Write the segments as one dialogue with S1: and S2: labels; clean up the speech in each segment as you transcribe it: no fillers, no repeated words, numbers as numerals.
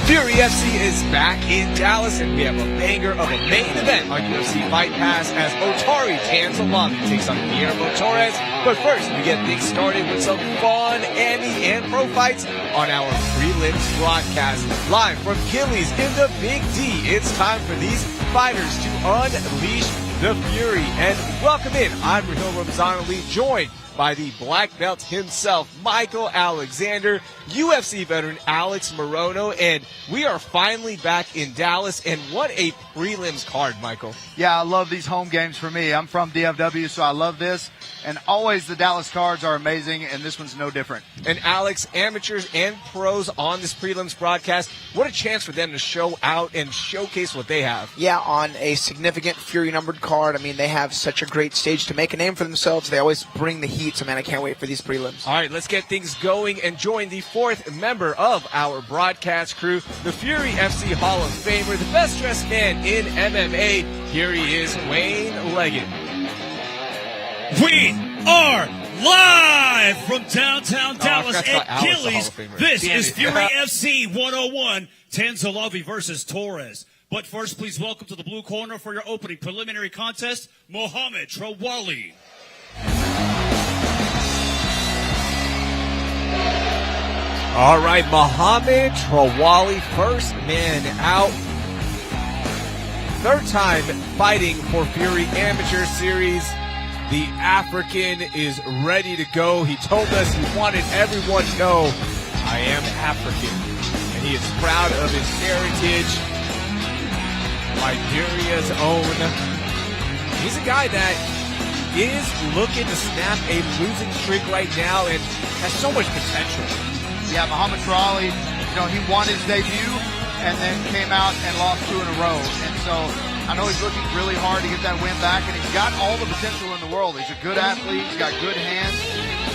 S1: Fury FC is back in Dallas, and we have a banger of a main event on UFC Fight Pass as Otari Tanzalami takes on Guillermo Torres. But first, we get things started with some fun Andy and pro fights on our Prelims broadcast. Live from Gillies in the Big D, it's time for these fighters to unleash the Fury. And welcome in, I'm Rahil Ramzan-Ali, joined by the black belt himself, Michael Alexander, UFC veteran Alex Morono, and we are finally back in Dallas, and what a prelims card, Michael.
S2: Yeah, I love these home games for me. I'm from DFW, so I love this, and always the Dallas cards are amazing, and this one's no different.
S1: And Alex, amateurs and pros on this prelims broadcast, what a chance for them to show out and showcase what they have.
S3: Yeah, on a significant Fury-numbered card. I mean, they have such a great stage to make a name for themselves. They always bring the heat, so man, I can't wait for these prelims.
S1: All right, let's get things going and join the fourth member of our broadcast crew, the Fury FC Hall of Famer, the best-dressed man in MMA. Here he is, Wayne Leggett.
S4: We are live from downtown Dallas at Gillies. This is Fury FC 101, Tanzalami versus Torres. But first, please welcome to the blue corner for your opening preliminary contest, Mohamed Trawali.
S1: All right, Mohamed Trawali, first man out. Third time fighting for Fury Amateur Series. The African is ready to go. He told us he wanted everyone to know, I am African. And he is proud of his heritage. Liberia's own. He's a guy that is looking to snap a losing streak right now and has so much potential.
S2: Yeah, Mohamed Trawali, he won his debut and then came out and lost 2 in a row. And so I know he's looking really hard to get that win back, and he's got all the potential in the world. He's a good athlete. He's got good hands.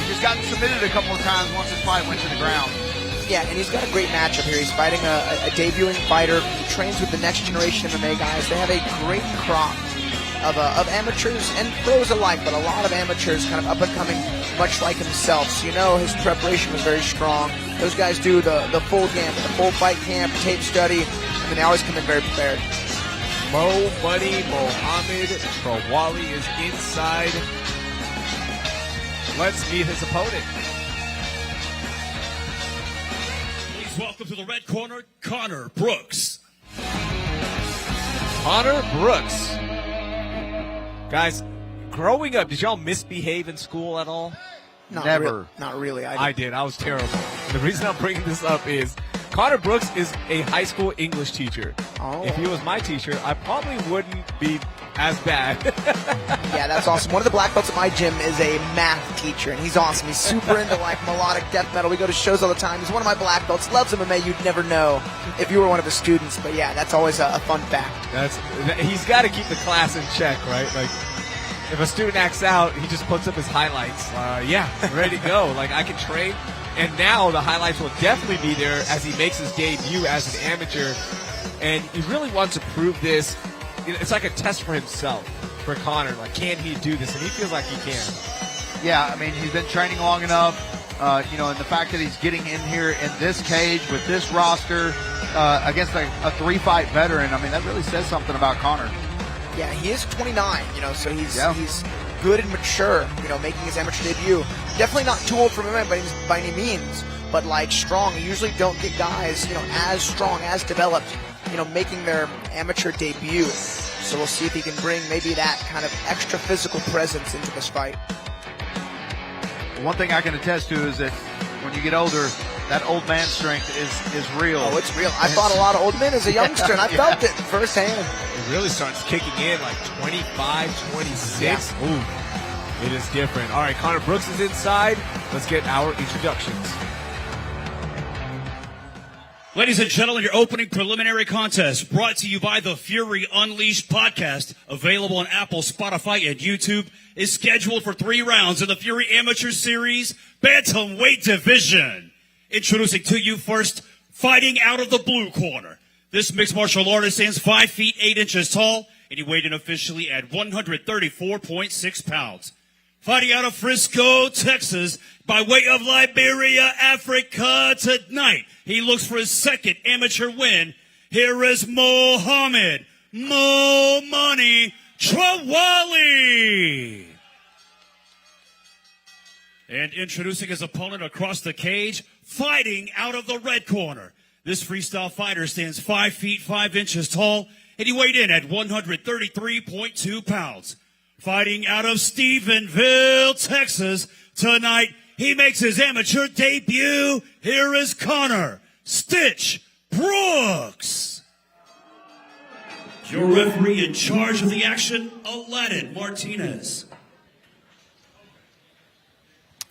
S2: He's just gotten submitted a couple of times once his fight went to the ground.
S3: Yeah, and he's got a great matchup here. He's fighting a debuting fighter. He trains with the next generation MMA guys. They have a great crop of amateurs and pros alike, but a lot of amateurs kind of up and coming, much like himself. So his preparation was very strong. Those guys do the full gamut, the full fight camp, tape study, and they always come in very prepared.
S1: Mohamed Trawali is inside. Let's meet his opponent.
S4: Please welcome to the red corner, Connor Brooks.
S1: Connor Brooks. Guys, growing up, did y'all misbehave in school at all?
S2: Never.
S3: Not really.
S1: I did. I was terrible. The reason I'm bringing this up is Connor Brooks is a high school English teacher.
S3: Oh.
S1: If he was my teacher, I probably wouldn't be as bad.
S3: Yeah, that's awesome. One of the black belts at my gym is a math teacher, and he's awesome. He's super into melodic death metal. We go to shows all the time. He's one of my black belts. Loves MMA. You'd never know if you were one of his students. But yeah, that's always a fun fact.
S1: He's got to keep the class in check, right? Like, if a student acts out, he just puts up his highlights. Ready to go. I can train. And now the highlights will definitely be there as he makes his debut as an amateur. And he really wants to prove this. It's like a test for himself, for Connor. Can he do this? And he feels like he can.
S2: Yeah, he's been training long enough, and the fact that he's getting in here in this cage with this roster against a 3-fight veteran, that really says something about Connor.
S3: Yeah, he is 29, so he's good and mature, making his amateur debut. Definitely not too old for MMA by any means, but strong. You usually don't get guys, as strong, as developed, making their amateur debut. So we'll see if he can bring maybe that kind of extra physical presence into this fight.
S2: One thing I can attest to is that when you get older, that old man strength is real.
S3: Oh, it's real. I fought a lot of old men as a youngster, and I felt it firsthand.
S1: It really starts kicking in 25, 26.
S3: Yeah.
S1: Ooh, it is different. All right, Connor Brooks is inside. Let's get our introductions.
S4: Ladies and gentlemen, your opening preliminary contest brought to you by the Fury Unleashed podcast, available on Apple, Spotify, and YouTube, is scheduled for 3 rounds in the Fury Amateur Series Bantamweight Division. Introducing to you first, fighting out of the blue corner. This mixed martial artist stands 5 feet 8 inches tall, and he weighed in officially at 134.6 pounds. Fighting out of Frisco, Texas, by way of Liberia, Africa tonight. He looks for his second amateur win. Here is Mohammed Mo Money Trawali. And introducing his opponent across the cage, fighting out of the red corner. This freestyle fighter stands 5 feet 5 inches tall, and he weighed in at 133.2 pounds. Fighting out of Stephenville, Texas, tonight, he makes his amateur debut. Here is Connor Stitch Brooks. Your referee in charge of the action, Aladdin Martinez.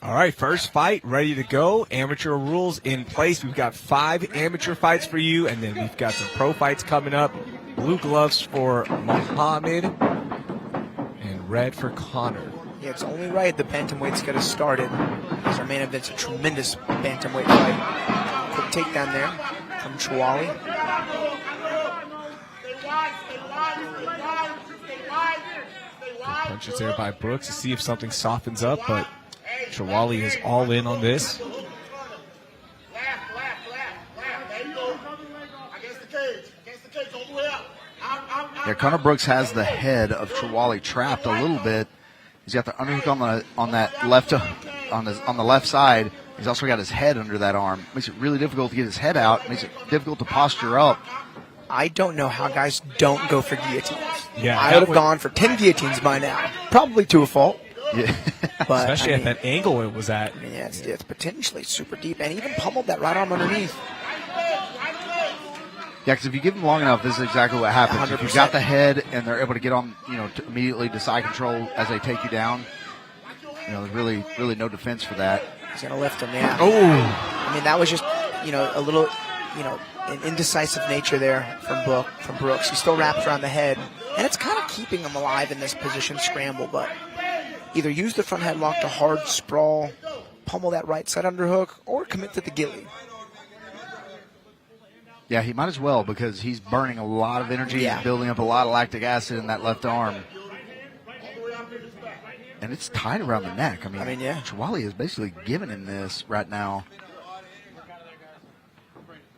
S1: All right, first fight ready to go. Amateur rules in place. We've got 5 amateur fights for you, and then we've got some pro fights coming up. Blue gloves for Muhammad and red for Connor.
S3: Yeah, it's only right the bantamweights get us started, because our main event's a tremendous bantamweight fight. Quick takedown there from Trawali.
S1: Punches there by Brooks to see if something softens up, but Trawali is all in on this.
S2: Yeah, Connor Brooks has the head of Trawali trapped a little bit. He's got the underhook on the left side. He's also got his head under that arm. Makes it really difficult to get his head out. Makes it difficult to posture up.
S3: I don't know how guys don't go for guillotines.
S1: Yeah,
S3: I would have gone for 10 guillotines by now. Probably to a fault.
S2: Yeah.
S3: But,
S1: especially at that angle it was at.
S3: I mean, yeah, it's potentially super deep, and even pummeled that right arm underneath.
S2: Yeah, because if you give them long enough, this is exactly what happens.
S3: 100%.
S2: If you've got the head and they're able to get on, immediately to side control as they take you down, there's really no defense for that.
S3: He's going to lift him, yeah.
S1: Oh!
S3: I mean, that was just, a little, an indecisive nature there from Brooks. He still wraps around the head, and it's kind of keeping him alive in this position scramble, but either use the front headlock to hard sprawl, pummel that right side underhook, or commit to the gilly.
S2: Yeah, he might as well, because he's burning a lot of energy.
S3: Yeah.
S2: He's building up a lot of lactic acid in that left arm. And it's tight around the neck. I mean,
S3: yeah.
S2: Trawali is basically giving him this right now.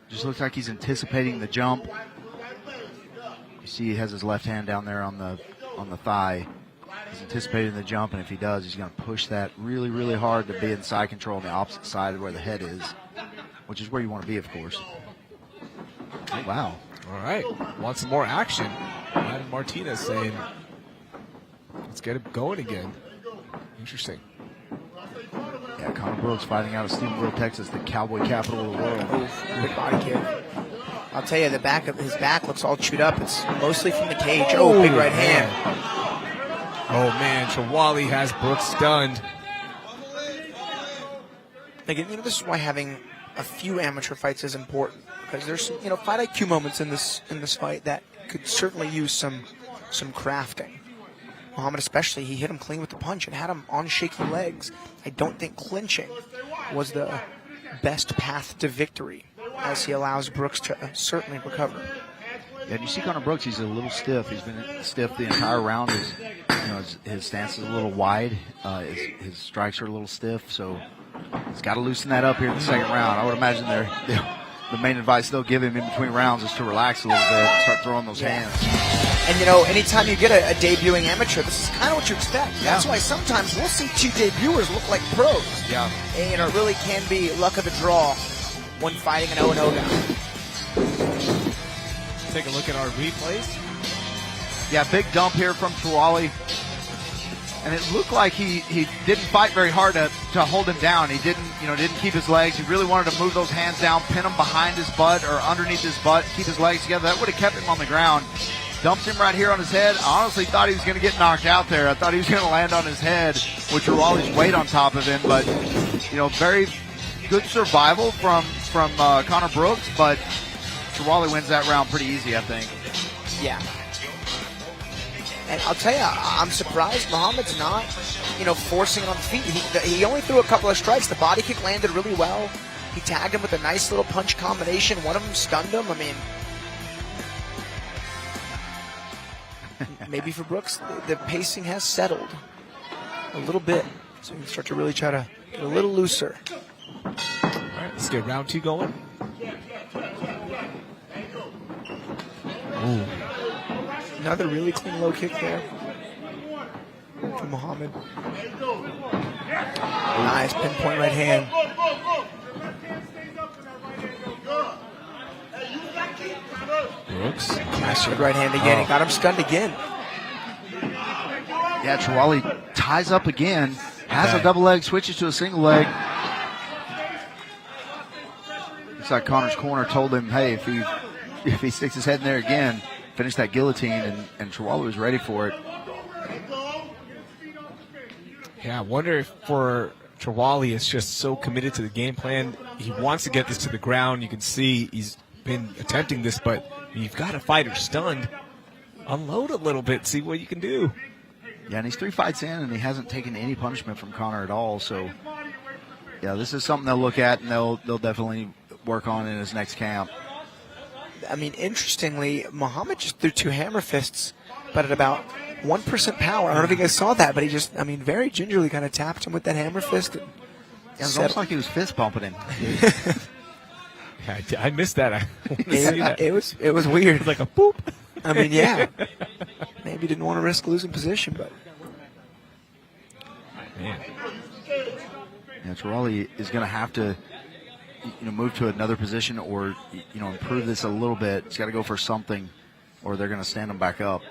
S2: Just looks like he's anticipating the jump. You see he has his left hand down there on the thigh. He's anticipating the jump, and if he does, he's going to push that really, really hard to be in side control on the opposite side of where the head is, which is where you want to be, of course. Oh, wow.
S1: All right. Want some more action. Adam Martinez saying, let's get it going again. Interesting.
S2: Yeah, Connor Brooks fighting out of Stephenville, Texas, the cowboy capital of the world.
S3: Oof, big body kick. I'll tell you, his back looks all chewed up. It's mostly from the cage. Oh, big right hand.
S1: Oh, man. Trawali has Brooks stunned.
S3: Again, this is why having a few amateur fights is important, because there's some, fight IQ moments in this fight that could certainly use some crafting. Muhammad especially, he hit him clean with the punch and had him on shaky legs. I don't think clinching was the best path to victory, as he allows Brooks to certainly recover.
S2: Yeah, and you see Connor Brooks, he's a little stiff. He's been stiff the entire round. His stance is a little wide. His strikes are a little stiff, so he's got to loosen that up here in the second round. I would imagine the main advice they'll give him in between rounds is to relax a little bit and start throwing those hands.
S3: And, anytime you get a debuting amateur, this is kind of what you expect.
S2: Yeah.
S3: That's why sometimes we'll see 2 debuters look like pros.
S2: Yeah.
S3: And, it really can be luck of the draw when fighting an 0-0 guy.
S1: Take a look at our replays.
S2: Yeah, big dump here from Trawali. And it looked like he didn't fight very hard to hold him down. He didn't keep his legs. He really wanted to move those hands down, pin him behind his butt or underneath his butt, keep his legs together. That would have kept him on the ground. Dumped him right here on his head. I honestly thought he was going to get knocked out there. I thought he was going to land on his head, which will always weight on top of him. But, very good survival from Connor Brooks. But Trawali wins that round pretty easy, I think.
S3: Yeah. And I'll tell you, I'm surprised Muhammad's not, forcing on the feet. He only threw a couple of strikes. The body kick landed really well. He tagged him with a nice little punch combination. One of them stunned him. I mean, maybe for Brooks, the pacing has settled. a little bit, so you can start to really try to get a little looser.
S1: All right, let's get round 2 going. Ooh.
S3: Another really clean low kick there from Muhammad. Nice pinpoint right hand.
S1: Brooks.
S3: Nice right hand again. He got him stunned again.
S2: Yeah, Trawali ties up again, has a double leg, switches to a single leg. Looks like Connor's corner told him, hey, if he sticks his head in there again, finish that guillotine, and Trawali was ready for it.
S1: Yeah, I wonder if for Trawali is just so committed to the game plan. He wants to get this to the ground. You can see he's been attempting this, but you've got a fighter stunned. Unload a little bit, see what you can do.
S2: Yeah, and he's 3 fights in, and he hasn't taken any punishment from Connor at all. So, yeah, this is something they'll look at, and they'll definitely work on in his next camp.
S3: I mean, interestingly, Muhammad just threw 2 hammer fists, but at about 1% power. I don't know if you guys saw that, but he just, I mean, very gingerly kind of tapped him with that hammer fist. And
S2: it was almost like he was fist bumping him.
S1: I missed that. I want to see that.
S3: It was weird.
S1: It was like a boop.
S3: I mean, yeah. Maybe didn't want to risk losing position, but.
S1: Man.
S2: Yeah, Trawali is going to have to, move to another position or, improve this a little bit. He's got to go for something, or they're going to stand him back up.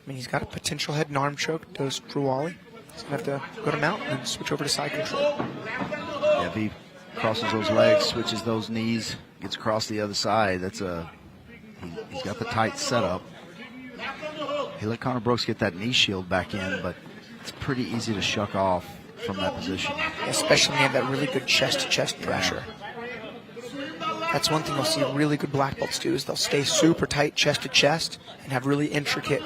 S3: I mean, he's got a potential head and arm choke, does Trawali. He's going to have to go to mount and switch over to side control.
S2: Yeah, if he crosses those legs, switches those knees, gets across the other side, he's got the tight setup. He let Connor Brooks get that knee shield back in, but it's pretty easy to shuck off from that position.
S3: Especially when you have that really good chest-to-chest pressure. That's one thing you'll see really good black belts do, is they'll stay super tight chest-to-chest and have really intricate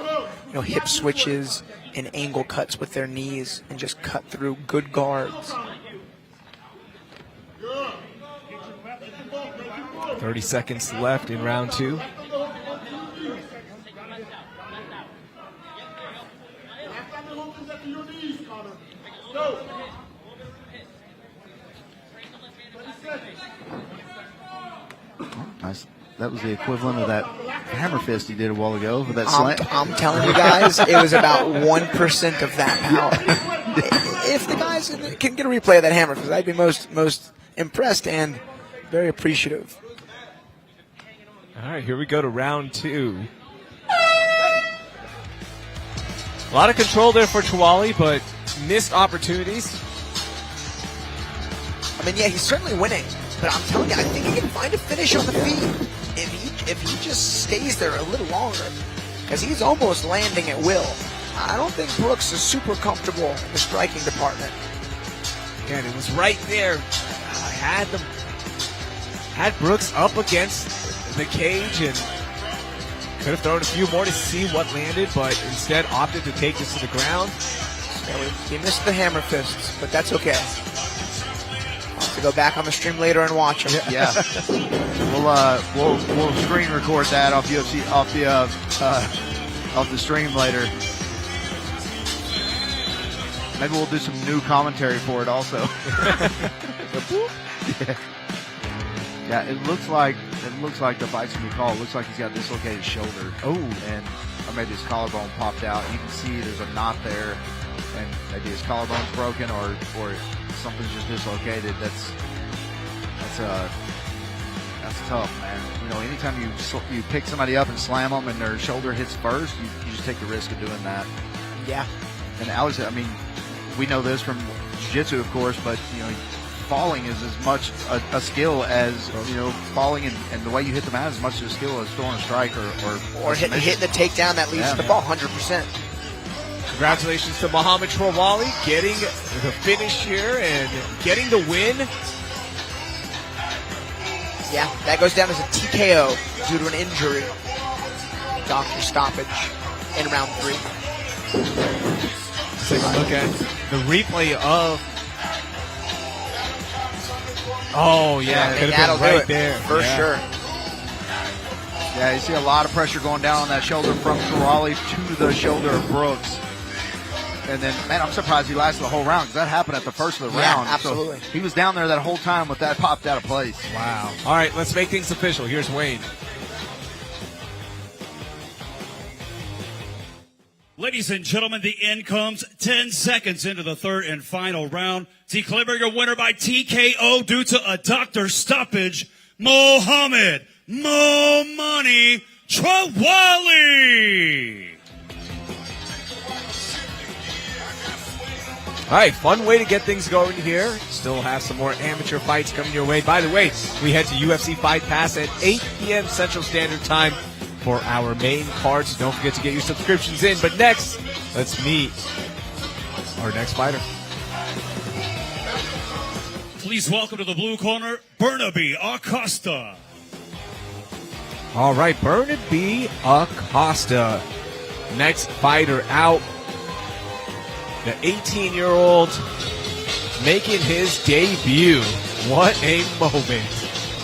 S3: hip switches and angle cuts with their knees and just cut through good guards.
S1: 30 seconds left in round 2.
S2: Nice. That was the equivalent of that hammer fist he did a while ago for that slam.
S3: I'm telling you guys, it was about 1% of that power. If the guys can get a replay of that hammer fist, I'd be most impressed and very appreciative.
S1: All right, here we go to round 2. A lot of control there for Trawali, but missed opportunities.
S3: I mean, yeah, he's certainly winning, but I'm telling you, I think he can find a finish on the feet if he just stays there a little longer, because he's almost landing at will. I don't think Brooks is super comfortable in the striking department.
S1: Again, it was right there. Had Brooks up against the cage and could have thrown a few more to see what landed, but instead opted to take this to the ground.
S3: Yeah, we missed the hammer fists, but that's okay. I'll have to go back on the stream later and watch them.
S2: Yeah, we'll screen record that off UFC off the stream later. Maybe we'll do some new commentary for it also. Yeah, it looks like the fight's gonna be called. It looks like he's got a dislocated shoulder.
S1: Oh,
S2: and or maybe his collarbone popped out. You can see there's a knot there, and maybe his collarbone's broken or something's just dislocated. That's tough, man. Anytime you pick somebody up and slam them and their shoulder hits first, you just take the risk of doing that.
S3: Yeah.
S2: And Alex, I mean, we know this from jiu-jitsu, of course, but falling is as much a skill as falling and the way you hit the mat is as much a skill as throwing a strike or
S3: hitting the takedown that leads to the fall. 100%.
S1: Congratulations to Muhammad Trawali getting the finish here and getting the win.
S3: Yeah, that goes down as a TKO due to an injury. Doctor stoppage in round 3.
S1: Let's take a look at the replay of Oh, yeah.
S3: I mean,
S1: Could
S3: that'll
S1: have been
S3: do
S1: right
S3: it
S1: there.
S3: for
S1: Yeah.
S3: sure.
S2: Yeah, you see a lot of pressure going down on that shoulder from Raleigh to the shoulder of Brooks. And then, man, I'm surprised he lasted the whole round because that happened at the first of the round.
S3: Absolutely.
S2: So he was down there that whole time with that popped out of place.
S1: Wow. All right, let's make things official. Here's Wayne.
S4: Ladies and gentlemen, the end comes 10 seconds into the third and final round. Declaring your winner by TKO due to a doctor stoppage, Mohammed Mo Money Trawali.
S1: All right, fun way to get things going here. Still have some more amateur fights coming your way. By the way, we head to UFC Fight Pass at 8 p.m. Central Standard Time for our main card. So don't forget to get your subscriptions in. But next, let's meet our next fighter.
S4: Please welcome to the blue corner, Bernabe Acosta.
S1: All right, Bernabe Acosta. Next fighter out. The 18-year-old making his debut. What a moment.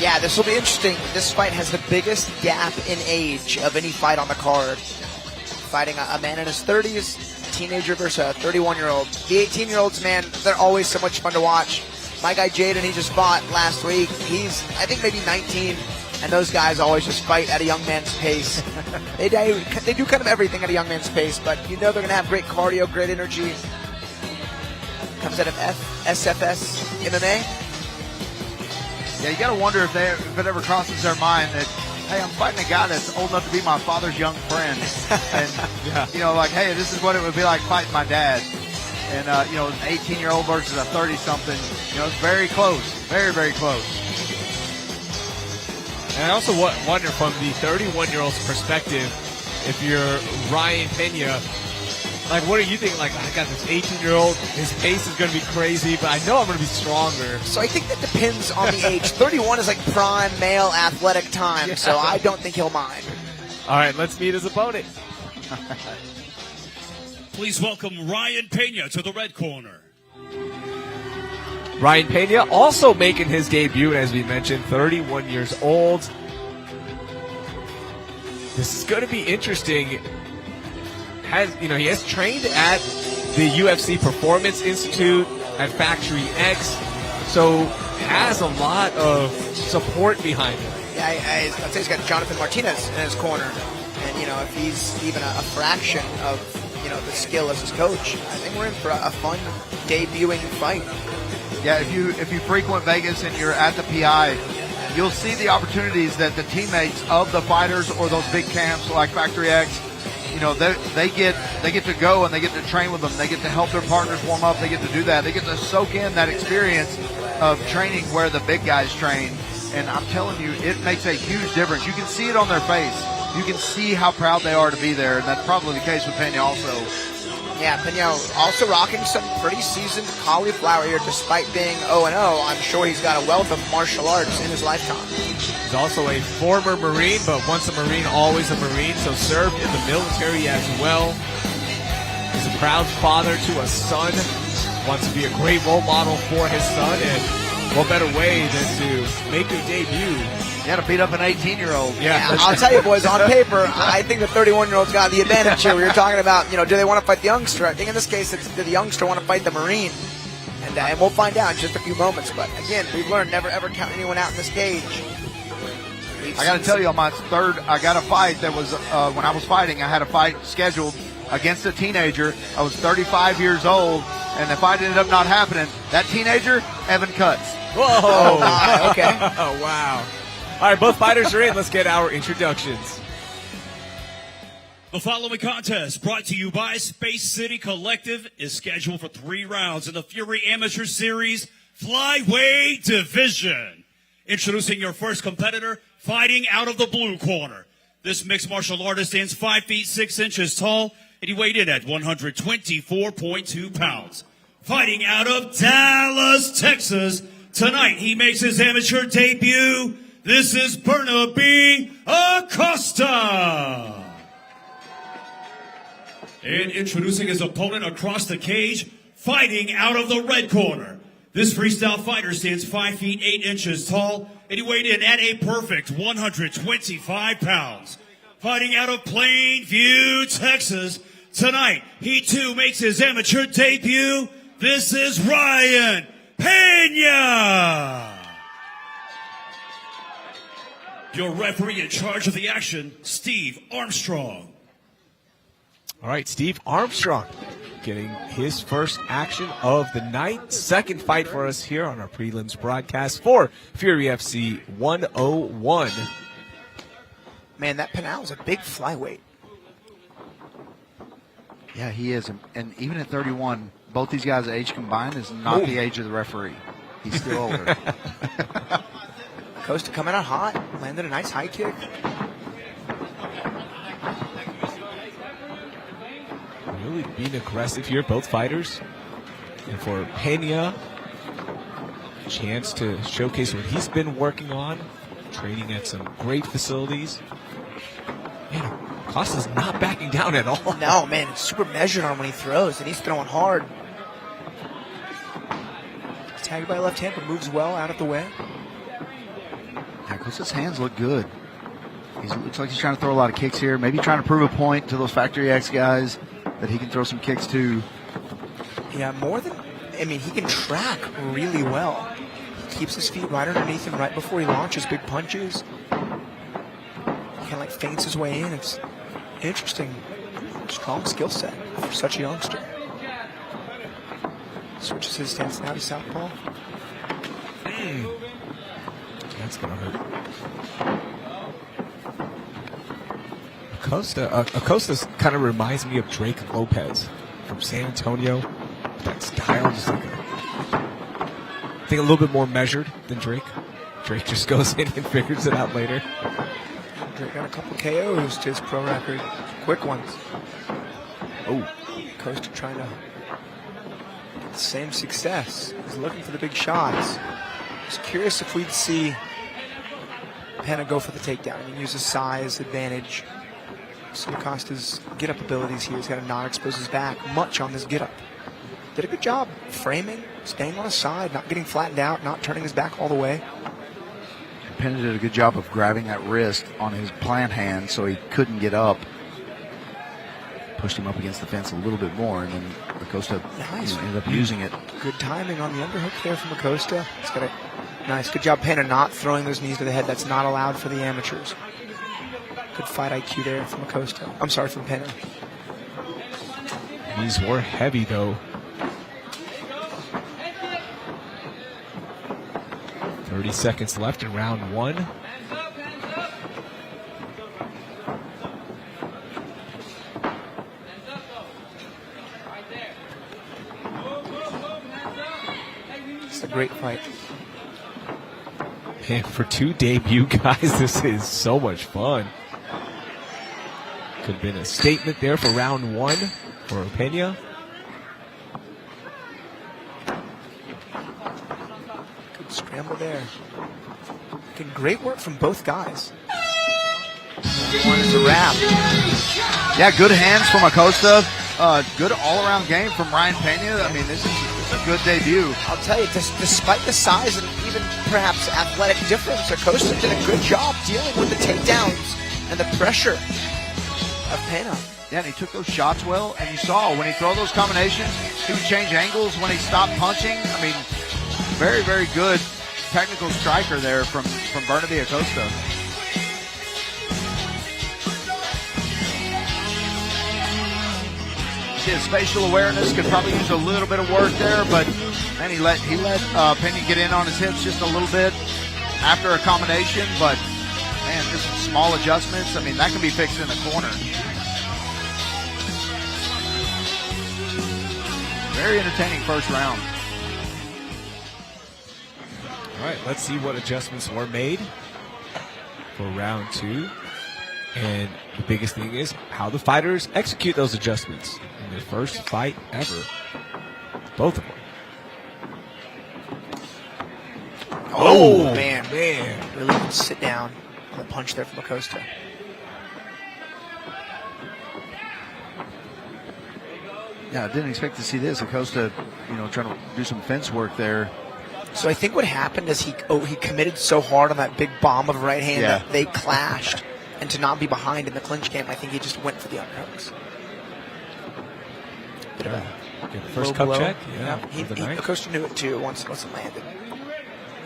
S3: Yeah, this will be interesting. This fight has the biggest gap in age of any fight on the card. Fighting a man in his 30s, a teenager versus a 31-year-old. The 18-year-olds, man, they're always so much fun to watch. My guy Jaden, he just fought last week. He's, I think, maybe 19, and those guys always just fight at a young man's pace. They do kind of everything at a young man's pace, but you know they're going to have great cardio, great energy. Comes out of SFS MMA.
S2: Yeah, you got to wonder if it ever crosses their mind that, hey, I'm fighting a guy that's old enough to be my father's young friend. And, you know, like, hey, this is what it would be like fighting my dad. And, you know, an 18-year-old versus a 30-something, you know, it's very close. Very, very close.
S1: And I also wonder from the 31-year-old's perspective, if you're Ryan Pena, like, what are you thinking? Like, I got this 18-year-old, his pace is going to be crazy, but I know I'm going to be stronger.
S3: So I think that depends on the age. 31 is like prime male athletic time, so I don't think he'll mind.
S1: All right, let's meet his opponent.
S4: Please welcome Ryan Pena to the red corner.
S1: Ryan Pena also making his debut, as we mentioned, 31 years old. This is going to be interesting. He has trained at the UFC Performance Institute at Factory X, so has a lot of support behind him.
S3: Yeah, I'd say he's got Jonathan Martinez in his corner, and you know if he's even a fraction of the skill as his coach, I think we're in for a fun debuting fight.
S2: Yeah, if you frequent Vegas and you're at the PI, you'll see the opportunities that the teammates of the fighters or those big camps like Factory X, you know, they get to go and they get to train with them. They get to help their partners warm up. They get to do that. They get to soak in that experience of training where the big guys train. And I'm telling you, it makes a huge difference. You can see it on their face. You can see how proud they are to be there, and that's probably the case with Pena also.
S3: Yeah, Pena also rocking some pretty seasoned cauliflower here despite being 0-0. I'm sure he's got a wealth of martial arts in his lifetime.
S1: He's also a former Marine, but once a Marine, always a Marine, so served in the military as well. He's a proud father to a son, wants to be a great role model for his son, and what better way than to make your debut?
S2: You got to beat up an 18-year-old.
S3: Yeah, I'll tell you, boys, on paper, I think the 31-year-old's got the advantage here. We were talking about, do they want to fight the youngster? I think in this case, it's the youngster want to fight the Marine. And we'll find out in just a few moments. But again, we've learned never, ever count anyone out in this cage.
S2: I got to tell you, on my third, I got a fight that was, when I was fighting, I had a fight scheduled against a teenager. I was 35 years old, and the fight ended up not happening. That teenager, Evan Cutts.
S1: Whoa!
S3: Oh, my, okay.
S1: Oh, wow. All right, both fighters are in. Let's get our introductions.
S4: The following contest, brought to you by Space City Collective, is scheduled for 3 rounds in the Fury Amateur Series Flyweight Division. Introducing your first competitor, fighting out of the blue corner. This mixed martial artist stands 5 feet 6 inches tall, and he weighed in at 124.2 pounds. Fighting out of Dallas, Texas, tonight he makes his amateur debut. This is Bernabe Acosta. And introducing his opponent across the cage, fighting out of the red corner. This freestyle fighter stands 5 feet 8 inches tall, and he weighed in at a perfect 125 pounds. Fighting out of Plainview, Texas, tonight, he too makes his amateur debut. This is Ryan Pena. Your referee in charge of the action, Steve Armstrong.
S5: All right, Steve Armstrong getting his first action of the night. Second fight for us here on our prelims broadcast for Fury FC 101.
S3: Man, that Penal's a big flyweight.
S2: Yeah, he is. And even at 31, both these guys' age combined is not the age of the referee. He's still older.
S3: Costa coming out hot, landed a nice high kick.
S5: Really being aggressive here, both fighters. And for Pena, a chance to showcase what he's been working on, training at some great facilities. Man, Costa's not backing down at all.
S3: No, man, it's super measured on when he throws, and he's throwing hard. Tagged by left hand, but moves well out of the way.
S2: Yeah, Costa's hands look good. He looks like he's trying to throw a lot of kicks here. Maybe trying to prove a point to those Factory X guys that he can throw some kicks too.
S3: Yeah, he can track really well. He keeps his feet right underneath him right before he launches big punches. He kind of like feints his way in. It's interesting. Strong skill set for such a youngster. Switches his stance now to southpaw.
S5: That's going to hurt. Acosta kind of reminds me of Drake Lopez from San Antonio. That style, just like I think a little bit more measured than Drake. Drake just goes in and figures it out later.
S3: Drake got a couple KOs to his pro record. Quick ones.
S5: Oh.
S3: Costa trying to get the same success. He's looking for the big shots. Just curious if we'd see Pena go for the takedown and use his size advantage. So Acosta's get-up abilities here. He's got to not expose his back much on this get-up. Did a good job framing, staying on his side, not getting flattened out, not turning his back all the way.
S2: Pena did a good job of grabbing that wrist on his plant hand so he couldn't get up. Pushed him up against the fence a little bit more, and then Acosta ended up using it.
S3: Good timing on the underhook there from Acosta. He's got a nice, good job Pena not throwing those knees to the head. That's not allowed for the amateurs. Good fight IQ there from Acosta. I'm sorry, from Pena.
S5: Knees were heavy, though. 30 seconds left in round one.
S3: It's a great fight.
S5: And for two debut guys, this is so much fun. Could have been a statement there for round one for Pena.
S3: Good scramble there. Good, great work from both guys. One is a wrap.
S2: Yeah, good hands from Acosta. Good all-around game from Ryan Pena. I mean, this is a good debut.
S3: I'll tell you, despite the size and even perhaps athletic difference, Acosta did a good job dealing with the takedowns and the pressure of Pena.
S2: Yeah, and he took those shots well, and you saw when he throw those combinations, he would change angles when he stopped punching. I mean, very, very good technical striker there from Burnaby Acosta. His spatial awareness could probably use a little bit of work there, but man, he let Pena get in on his hips just a little bit after a combination, but man, just some small adjustments. I mean, that can be fixed in the corner. Very entertaining first round.
S5: All right, let's see what adjustments were made for round two. And the biggest thing is how the fighters execute those adjustments in their first fight ever. Both of them.
S3: Oh, man. Really good sit down on the punch there from Acosta.
S2: Yeah, I didn't expect to see this. Acosta, trying to do some fence work there.
S3: So I think what happened is he committed so hard on that big bomb of a right hand that they clashed, and to not be behind in the clinch game, I think he just went for the underhooks. Bit of a
S5: Get the first cup
S3: blow.
S5: check.
S3: Acosta knew it too once it landed.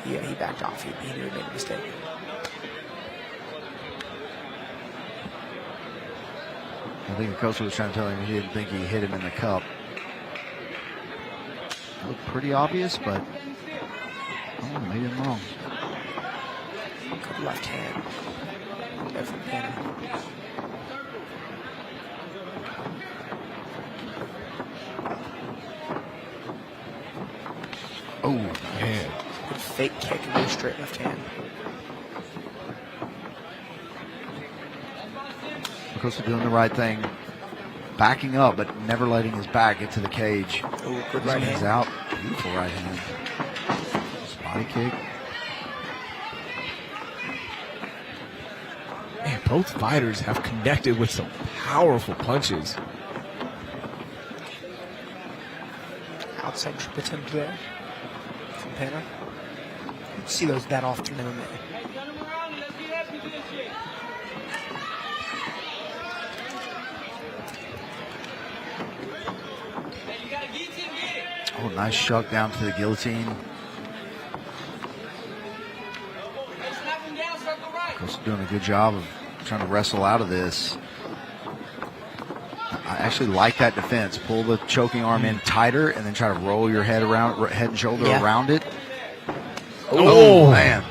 S3: Yeah, he backed off. He knew he made a mistake.
S2: I think Acosta was trying to tell him he didn't think he hit him in the cup. It looked pretty obvious, but maybe I'm wrong.
S3: Good left hand. Different Pena.
S2: Oh, man.
S3: Good fake kick and go straight left hand.
S2: Acosta doing the right thing. Backing up, but never letting his back get to the cage.
S3: Oh, good right hand.
S2: He's out. Beautiful right hand. Body kick.
S5: Man, both fighters have connected with some powerful punches.
S3: Outside trip attempt there from Pena. You don't see those that often in MMA.
S2: Oh, nice shuck down to the guillotine. Acosta doing a good job of trying to wrestle out of this. I actually like that defense. Pull the choking arm in tighter and then try to roll your head and shoulder around it. Oh, man.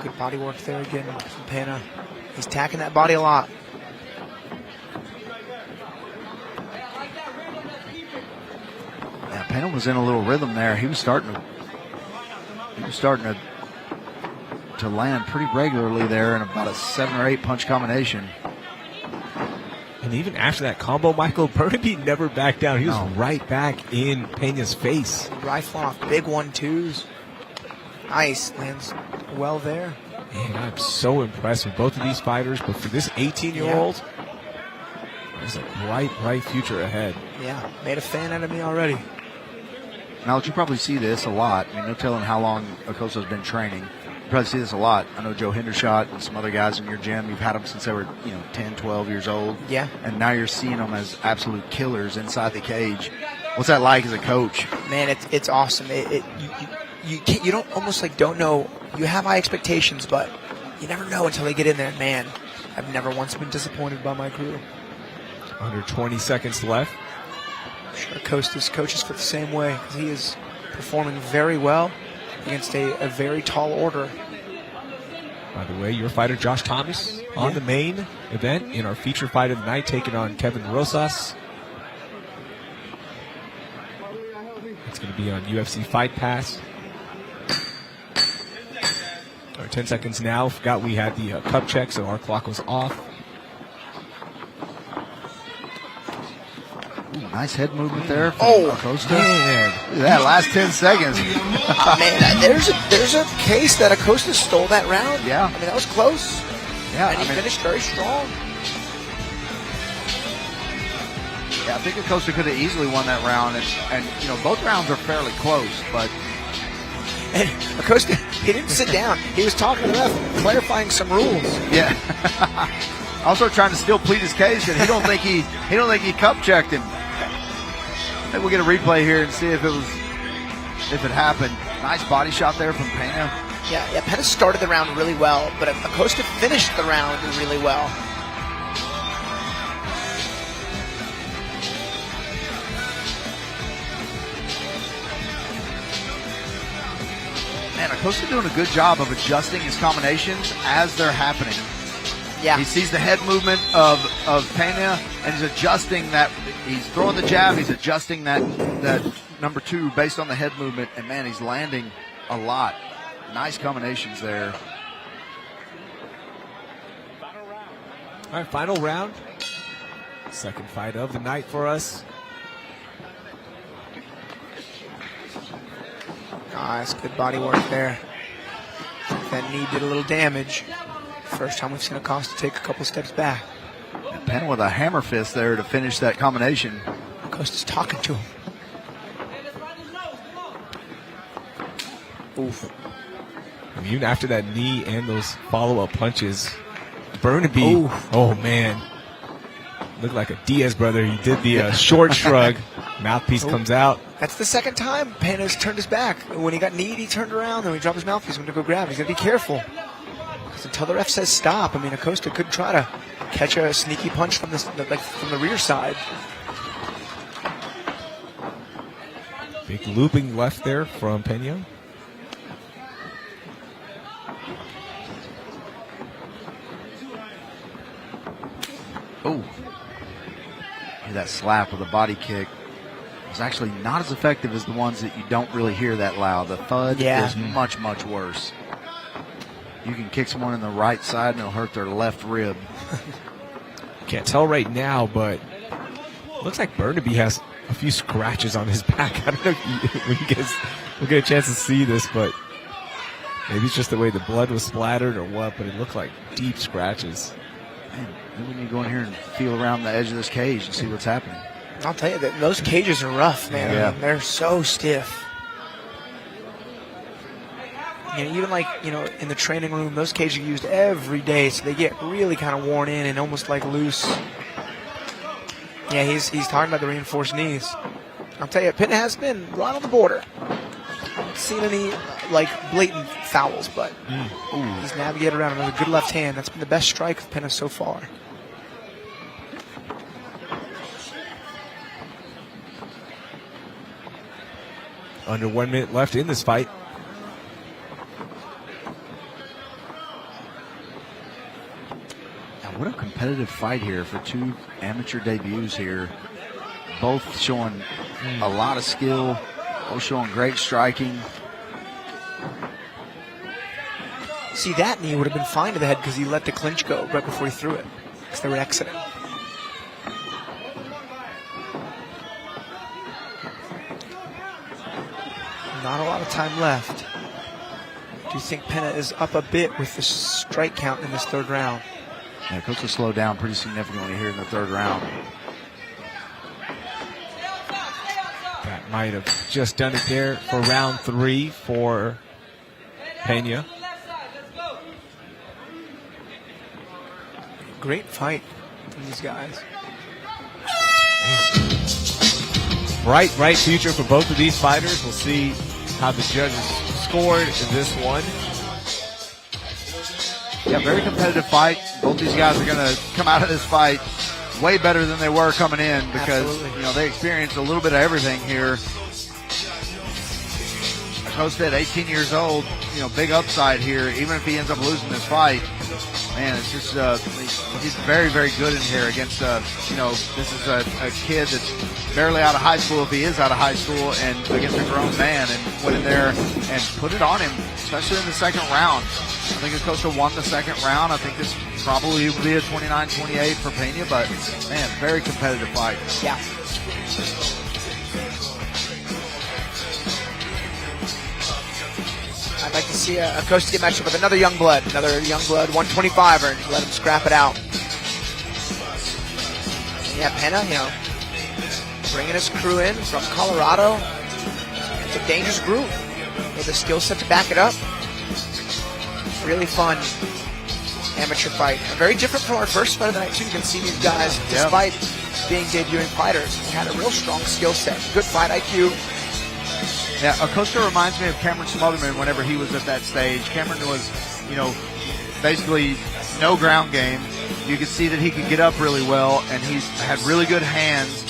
S3: Good body work there again from Pena. He's tacking that body a lot.
S2: Yeah, Pena was in a little rhythm there. He was starting to land pretty regularly there in about a 7 or 8 punch combination.
S5: And even after that combo, Michael, Burnaby never backed down. He was right back in Pena's face.
S3: Rifle off big 1-2s. Nice. Lands well there.
S5: Man, I'm so impressed with both of these fighters. But for this 18-year-old, there's a bright future ahead.
S3: Yeah, made a fan out of me already.
S2: Now, you probably see this a lot. I mean, no telling how long Acosta's been training. You probably see this a lot. I know Joe Hendershot and some other guys in your gym, you've had them since they were 10, 12 years old.
S3: Yeah.
S2: And now you're seeing them as absolute killers inside the cage. What's that like as a coach?
S3: Man, it's awesome. You don't almost don't know. You have high expectations, but you never know until they get in there. Man, I've never once been disappointed by my crew.
S5: Under 20 seconds left.
S3: I'm sure Acosta's coaches feel the same way because he is performing very well against a very tall order.
S5: By the way, your fighter Josh Thomas on the main event in our feature fight of the night, taking on Kevin Rosas. It's going to be on UFC Fight Pass. 10 seconds now. Forgot we had the cup check, so our clock was off.
S2: Ooh, nice head movement there from Acosta.
S5: Man.
S2: Look at that last 10 seconds.
S3: Man, there's a case that Acosta stole that round.
S2: Yeah.
S3: I mean, that was close.
S2: Yeah,
S3: And he finished very strong.
S2: Yeah, I think Acosta could have easily won that round. And both rounds are fairly close, but
S3: And Acosta, he didn't sit down. He was talking to the ref, clarifying some rules.
S2: yeah. Also trying to still plead his case, and he don't think he cup checked him. Maybe we'll get a replay here and see if it happened. Nice body shot there from Pena.
S3: Yeah, Pena started the round really well, but Acosta finished the round really well.
S2: Man, Acosta doing a good job of adjusting his combinations as they're happening.
S3: Yeah.
S2: He sees the head movement of Pena, and he's adjusting that. He's throwing the jab. He's adjusting that number 2 based on the head movement, and man, he's landing a lot. Nice combinations there.
S5: All right, final round. Second fight of the night for us.
S3: Nice, good body work there. That knee did a little damage. First time we've seen Acosta take a couple steps back.
S2: And Pena with a hammer fist there to finish that combination.
S3: Acosta's talking to him. Oof.
S5: And even after that knee and those follow-up punches, Burnaby,
S3: Oof.
S5: oh man, looked like a Diaz brother. He did the short shrug. Mouthpiece comes out.
S3: That's the second time Pena's turned his back. When he got kneed, he turned around. Then when he dropped his mouthpiece, he went to go grab. He's got to be careful. Because until the ref says stop, I mean, Acosta could try to catch a sneaky punch from the rear side.
S5: Big looping left there from Pena.
S2: Oh, that slap with a body kick is actually not as effective as the ones that you don't really hear that loud. The thud is much, much worse. You can kick someone in the right side and it'll hurt their left rib.
S5: Can't tell right now, but looks like Burnaby has a few scratches on his back. I don't know if you guys will get a chance to see this, but maybe it's just the way the blood was splattered or what, but it looked like deep scratches.
S2: Man, maybe we need to go in here and feel around the edge of this cage and see what's happening.
S3: I'll tell you, that those cages are rough, man.
S2: Yeah.
S3: I mean, they're so stiff. Even like, in the training room, those cages are used every day, so they get really kind of worn in and almost like loose. Yeah, he's talking about the reinforced knees. I'll tell you, Pena has been right on the border. Haven't seen any blatant fouls, but he's navigated around with a good left hand. That's been the best strike of Pena so far.
S5: Under 1 minute left in this fight.
S2: Now, what a competitive fight here for two amateur debuts here. Both showing a lot of skill, both showing great striking.
S3: See, that knee would have been fine to the head because he let the clinch go right before he threw it because they were exiting. Not a lot of time left. Do you think Pena is up a bit with the strike count in this third round?
S2: Yeah, Costa slowed down pretty significantly here in the third round.
S5: That might have just done it there for round 3 for Pena.
S3: Great fight from these guys.
S5: Bright future for both of these fighters. We'll see how the judges scored this one.
S2: Yeah, very competitive fight. Both these guys are going to come out of this fight way better than they were coming in because they experienced a little bit of everything here. Acosta at 18 years old, big upside here. Even if he ends up losing this fight, man, it's just he's very, very good in here against this is a kid that's barely out of high school if he is out of high school, and against a grown man, and went in there and put it on him, especially in the second round. I think Acosta won the second round. I think this probably will be a 29-28 for Pena, but man, very competitive fight.
S3: Yeah. I'd like to see Acosta get matched up with another young blood 125er, and let him scrap it out. And yeah, Pena, bringing his crew in from Colorado. It's a dangerous group with a skill set to back it up. Really fun amateur fight. Very different from our first fight of the night, too. You can see these guys, despite being debuting fighters, had a real strong skill set. Good fight IQ.
S2: Yeah, Acosta reminds me of Cameron Smotherman whenever he was at that stage. Cameron was, basically no ground game. You could see that he could get up really well, and he's had really good hands.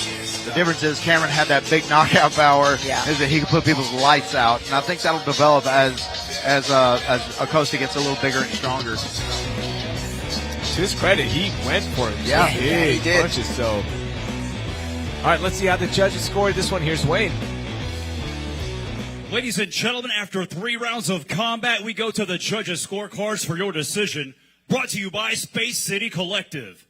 S2: The difference is Cameron had that big knockout power, is that he could put people's lights out. And I think that'll develop as Acosta gets a little bigger and stronger.
S5: To his credit, he went for it.
S2: Yeah,
S5: big
S3: he did.
S5: punches. So, all right, let's see how the judges scored this one. Here's Wayne.
S4: Ladies and gentlemen, after 3 rounds of combat, we go to the judges' scorecards for your decision. Brought to you by Space City Collective.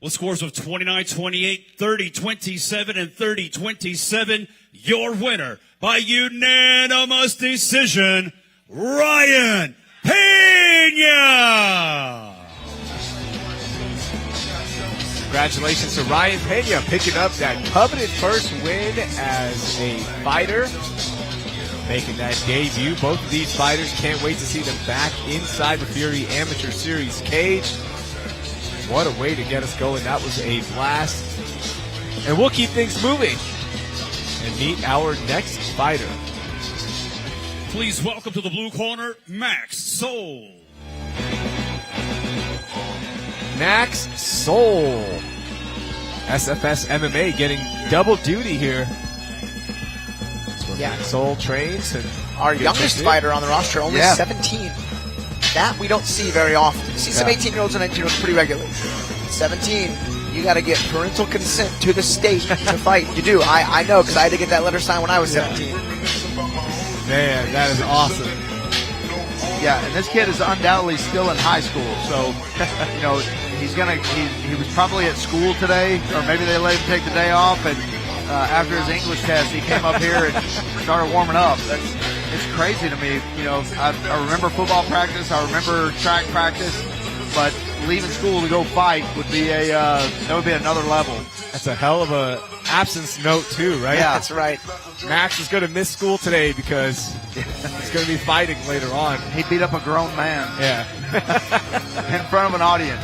S4: With scores of 29-28, 30-27, and 30-27, your winner by unanimous decision, Ryan Pena.
S5: Congratulations to Ryan Pena picking up that coveted first win as a fighter, making that debut. Both of these fighters, can't wait to see them back inside the Fury Amateur Series cage. What a way to get us going. That was a blast. And we'll keep things moving and meet our next fighter.
S4: Please welcome to the blue corner, Max Soul.
S5: Max Soul. SFS MMA getting double duty here. That's where Max Soul trains. And
S3: our youngest fighter on the roster, only 17. That we don't see very often. You see some 18-year-olds and 19-year-olds pretty regularly. 17, you got to get parental consent to the state to fight. You do. I know, because I had to get that letter signed when I was 17.
S5: Man, that is awesome.
S2: Yeah, and this kid is undoubtedly still in high school, so you know he was probably at school today, or maybe they let him take the day off, and after his English test, he came up here and started warming up. It's crazy to me. You know, I remember football practice, I remember track practice, but leaving school to go fight would be that would be another level.
S5: That's a hell of a absence note too, right?
S3: Yeah, that's right.
S5: Max is going to miss school today because he's going to be fighting later on.
S2: He beat up a grown man.
S5: Yeah.
S2: In front of an audience.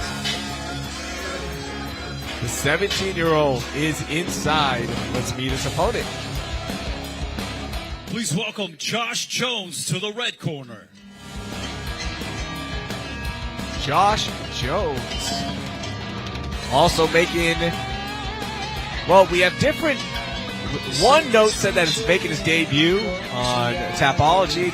S5: The 17-year-old is inside. Let's meet his opponent.
S4: Please welcome Josh Jones to the red corner.
S5: Josh Jones. Also making, well, we have different. One note said that it's making his debut on Tapology.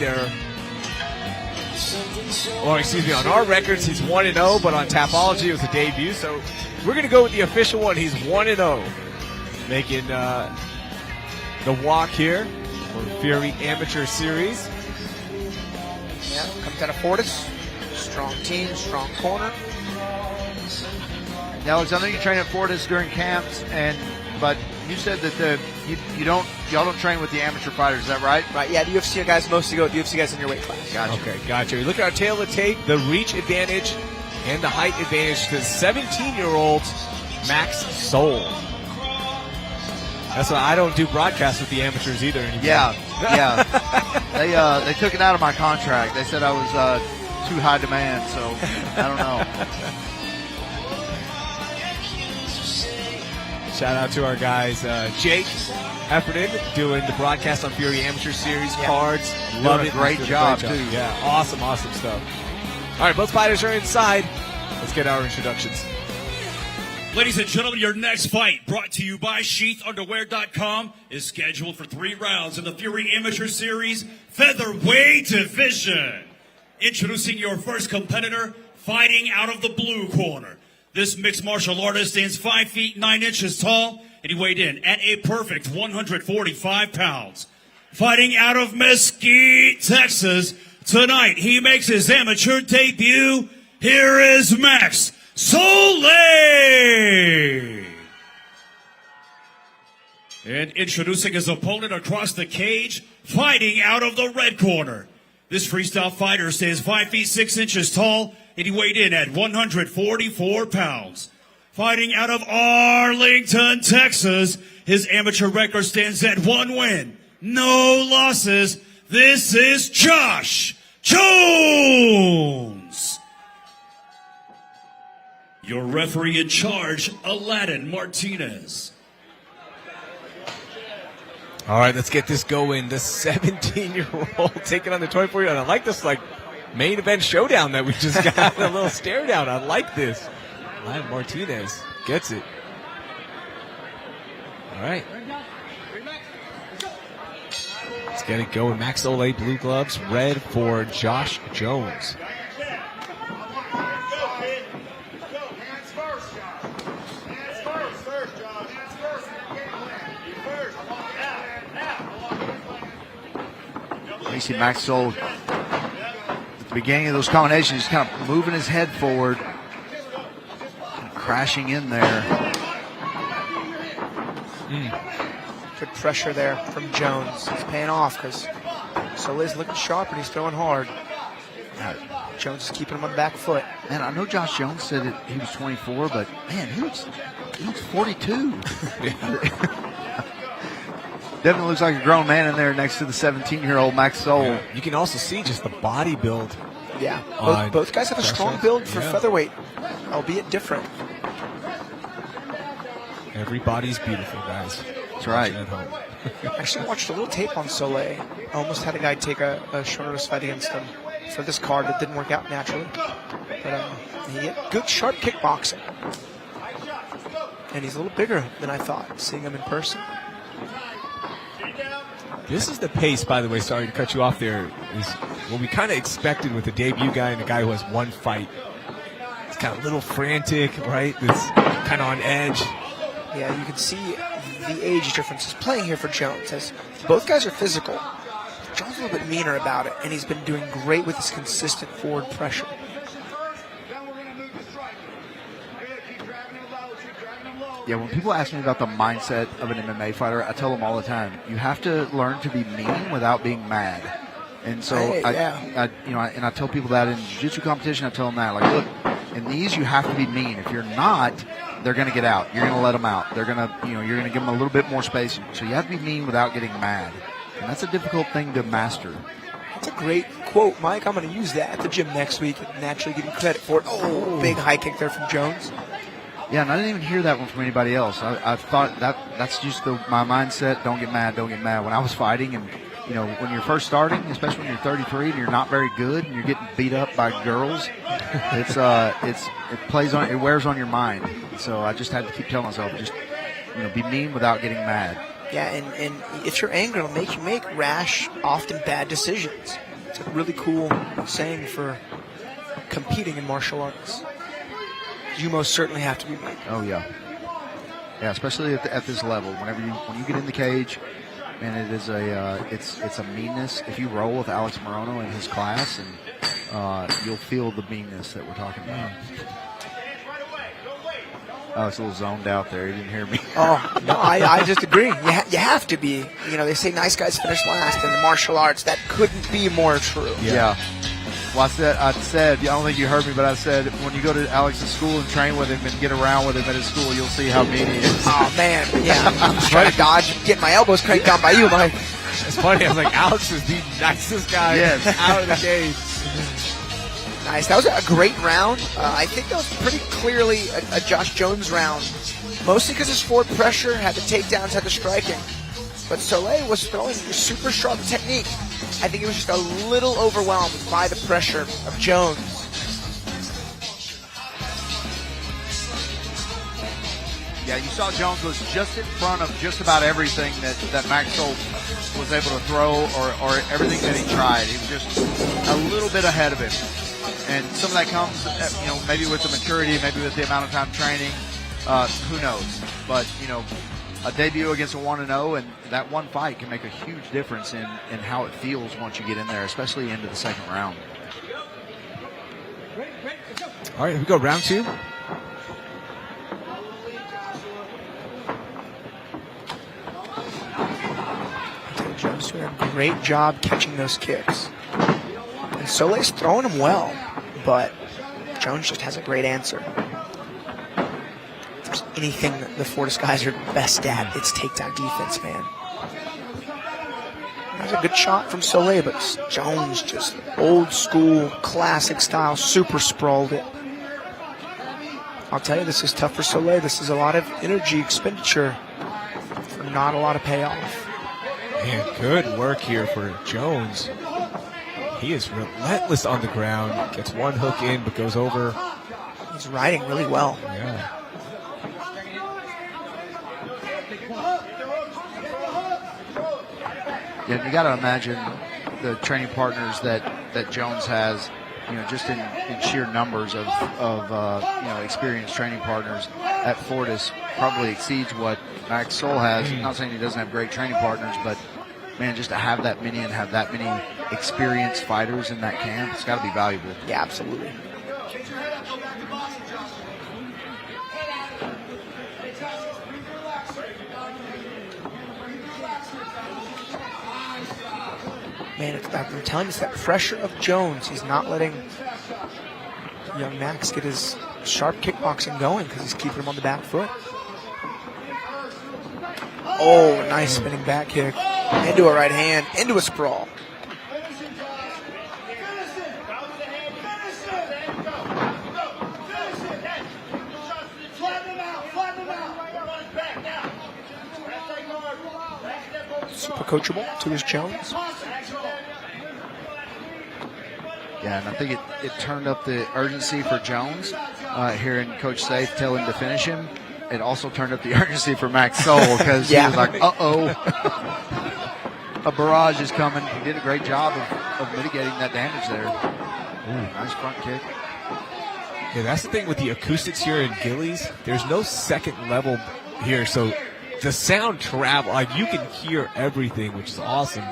S5: On our records, he's 1-0, but on Tapology, it was a debut. So we're going to go with the official one. He's 1-0, making the walk here for the Fury Amateur Series.
S3: Yeah, comes out of Fortis. Strong team, strong corner.
S2: Now, Alex, I know you train at Fortis during camps, but you said that y'all don't train with the amateur fighters. Is that right?
S3: Right. Yeah, the UFC guys mostly go with the UFC guys in your weight class.
S2: Gotcha.
S5: Okay, gotcha. You look at our tail of the tape, the reach advantage and the height advantage to 17-year-old Max Soul. That's why I don't do broadcasts with the amateurs either anymore.
S2: Yeah. They took it out of my contract. They said I was too high demand, so I don't know.
S5: Shout out to our guys, Jake Heffernan, doing the broadcast on Fury Amateur Series cards. Love it.
S2: Great job, too.
S5: Yeah, awesome stuff. All right, both fighters are inside. Let's get our introductions.
S4: Ladies and gentlemen, your next fight, brought to you by SheathUnderwear.com, is scheduled for 3 rounds in the Fury Amateur Series Featherweight Division. Introducing your first competitor, fighting out of the blue corner. This mixed martial artist stands 5 feet 9 inches tall, and he weighed in at a perfect 145 pounds. Fighting out of Mesquite, Texas, tonight he makes his amateur debut. Here is Max Soul. And introducing his opponent across the cage, fighting out of the red corner. This freestyle fighter stands 5 feet 6 inches tall, and he weighed in at 144 pounds. Fighting out of Arlington, Texas, his amateur record stands at 1 win, no losses. This is Josh Jones. Your referee in charge, Aladdin Martinez.
S5: All right, let's get this going. The 17-year-old taking on the 24-year-old. I like this, main event showdown that we just got. A little stare down. I like this. Aladdin Martinez gets it. All right. Let's get it going. Max Soul, blue gloves, red for Josh Jones.
S2: You see Max Soul at the beginning of those combinations, he's kind of moving his head forward, and crashing in there.
S3: Good pressure there from Jones. He's paying off because Soleil's looking sharp and he's throwing hard. Jones is keeping him on the back foot.
S2: Man, I know Josh Jones said that he was 24, but man, he looks 42. Definitely looks like a grown man in there next to the 17-year-old Max Soul.
S5: Yeah. You can also see just the body build.
S3: Yeah,
S5: On
S3: both guys have a strong
S5: pressure.
S3: build for
S5: Yeah.
S3: featherweight, albeit different.
S5: Every body's beautiful, guys.
S2: That's right.
S5: Watching at home.
S3: I actually watched a little tape on Soleil. Almost had a guy take a short notice fight against him for this card that didn't work out naturally. But he had good, sharp kickboxing. And he's a little bigger than I thought, seeing him in person.
S5: This is the pace, by the way, sorry to cut you off there, is what we kind of expected with a debut guy and a guy who has one fight. It's kind of a little frantic, right? It's kind of on edge.
S3: Yeah, you can see the age difference is playing here for Jones, as both guys are physical. Jones is a little bit meaner about it, and he's been doing great with his consistent forward pressure.
S2: Yeah, when people ask me about the mindset of an MMA fighter, I tell them all the time, you have to learn to be mean without being mad. And so, I tell people that in jiu-jitsu competition, I tell them that, like, look, in these you have to be mean. If you're not, they're going to get out. You're going to let them out. They're going to, you're going to give them a little bit more space. So you have to be mean without getting mad. And that's a difficult thing to master.
S3: That's a great quote, Mike. I'm going to use that at the gym next week and naturally give you credit for it. Oh, big high kick there from Jones.
S2: Yeah, and I didn't even hear that one from anybody else. I thought that's just my mindset. Don't get mad. Don't get mad. When I was fighting, and when you're first starting, especially when you're 33 and you're not very good and you're getting beat up by girls, it wears on your mind. So I just had to keep telling myself, just be mean without getting mad.
S3: Yeah, and if you're angry, it'll make you make rash, often bad decisions. It's a really cool saying for competing in martial arts. You most certainly have to be mean.
S2: Oh yeah, especially at this level. When you get in the cage, and it is it's a meanness. If you roll with Alex Morono in his class, and you'll feel the meanness that we're talking about. Oh, it's a little zoned out there. He didn't hear me.
S3: Oh no, I just agree. You have to be. They say nice guys finish last in the martial arts. That couldn't be more true.
S2: Yeah. Well, I said, I don't think you heard me, but I said, when you go to Alex's school and train with him and get around with him at his school, you'll see how mean he is.
S3: Oh, man. Yeah. I'm just trying to dodge, get my elbows cranked on by you, Mike.
S5: It's funny. I was like, Alex is the nicest guy out of the cage.
S3: Nice. That was a great round. I think that was pretty clearly a Josh Jones round, mostly because his forward pressure had the takedowns, had the striking. But Soleil was throwing super sharp technique. I think he was just a little overwhelmed by the pressure of Jones.
S2: Yeah, you saw Jones was just in front of just about everything that Max Soul was able to throw or everything that he tried. He was just a little bit ahead of him. And some of that comes, maybe with the maturity, maybe with the amount of time training. Who knows? But, a debut against a 1-0, and that one fight can make a huge difference in how it feels once you get in there, especially into the second round.
S5: All right, here we go. Round two.
S3: Jones doing a great job catching those kicks. And Soleil's throwing them well, but Jones just has a great answer. If there's anything that the Fortis guys are best at, it's takedown defense, man. That was a good shot from Soleil, but Jones just old school, classic style, super sprawled it. I'll tell you, this is tough for Soleil. This is a lot of energy expenditure for not a lot of payoff.
S5: Man, good work here for Jones. He is relentless on the ground. Gets one hook in, but goes over.
S3: He's riding really well.
S5: Yeah.
S2: Yeah, you got to imagine the training partners that Jones has, just in sheer numbers of experienced training partners at Fortis probably exceeds what Max Soul has. I'm not saying he doesn't have great training partners, but man, just to have that many and have that many experienced fighters in that camp, it's got to be valuable.
S3: Yeah, absolutely. Man, I'm telling you, it's that pressure of Jones. He's not letting young Max get his sharp kickboxing going because he's keeping him on the back foot. Oh, nice spinning back kick. Into a right hand, into a sprawl. Super coachable to his Jones.
S2: Yeah, and I think it turned up the urgency for Jones, hearing Coach Safe tell him to finish him. It also turned up the urgency for Max Soul because he was like, uh-oh. A barrage is coming. He did a great job of mitigating that damage there. Ooh, nice front kick.
S5: Yeah, that's the thing with the acoustics here in Gillies. There's no second level here, so the sound travel, like you can hear everything, which is awesome.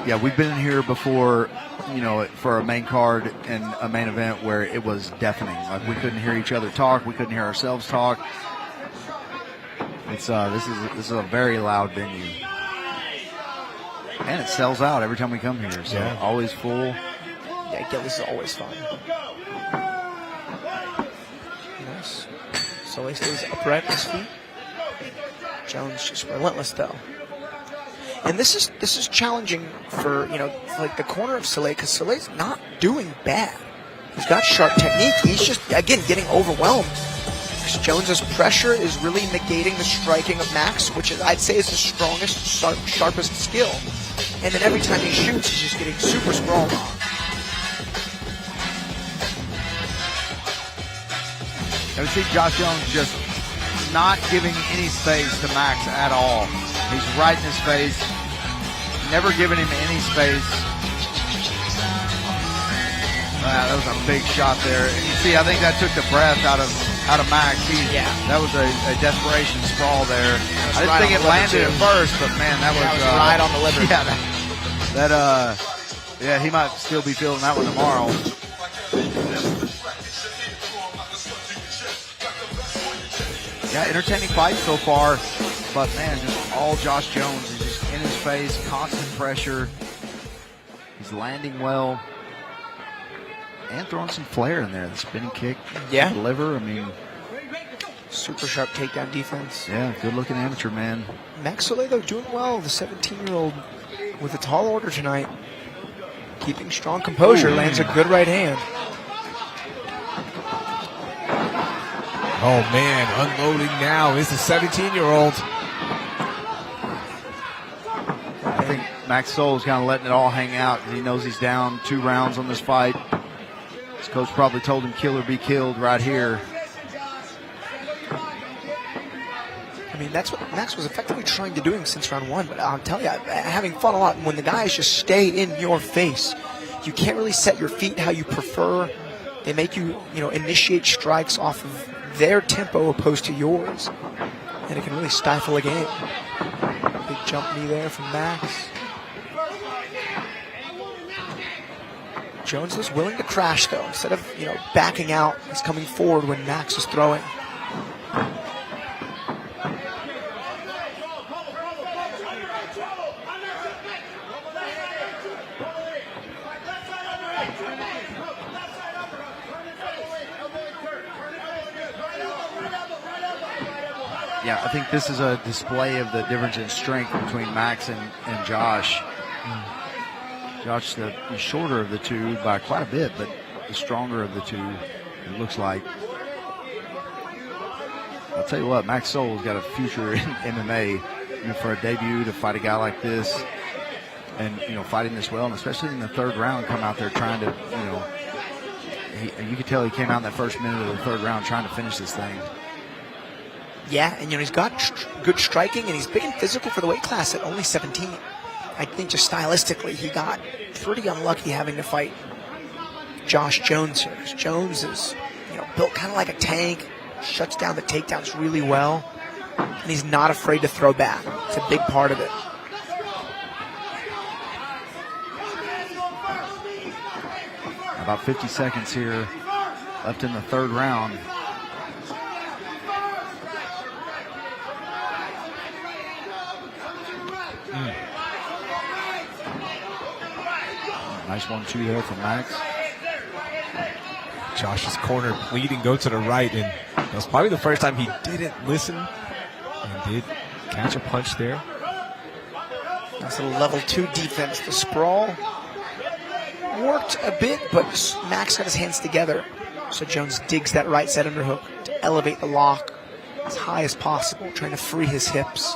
S2: Yeah, we've been in here before, you know, for a main card and a main event where it was deafening. Like we couldn't hear each other talk, we couldn't hear ourselves talk. It's this is a very loud venue, and it sells out every time we come here. So always full.
S3: Yeah, Gillies is always fun. Nice. Soleil stays upright on his feet. Jones just relentless though. And this is challenging for, you know, like the corner of Soleil, because Soleil's not doing bad. He's got sharp technique. He's just, again, getting overwhelmed. Because Jones's pressure is really negating the striking of Max, which is, I'd say, is the strongest, sharpest skill. And then every time he shoots, he's just getting super sprawled on.
S2: I see Josh Jones just not giving any space to Max at all. He's right in his face, never giving him any space. Wow, that was a big shot there. And you see, I think that took the breath out of Max. That was a desperation sprawl there. I didn't think it landed at first, but man, that was
S3: right on the liver.
S2: Yeah, he might still be feeling that one tomorrow. Yeah, entertaining fight so far, but man, just all Josh Jones. He's just in his face, constant pressure. He's landing well and throwing some flair in there. The spinning kick, the liver. I mean,
S3: super sharp takedown defense.
S2: Yeah, good looking amateur man.
S3: Max Soleil though doing well. The 17-year-old with a tall order tonight, keeping strong composure, lands a good right hand.
S5: Oh, man, unloading now is the 17-year-old.
S2: I think Max Soul's kind of letting it all hang out. He knows he's down 2 rounds on this fight. His coach probably told him kill or be killed right here.
S3: I mean, that's what Max was effectively trying to do since round 1, but I'll tell you, having fun a lot. When the guys just stay in your face, you can't really set your feet how you prefer. They make you, initiate strikes off of their tempo opposed to yours, and it can really stifle a game. Big jump knee there from Max. Jones was willing to crash though. Instead of backing out, he's coming forward when Max is throwing.
S2: Yeah, I think this is a display of the difference in strength between Max and Josh. Josh, the shorter of the two by quite a bit, but the stronger of the two, it looks like. I'll tell you what, Max Soul's got a future in MMA. For a debut to fight a guy like this and, fighting this well, and especially in the 3rd round, come out there trying to, you could tell he came out in that first minute of the 3rd round trying to finish this thing.
S3: Yeah, and he's got good striking, and he's big and physical for the weight class at only 17. I think just stylistically, he got pretty unlucky having to fight Josh Jones here. Jones is, built kind of like a tank, shuts down the takedowns really well, and he's not afraid to throw back. It's a big part of it.
S2: About 50 seconds here left in the 3rd round. Nice 1-2 there from Max.
S5: Josh's corner bleeding, go to the right, and that was probably the first time he didn't listen and did catch a punch there.
S3: Nice little level 2 defense. The sprawl worked a bit, but Max got his hands together. So Jones digs that right side underhook to elevate the lock as high as possible, trying to free his hips.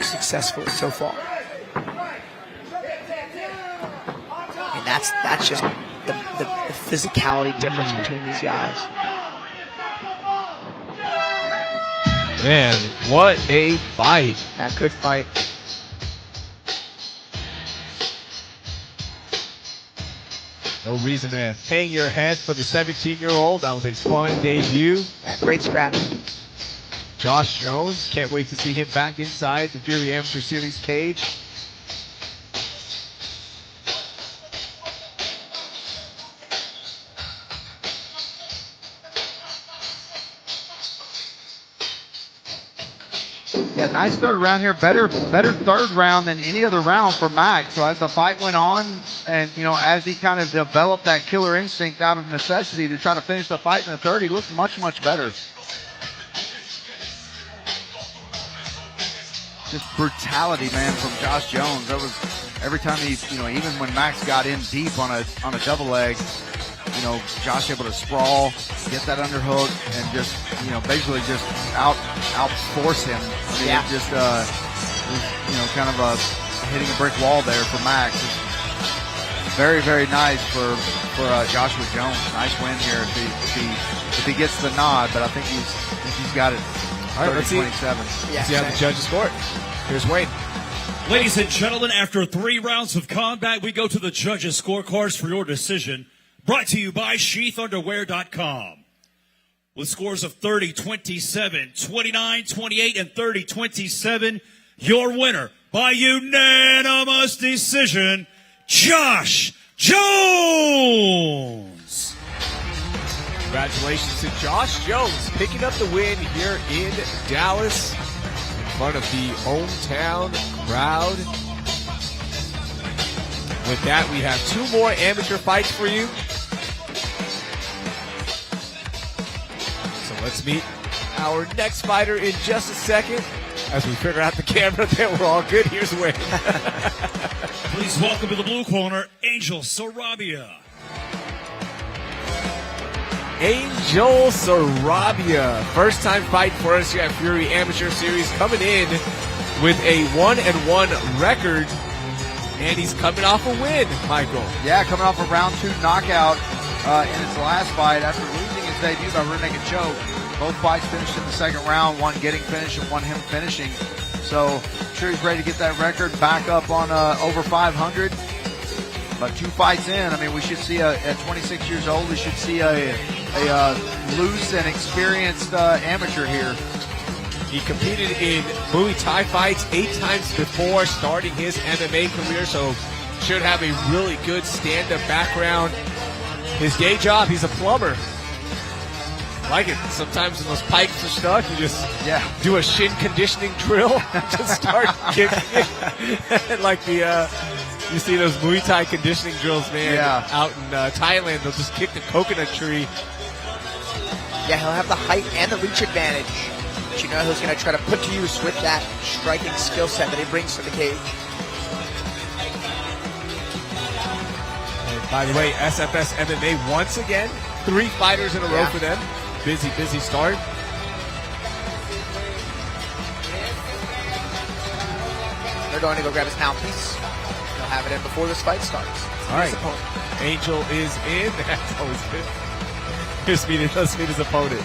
S3: Successfully so far. And that's just the physicality difference between these guys.
S5: Man, what a fight.
S3: Yeah, good fight.
S5: No reason to hang your head for the 17-year-old. That was a fun debut.
S3: Great strategy.
S5: Josh Jones, can't wait to see him back inside the Fury Amateur Series cage.
S2: Yeah, nice third round here. Better third round than any other round for Max. So as the fight went on, and as he kind of developed that killer instinct out of necessity to try to finish the fight in the third, he looked much, much better. Just brutality, man, from Josh Jones. That was every time he, even when Max got in deep on a double leg, Josh able to sprawl, get that underhook, and just, basically just outforce him. I mean,
S3: Yeah.
S2: it just, was, kind of hitting a brick wall there for Max. It's very, very nice for Joshua Jones. Nice win here if he gets the nod, but I think he's got it.
S5: All right, let's see.
S2: 27.
S3: Yeah,
S5: See how the judges score it. Here's Wayne.
S4: Ladies and gentlemen, after 3 rounds of combat, we go to the judges' scorecards for your decision. Brought to you by SheathUnderwear.com. With scores of 30-27, 29-28, and 30-27, your winner by unanimous decision, Josh Jones.
S5: Congratulations to Josh Jones picking up the win here in Dallas in front of the hometown crowd. With that, we have 2 more amateur fights for you. So let's meet our next fighter in just a second. As we figure out the camera that we're all good, here's Wayne.
S4: Please welcome to the blue corner, Angel Sarabia.
S5: Angel Sarabia, first time fight for us here at Fury Amateur Series, coming in with a 1-1 record, and he's coming off a win, Michael.
S2: Yeah, coming off a round 2 knockout in his last fight after losing his debut by rear naked choke. Both fights finished in the second round, one getting finished and one him finishing. So I'm sure he's ready to get that record back up on over 500. But 2 fights in, I mean, we should see at 26 years old, we should see a loose and experienced amateur here.
S5: He competed in Muay Thai fights 8 times before starting his MMA career, so should have a really good stand-up background. His day job, he's a plumber. Like it. Sometimes when those pipes are stuck, you just do a shin conditioning drill to start kicking it. Like you see those Muay Thai conditioning drills, man, out in Thailand. They'll just kick the coconut tree.
S3: Yeah, he'll have the height and the reach advantage. But who's going to try to put to use with that striking skill set that he brings to the cage.
S5: And by the way, SFS MMA once again, 3 fighters in a row for them. Busy start.
S3: They're going to go grab his mouthpiece. He'll have it in before this fight starts.
S5: All right. Angel is in. That's always good. Let's meet his opponent.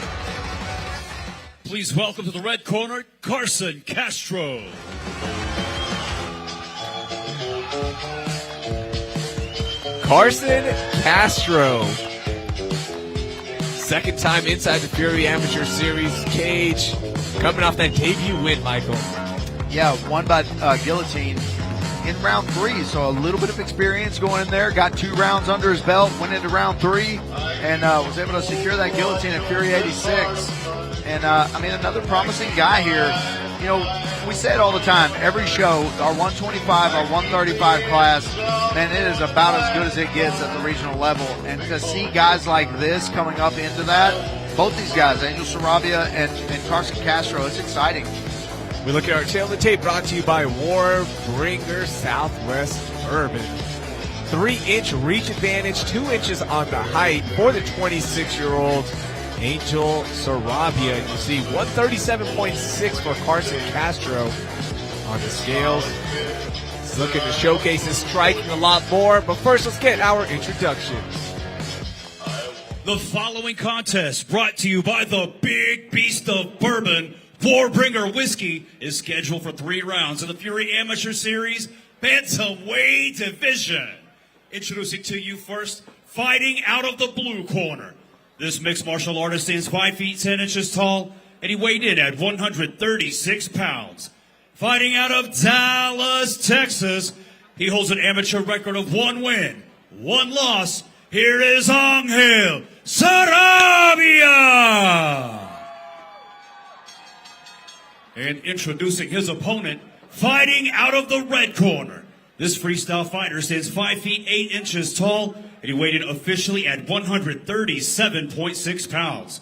S4: Please welcome to the red corner, Carson Castro.
S5: Carson Castro. Second time inside the Fury Amateur Series cage. Coming off that debut win, Michael.
S2: Yeah, won by guillotine in round 3. So a little bit of experience going in there. Got 2 rounds under his belt. Went into round 3 and was able to secure that guillotine at Fury 86. And I mean, another promising guy here. You know, we say it all the time. Every show, our 125, our 135 class, man, it is about as good as it gets at the regional level. And to see guys like this coming up into that, both these guys, Angel Sarabia and Carson Castro, it's exciting.
S5: We look at our tail of the tape, brought to you by Warbringer Southwest Urban. 3-inch reach advantage, 2 inches on the height for the 26-year-old Angel Sarabia. You see 137.6 for Carson Castro on the scales. He's looking to showcase his striking a lot more, but first let's get our introductions.
S4: The following contest, brought to you by the Big Beast of Bourbon, Warbringer Whiskey, is scheduled for 3 rounds in the Fury Amateur Series Bantamweight Division. Introducing to you first, fighting out of the blue corner. This mixed martial artist stands 5 feet 10 inches tall, and he weighed in at 136 pounds. Fighting out of Dallas, Texas, he holds an amateur record of 1 win, 1 loss. Here is Angel Sarabia. And introducing his opponent, fighting out of the red corner. This freestyle fighter stands 5 feet 8 inches tall, and he weighed in officially at 137.6 pounds.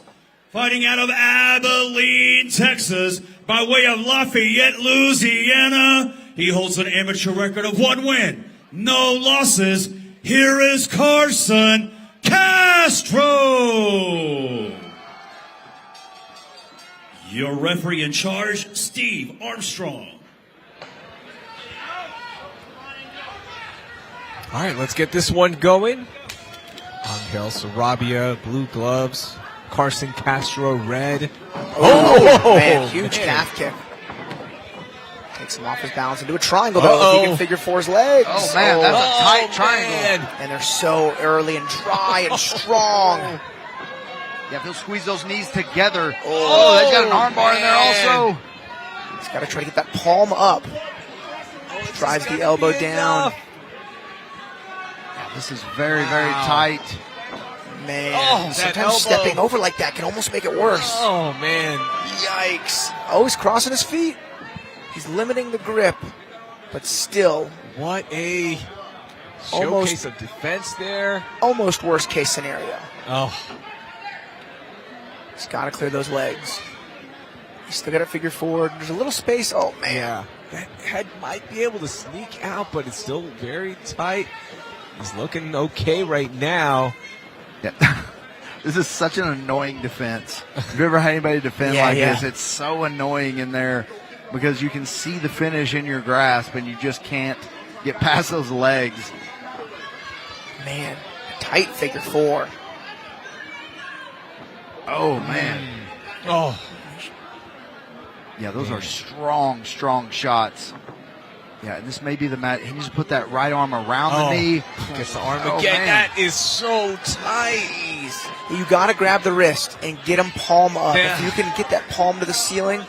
S4: Fighting out of Abilene, Texas, by way of Lafayette, Louisiana, he holds an amateur record of 1 win, no losses. Here is Carson Castro. Your referee in charge, Steve Armstrong.
S5: All right, let's get this one going. Angel Sarabia, blue gloves. Carson Castro, red.
S3: Oh, man, huge calf kick. Takes him off his balance into a triangle, though, if he can figure 4's legs.
S2: Oh, man, that's a tight triangle.
S5: Man.
S3: And they're so early and dry and strong.
S2: Yeah, if he'll squeeze those knees together. Oh, they've got an arm bar in there also.
S3: He's got to try to get that palm up. Drives the elbow down.
S2: This is very, very tight.
S3: Man, sometimes stepping over like that can almost make it worse.
S5: Oh, man.
S3: Yikes. Oh, he's crossing his feet. He's limiting the grip, but still.
S5: What a showcase of defense there.
S3: Almost worst case scenario.
S5: Oh.
S3: He's got to clear those legs. He's still got to figure 4. There's a little space. Oh, man.
S5: Yeah. That head might be able to sneak out, but it's still very tight. He's looking okay right now.
S2: Yeah. This is such an annoying defense. Have you ever had anybody defend this? It's so annoying in there because you can see the finish in your grasp and you just can't get past those legs.
S3: Man, tight figure 4.
S2: Oh, man.
S5: Oh.
S2: Yeah, those are strong, strong shots. Yeah, this may be the match. He needs to put that right arm around the knee.
S5: Gets the arm again. Man. That is so tight.
S3: You got to grab the wrist and get him palm up.
S5: Yeah.
S3: If you can get that palm to the ceiling,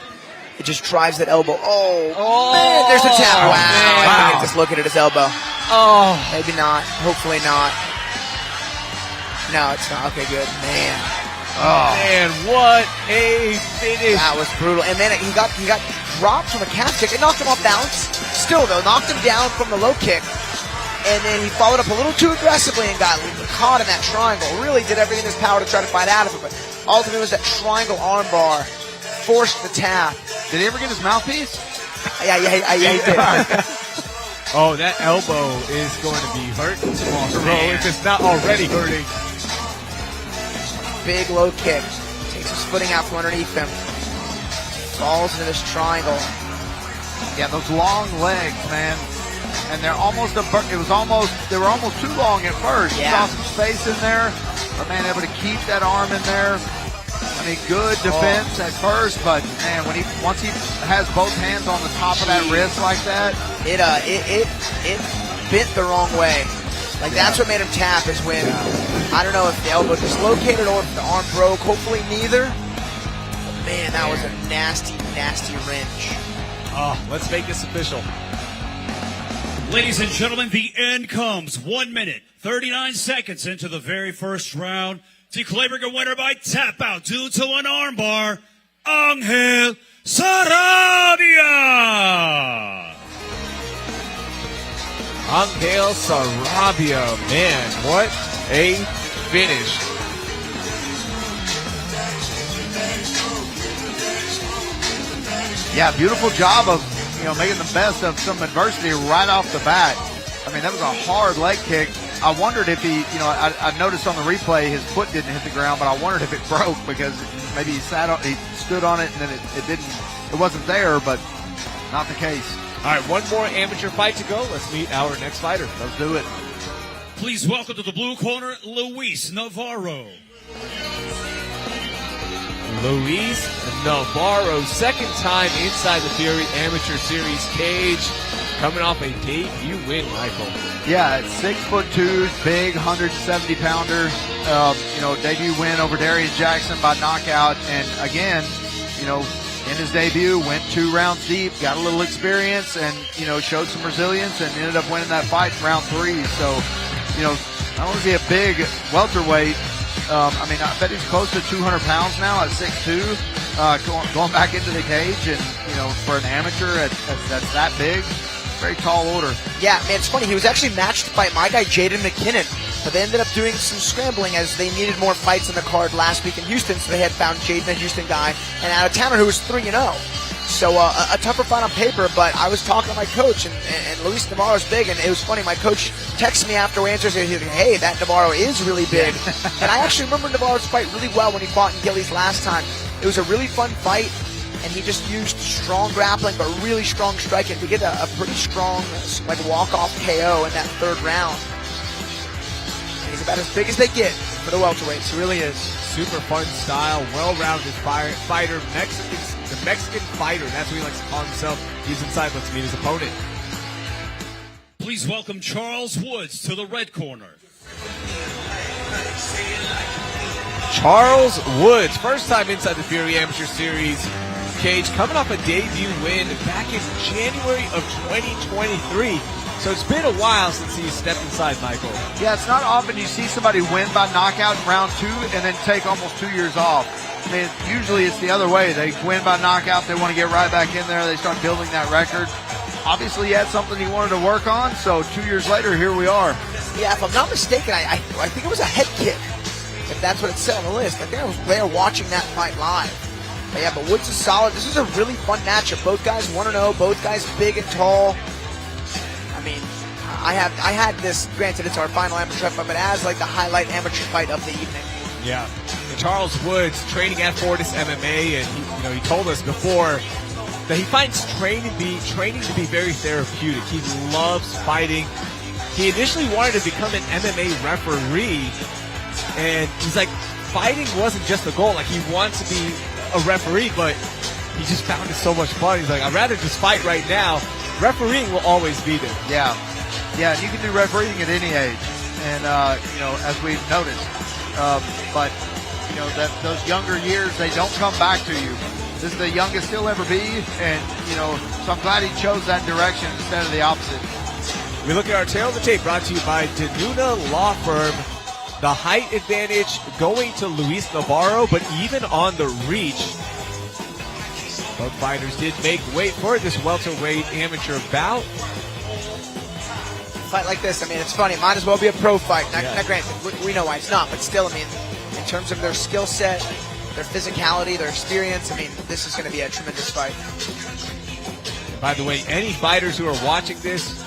S3: it just drives that elbow. Oh man, there's a tap. Wow. I think it's just looking at his elbow.
S5: Oh.
S3: Maybe not. Hopefully not. No, it's not. Okay, good. Man.
S5: Oh. Man, what a finish.
S3: That was brutal. And then he got dropped from a calf kick. It knocked him off balance. Still, though, knocked him down from the low kick. And then he followed up a little too aggressively and got caught in that triangle. Really did everything in his power to try to fight out of it. But ultimately, it was that triangle armbar. Forced the tap.
S2: Did he ever get his mouthpiece?
S3: Yeah, he did.
S5: Oh, that elbow is going to be hurting tomorrow if it's not already hurting.
S3: Big low kick. Takes his footing out from underneath him. Falls into this triangle.
S2: Yeah, those long legs, man. And they were almost too long at first.
S3: Yeah.
S2: Saw some space in there. But man, able to keep that arm in there. I mean, good defense at first, but man, once he has both hands on the top of that wrist like that,
S3: it bent the wrong way. Like that's what made him tap is when I don't know if the elbow dislocated or if the arm broke. Hopefully neither. But man, that was a nasty, nasty wrench.
S5: Oh, let's make this official.
S4: Ladies and gentlemen, the end comes. 1 minute, 39 seconds into the very first round. Declaring a winner by tap out due to an armbar, Angel Sarabia.
S5: Angel Sarabia, man, what a finish.
S2: Yeah, beautiful job of, making the best of some adversity right off the bat. I mean, that was a hard leg kick. I wondered if he, I noticed on the replay his foot didn't hit the ground, but I wondered if it broke because maybe he stood on it and then it wasn't there, but not the case.
S5: All right, one more amateur fight to go. Let's meet our next fighter.
S2: Let's do it.
S4: Please welcome to the blue corner, Luis Navarro.
S5: Luis Navarro, second time inside the Fury Amateur Series cage, coming off a debut win, Michael.
S2: Yeah, 6'2", big, 170-pounder. Debut win over Darian Jackson by knockout. And again, in his debut, went 2 rounds deep, got a little experience, and showed some resilience, and ended up winning that fight in round 3. So, not only is he a big welterweight, I bet he's close to 200 pounds now at 6'2", going back into the cage, and for an amateur that's that big. Very tall order.
S3: Yeah, man, it's funny. He was actually matched by my guy, Jaden McKinnon, but they ended up doing some scrambling as they needed more fights on the card last week in Houston, so they had found Jaden, a Houston guy, and out-of-towner who was 3-0. So a tougher fight on paper, but I was talking to my coach, and Luis Navarro's big, and it was funny. My coach texted me after answers, and he's like, hey, that Navarro is really big. And I actually remember Navarro's fight really well when he fought in Gillies last time. It was a really fun fight. And he just used strong grappling, but really strong striking to get a pretty strong, walk-off KO in that 3rd round. And he's about as big as they get for the welterweights. He really is.
S5: Super fun style, well-rounded fighter, the Mexican fighter. That's what he likes to call himself. He's inside. Let's meet his opponent.
S4: Please welcome Charles Woods to the red corner.
S5: Charles Woods, first time inside the Fury Amateur Series cage, coming off a debut win back in January of 2023. So it's been a while since he stepped inside, Michael.
S2: Yeah, it's not often you see somebody win by knockout in round 2 and then take almost 2 years off. I mean, usually it's the other way. They win by knockout, they want to get right back in there, they start building that record. Obviously, he had something he wanted to work on, so 2 years later, here we are.
S3: Yeah, if I'm not mistaken, I think it was a head kick, if that's what it said on the list. I think I was there watching that fight live. But Woods is solid. This is a really fun matchup. Both guys 1-0, both guys big and tall. I mean, I had this, granted it's our final amateur fight, but as like the highlight amateur fight of the evening.
S5: Yeah. Charles Woods training at Fortis MMA, and he told us before that he finds training to be very therapeutic. He loves fighting. He initially wanted to become an MMA referee, and he's like, fighting wasn't just the goal. Like, he wants to be a referee, but he just found it so much fun. He's like, I'd rather just fight right now. Refereeing will always be there.
S2: Yeah, you can do refereeing at any age, and as we've noticed. But those younger years, they don't come back to you. This is the youngest he'll ever be, and so I'm glad he chose that direction instead of the opposite.
S5: We look at our tail of the tape, brought to you by Danuna Law Firm. The height advantage going to Luis Navarro, but even on the reach, both fighters did make weight for this welterweight amateur bout.
S3: Fight like this, I mean, it's funny. It might as well be a pro fight. Now, granted, we know why it's not, but still, I mean, in terms of their skill set, their physicality, their experience, I mean, this is going to be a tremendous fight.
S5: By the way, any fighters who are watching this,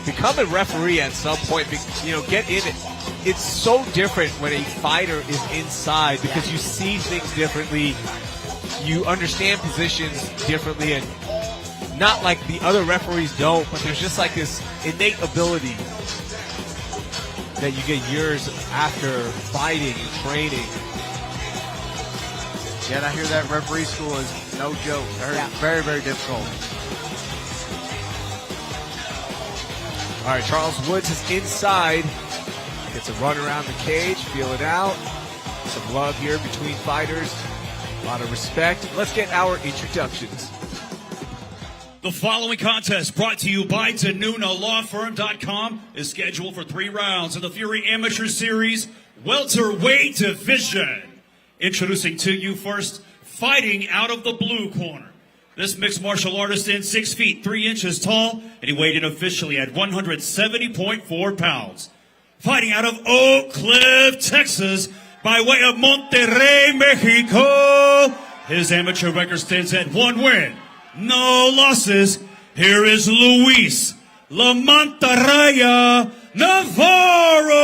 S5: become a referee at some point. Get in it. It's so different when a fighter is inside because you see things differently. You understand positions differently, and not like the other referees don't, but there's just like this innate ability that you get years after fighting and training.
S2: Yeah, and I hear that referee school is no joke. I heard it's very, very difficult.
S5: All right, Charles Woods is inside. Gets a run around the cage, feel it out. Some love here between fighters. A lot of respect. Let's get our introductions.
S4: The following contest, brought to you by DeNunaLawFirm.com, is scheduled for 3 rounds in the Fury Amateur Series welterweight division. Introducing to you first, fighting out of the blue corner. This mixed martial artist stands 6 feet 3 inches tall, and he weighed in officially at 170.4 pounds. Fighting out of Oak Cliff, Texas, by way of Monterrey, Mexico. His amateur record stands at 1 win, no losses. Here is Luis La Mantarraya Navarro.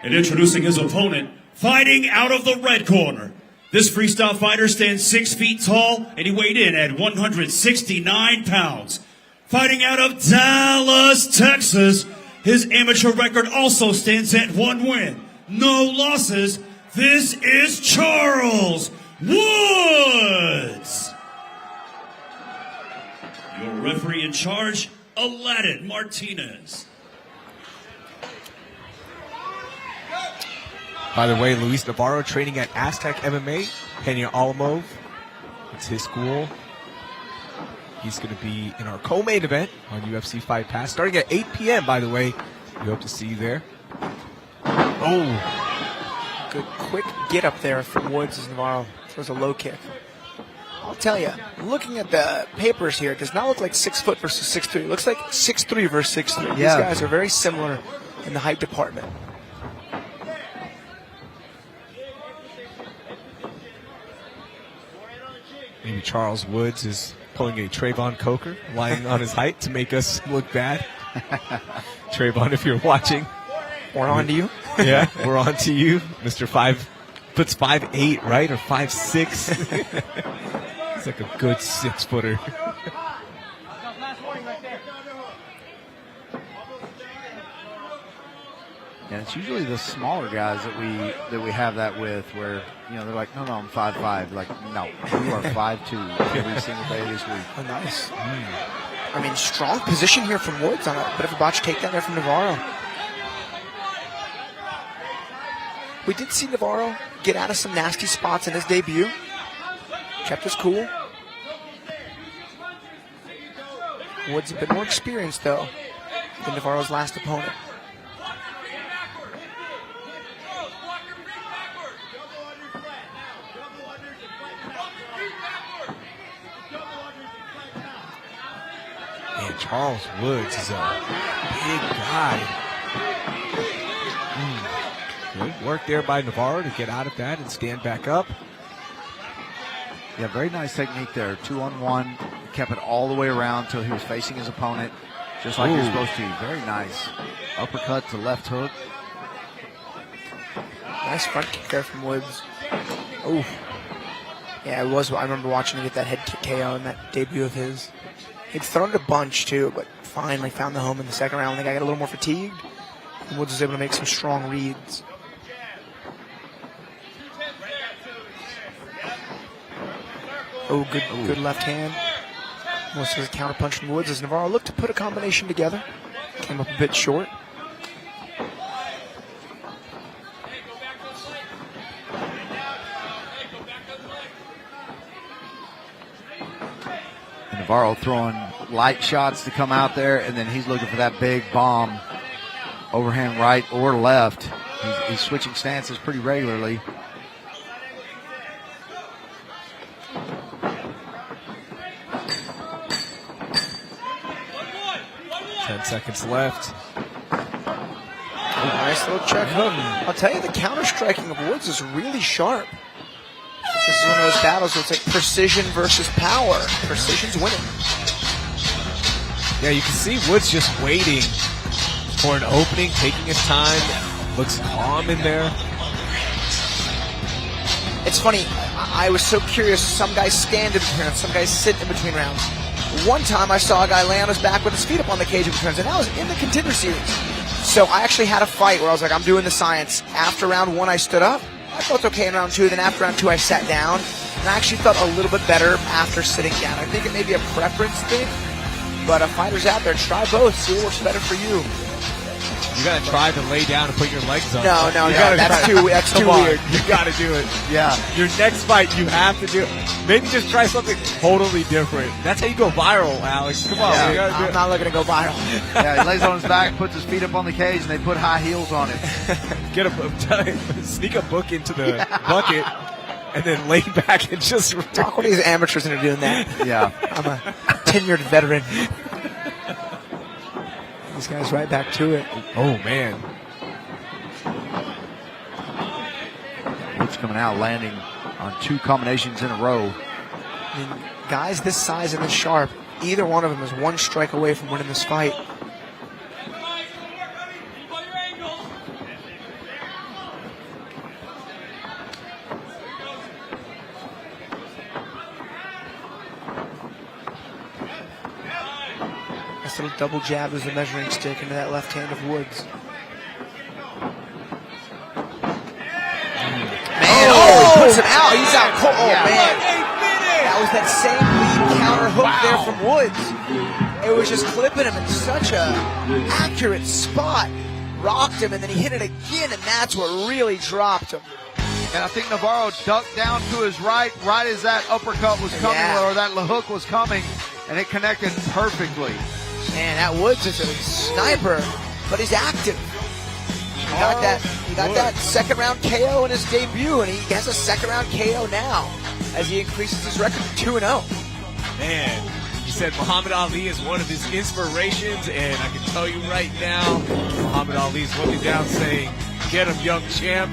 S4: And introducing his opponent, fighting out of the red corner. This freestyle fighter stands 6 feet tall, and he weighed in at 169 pounds. Fighting out of Dallas, Texas, his amateur record also stands at 1 win, no losses. This is Charles Woods. Your referee in charge, Aladdin Martinez.
S5: By the way, Luis Navarro training at Aztec MMA, Peña Alamov. It's his school. He's going to be in our co-main event on UFC Fight Pass, starting at 8 p.m., by the way. We hope to see you there.
S3: Oh, good quick get up there from Woods as Navarro throws a low kick. I'll tell you, looking at the papers here, it does not look like 6 foot versus 6'3". It looks like 6'3" versus 6'3".
S2: Yeah.
S3: These guys are very similar in the height department.
S5: Maybe Charles Woods is pulling a Trayvon Coker, lying on his height to make us look bad. Trayvon, if you're watching.
S3: We're on to you.
S5: Yeah, we're on to you. Mr. 5'8", right? Or 5'6". It's like a good 6-footer.
S2: And it's usually the smaller guys that we have that with, where they're like, no, I'm 5'5". Like, no, you are 5'2" every single day this week.
S3: Oh, nice. I mean, strong position here from Woods on a bit of a botch takedown there from Navarro. We did see Navarro get out of some nasty spots in his debut. Kept his cool. Woods a bit more experienced, though, than Navarro's last opponent.
S5: Man, Charles Woods is a big guy. Good work there by Navarro to get out of that and stand back up.
S2: Yeah, very nice technique there. 2-on-1. Kept it all the way around until he was facing his opponent, just like you're supposed to. Very nice. Uppercut to left hook.
S3: Nice front kick there from Woods. Oh. Yeah, it was. I remember watching him get that head kick KO in that debut of his. He'd thrown it a bunch, too, but finally found the home in the second round when the guy got a little more fatigued. And Woods was able to make some strong reads. Oh, good left hand. Almost was a counter punch from Woods as Navarro looked to put a combination together. Came up a bit short.
S2: Navarro throwing light shots to come out there, and then he's looking for that big bomb, overhand right or left. He's switching stances pretty regularly.
S5: Seconds left.
S3: Nice little check hook. I'll tell you, the counter striking of Woods is really sharp. This is one of those battles where it's like precision versus power. Precision's winning.
S5: Yeah, you can see Woods just waiting for an opening, taking his time. Looks calm in there.
S3: It's funny, I was so curious. Some guys stand in between rounds, some guys sit in between rounds. One time I saw a guy lay on his back with his feet up on the cage in between rounds, and that was in the Contender Series. So I actually had a fight where I was like, I'm doing the science. After round 1, I stood up. I felt okay in round 2. Then after round 2, I sat down. And I actually felt a little bit better after sitting down. I think it may be a preference thing, but fighters out there, try both. See what works better for you.
S5: You got to try to lay down and put your legs up.
S3: No, that's too weird.
S5: You got to do it.
S2: Yeah.
S5: Your next fight, you have to do it. Maybe just try something totally different. That's how you go viral, Alex. Come on.
S2: Yeah.
S5: You gotta do
S3: I'm
S5: it.
S3: not looking to go viral.
S2: Yeah, he lays on his back, puts his feet up on the cage, and they put high heels on it.
S5: Sneak a book into the bucket and then lay back and just
S3: Talk with these amateurs into doing that.
S2: Yeah.
S3: I'm a tenured veteran. These guys right back to it.
S5: Oh, man.
S2: Woods coming out, landing on 2 combinations in a row.
S3: I mean, guys this size and this sharp, either one of them is 1 strike away from winning this fight. Nice little double jab as the measuring stick into that left hand of Woods. Man, he puts him out. He's out cold. Oh, man. That was that same lead counter hook there from Woods. It was just clipping him in such a accurate spot. Rocked him, and then he hit it again, and that's what really dropped him.
S2: And I think Navarro ducked down to his right as that uppercut was coming, or that hook was coming, and it connected perfectly.
S3: Man, that Woods is a sniper, but he's active. He got that second round KO in his debut, and he has a second round KO now as he increases his record to 2-0.
S5: Man, he said Muhammad Ali is one of his inspirations, and I can tell you right now, Muhammad Ali's looking down saying, "Get him, young champ."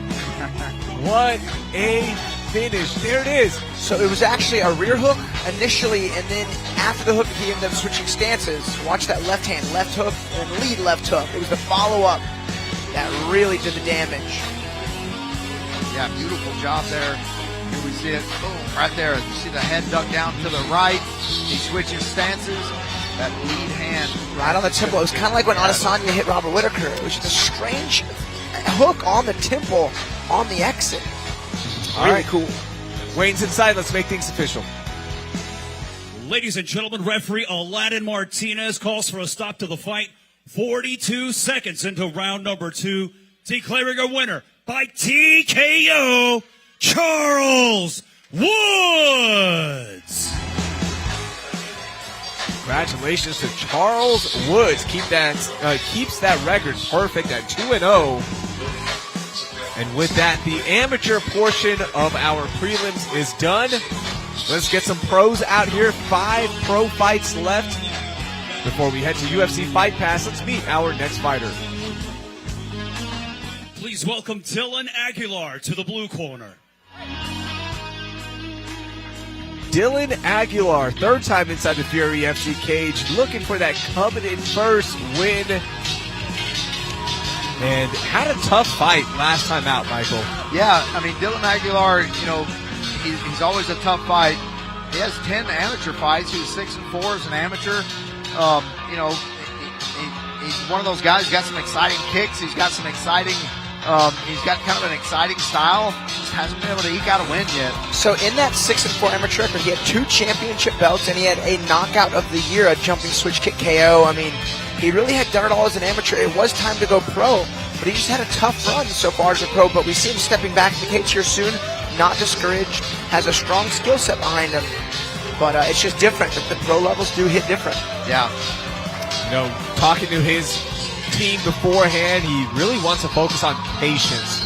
S5: What a finish. There it is.
S3: So it was actually a rear hook initially, and then after the hook, he ended up switching stances. Watch that left hand, left hook, and lead left hook. It was the follow-up that really did the damage.
S2: Yeah, beautiful job there. Here we see it, boom, right there. You see the head duck down to the right. He switches stances. That lead hand.
S3: Right on the temple. It was kind of like when Adesanya hit Robert Whittaker. It was just a strange hook on the temple on the exit. Really cool.
S5: Wayne's inside. Let's make things official.
S4: Ladies and gentlemen, referee Aladdin Martinez calls for a stop to the fight. 42 seconds into round number 2, declaring a winner by TKO, Charles Woods.
S5: Congratulations to Charles Woods. Keeps that record perfect at 2-0. And with that, the amateur portion of our prelims is done. Let's get some pros out here. 5 pro fights left before we head to UFC Fight Pass. Let's meet our next fighter.
S4: Please welcome Dylan Aguilar to the blue corner.
S5: Dylan Aguilar, 3rd time inside the Fury FC cage, looking for that coveted first win. And had a tough fight last time out, Michael.
S2: Yeah, I mean, Dylan Aguilar, he's always a tough fight. He has 10 amateur fights. He was 6-4 as an amateur. He's one of those guys who's got some exciting kicks. He's got some exciting, he's got kind of an exciting style. Just hasn't been able to eke out a win yet.
S3: So in that 6-4 amateur record, he had 2 championship belts, and he had a knockout of the year, a jumping switch kick KO. I mean, he really had done it all as an amateur. It was time to go pro, but he just had a tough run so far as a pro. But we see him stepping back in the cage here soon, not discouraged, has a strong skill set behind him. But it's just different. The pro levels do hit different.
S2: Yeah.
S5: Talking to his team beforehand, he really wants to focus on patience.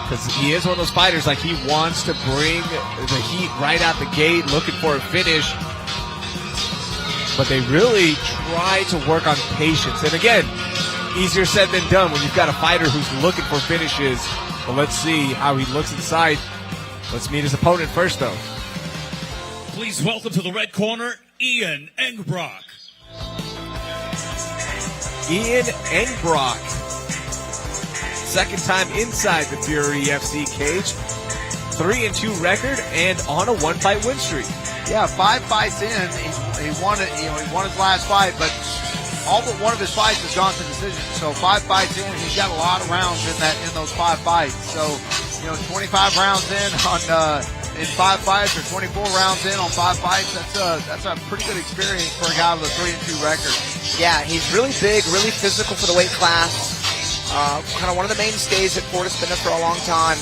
S5: Because he is one of those fighters, like he wants to bring the heat right out the gate, looking for a finish. But they really try to work on patience. And again, easier said than done when you've got a fighter who's looking for finishes. But let's see how he looks inside. Let's meet his opponent first, though.
S4: Please welcome to the red corner, Ian Engbrock.
S5: Ian Engbrock. 2nd time inside the Fury FC cage. 3-2 record and on a 1-fight win streak.
S2: Yeah, 5 fights in, he won it. He won his last fight, but all but one of his fights has gone to decision. So 5 fights in, he's got a lot of rounds in those 5 fights. So 25 rounds in in 5 fights, or 24 rounds in on 5 fights. That's a pretty good experience for a guy with a 3-2 record.
S3: Yeah, he's really big, really physical for the weight class. kind of one of the mainstays at Fort Espina for a long time.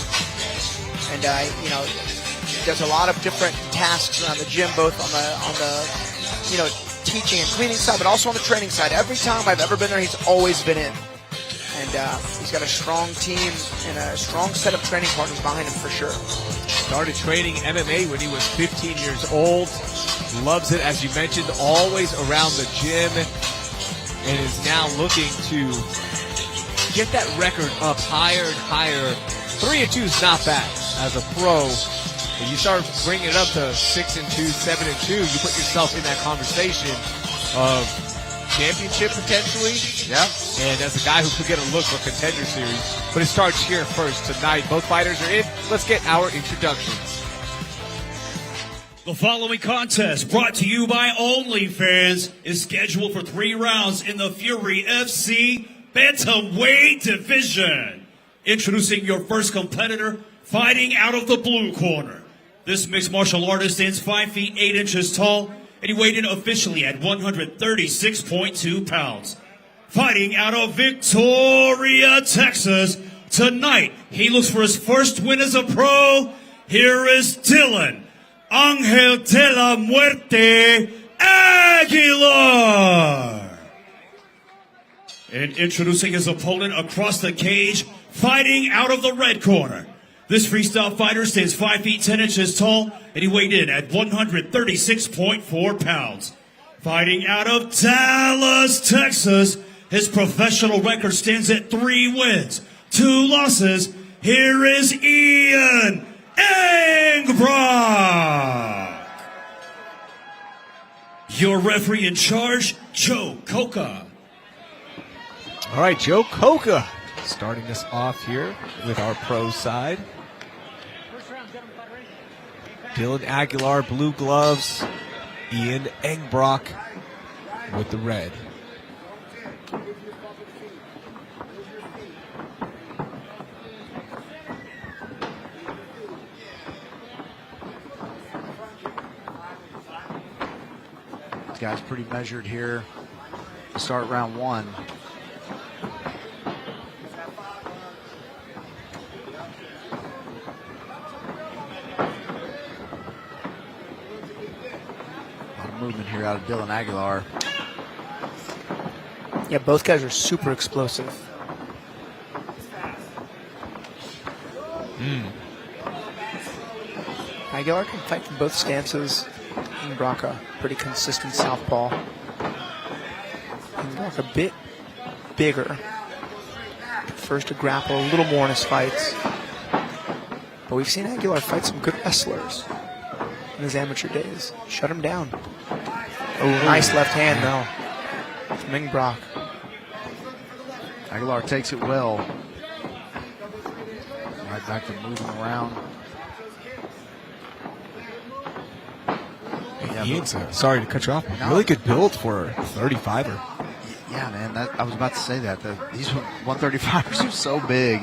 S3: And, does a lot of different tasks around the gym, both on the teaching and cleaning side, but also on the training side. Every time I've ever been there, he's always been in. And he's got a strong team and a strong set of training partners behind him for sure.
S5: Started training MMA when he was 15 years old. Loves it, as you mentioned, always around the gym, and is now looking to get that record up higher and higher. 3-2 is not bad as a pro. When you start bringing it up to 6-2, 7-2, you put yourself in that conversation of championship potentially.
S2: Yeah.
S5: And as a guy who could get a look for Contender Series. But it starts here first tonight. Both fighters are in. Let's get our introductions.
S4: The following contest, brought to you by OnlyFans, is scheduled for 3 rounds in the Fury FC Bantamweight division. Introducing your first competitor, fighting out of the blue corner. This mixed martial artist stands 5 feet 8 inches tall, and he weighed in officially at 136.2 pounds. Fighting out of Victoria, Texas, tonight he looks for his first win as a pro. Here is Dylan Angel de la Muerte Aguilar. And introducing his opponent across the cage, fighting out of the red corner. This freestyle fighter stands 5 feet 10 inches tall, and he weighed in at 136.4 pounds. Fighting out of Dallas, Texas, his professional record stands at 3 wins, 2 losses. Here is Ian Engbrock. Your referee in charge, Joe Coca.
S5: All right, Joe Coca starting us off here with our pro side. Dylan Aguilar, blue gloves. Ian Engbrock with the red.
S2: This guy's pretty measured here to start round 1. Movement here out of Dylan Aguilar.
S3: Yeah, both guys are super explosive. Aguilar can fight from both stances. Engbrock a pretty consistent southpaw. Engbrock a bit bigger. Prefers to grapple a little more in his fights. But we've seen Aguilar fight some good wrestlers in his amateur days. Shut him down. Oh, nice left hand, though, from Engbrock.
S2: Aguilar takes it well. Right back to moving around.
S5: Ian's, sorry to cut you off.
S2: No.
S5: Really good build for a 35er.
S2: Yeah, man, I was about to say that. These 135ers are so big.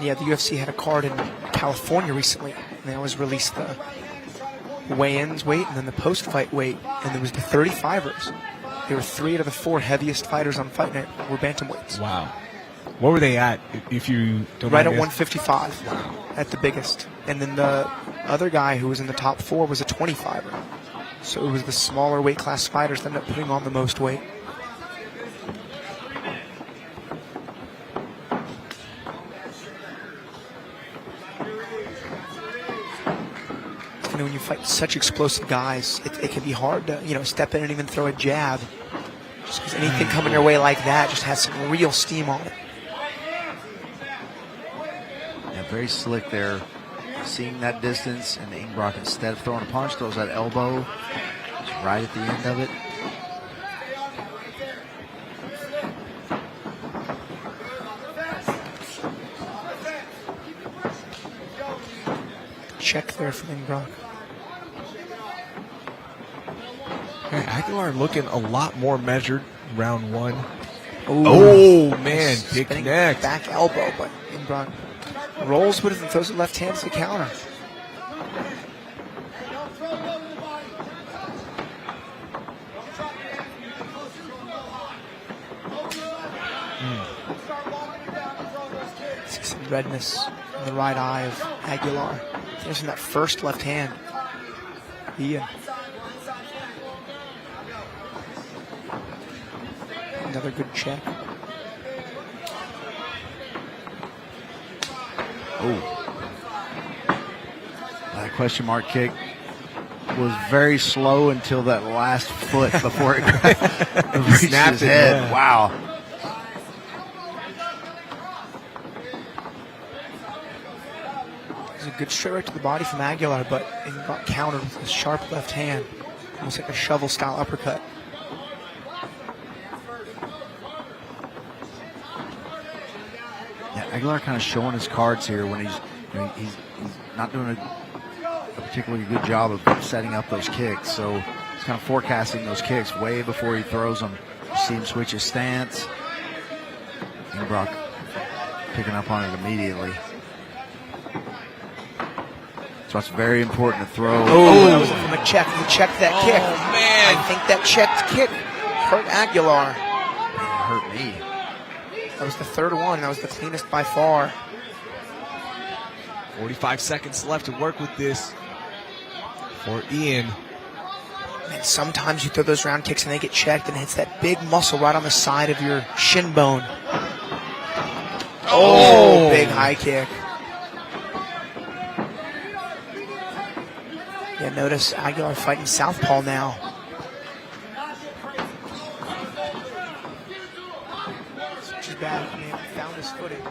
S3: Yeah, the UFC had a card in California recently, and they always released the weigh-ins weight and then the post-fight weight, and there was the 35ers. They were 3 out of the 4 heaviest fighters on Fight Night were bantamweights.
S5: Wow. What were they at, if you don't
S3: Right at
S5: mind
S3: 155 at the biggest. And then the other guy who was in the top 4 was a 25er. So it was the smaller weight class fighters that ended up putting on the most weight. When you fight such explosive guys, it can be hard to, step in and even throw a jab. Just because anything coming your way like that just has some real steam on it.
S2: Yeah, very slick there. Seeing that distance, and Engbrock, instead of throwing a punch, throws that elbow just right at the end of it.
S3: Check there from Engbrock.
S5: Yeah, Aguilar looking a lot more measured round 1.
S3: Ooh.
S5: Oh, man, big
S3: Spinning
S5: connect.
S3: back elbow, but Engbrock rolls with it and throws the left hand to counter. some redness in the right eye of Aguilar. There's in that first left hand. Ian. Another good check.
S6: Oh. That question mark kick was very slow until that last foot before it reached his head.
S5: Yeah.
S6: Wow.
S3: It was a good straight right to the body from Aguilar, but it got countered with a sharp left hand, almost like a shovel-style uppercut.
S6: Yeah, Aguilar kind of showing his cards here when he's not doing a particularly good job of setting up those kicks. So he's kind of forecasting those kicks way before he throws them. You see him switch his stance. Ingbrock picking up on it immediately. So it's very important to throw.
S3: Oh, that was from a check. He checked that kick.
S1: Oh, man.
S3: I think that checked kick hurt Aguilar.
S6: It hurt me.
S3: That was the third one. That was the cleanest by far.
S5: 45 seconds left to work with this for Ian.
S3: Man, sometimes you throw those round kicks and they get checked and it hits that big muscle right on the side of your shin bone. Oh, big high kick. Yeah, notice Aguilar fighting southpaw now. Which is bad. I mean, he found his footing.